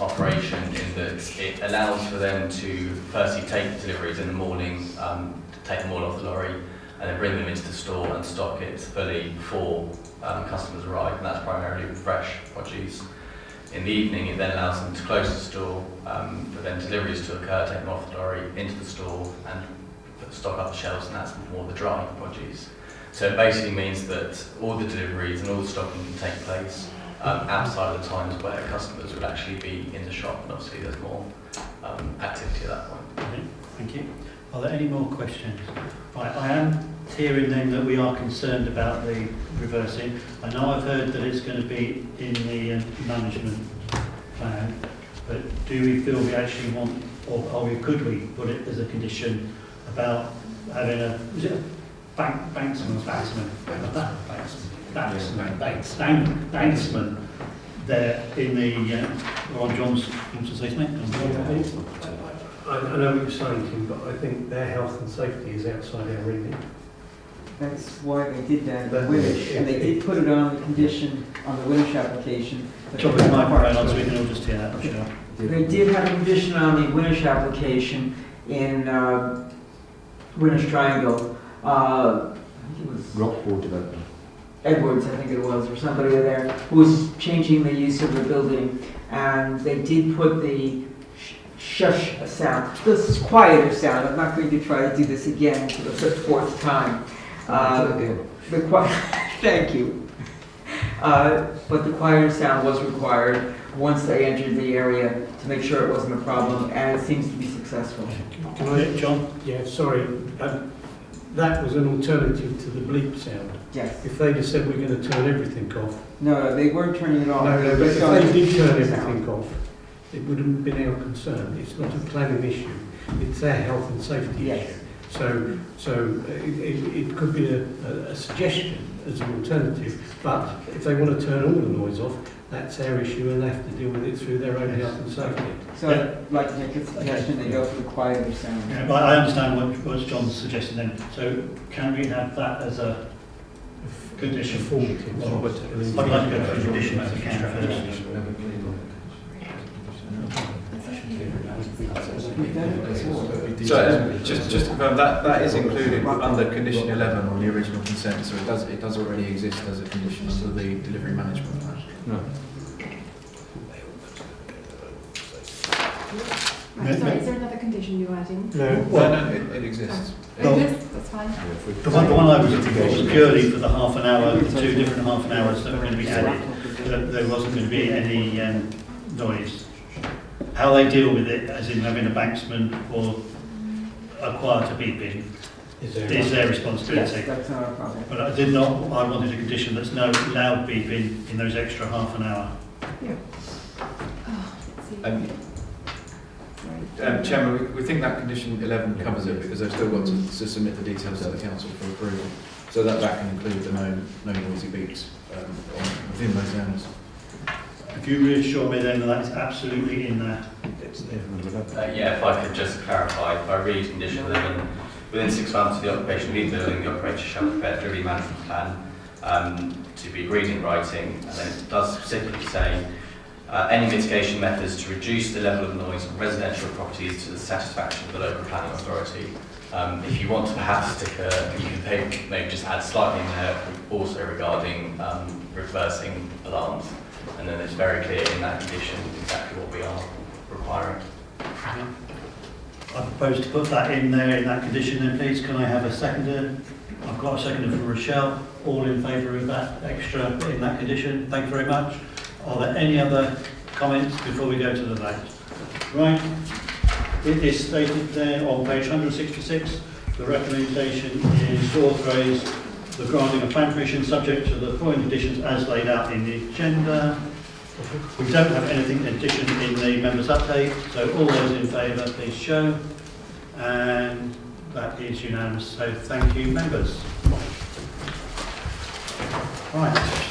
operation in that it allows for them to firstly take deliveries in the morning, to take them all off the lorry, and then bring them into the store and stock it fully before customers arrive, and that's primarily fresh produce. In the evening, it then allows them to close the store, for then deliveries to occur, take them off the lorry, into the store, and put the stock up the shelves, and that's more the dry produce. So it basically means that all the deliveries and all the stocking can take place outside of the times where customers would actually be in the shop, and obviously there's more activity at that point. Thank you. Are there any more questions? Right, I am hearing then that we are concerned about the reversing. I know I've heard that it's going to be in the management plan, but do we feel we actually want, or could we put it as a condition about having is it a banksman there in the, on John's, wants to say something? I know what you're saying, Tim, but I think their health and safety is outside our remit. That's why they did that in the Winnish, and they did put it on the condition, on the Winnish application. Drop the microphone on so we can all just hear that, I'm sure. They did have a condition on the Winnish application in Winnish Triangle. I think it was Rockport development. Edwards, I think it was, or somebody there, who was changing the use of the building, and they did put the shush sound. This is quieter sound. I'm not going to try to do this again for the fourth time. Thank you. But the quieter sound was required once they entered the area to make sure it wasn't a problem, and it seems to be successful. Can I, John? Yeah, sorry. That was an alternative to the bleep sound. Yes. If they'd have said we're going to turn everything off. No, they weren't turning it off. No, but if they did turn everything off, it wouldn't have been our concern. It's not a planning issue. It's their health and safety issue. So it could be a suggestion as an alternative, but if they want to turn all the noise off, that's their issue and they have to deal with it through their own health and safety. So I'd like to make a suggestion they go for the quieter sound. Yeah, but I understand what John's suggesting then. So can we have that as a condition? I'd like to go for a condition as a can first. So just to confirm, that is included under condition 11 on the original consent, so it does already exist as a condition under the delivery management plan. No. Right, sorry, is there another condition you're adding? No, it exists. That's fine. The one I was looking for was purely for the half an hour, the 2 different half an hours that were going to be added, that there wasn't going to be any noise. How they deal with it, as in having a banksman or a quieter beeping, is their responsibility. Yes, that's not a problem. But I wanted a condition that's no loud beeping in those extra half an hour. Yeah. Chairman, we think that condition 11 covers it because they've still got to submit the details to the council for approval. So that can include the no noisy beeps within those hours. If you reassure me then that that's absolutely in there. Yeah, if I could just clarify, if I read condition 11, within 6 months of the occupation of the building, the operator shall prepare a delivery management plan to be agreed in writing, and then it does specifically say any mitigation methods to reduce the level of noise on residential properties to the satisfaction of the local planning authority. If you want to perhaps stick you can maybe just add slightly in there also regarding reversing alarms. And then it's very clear in that condition exactly what we are requiring. I propose to put that in there in that condition then please. Can I have a seconder? I've got a seconder from Rochelle. All in favour of that extra in that condition? Thank you very much. Are there any other comments before we go to the vote? Right. It is stated there on page 166. The recommendation is to authorise the granting of plan permission subject to the following conditions as laid out in the agenda. We don't have anything in addition in the members' update, so all those in favour please show. And that is unanimous, so thank you members. Right.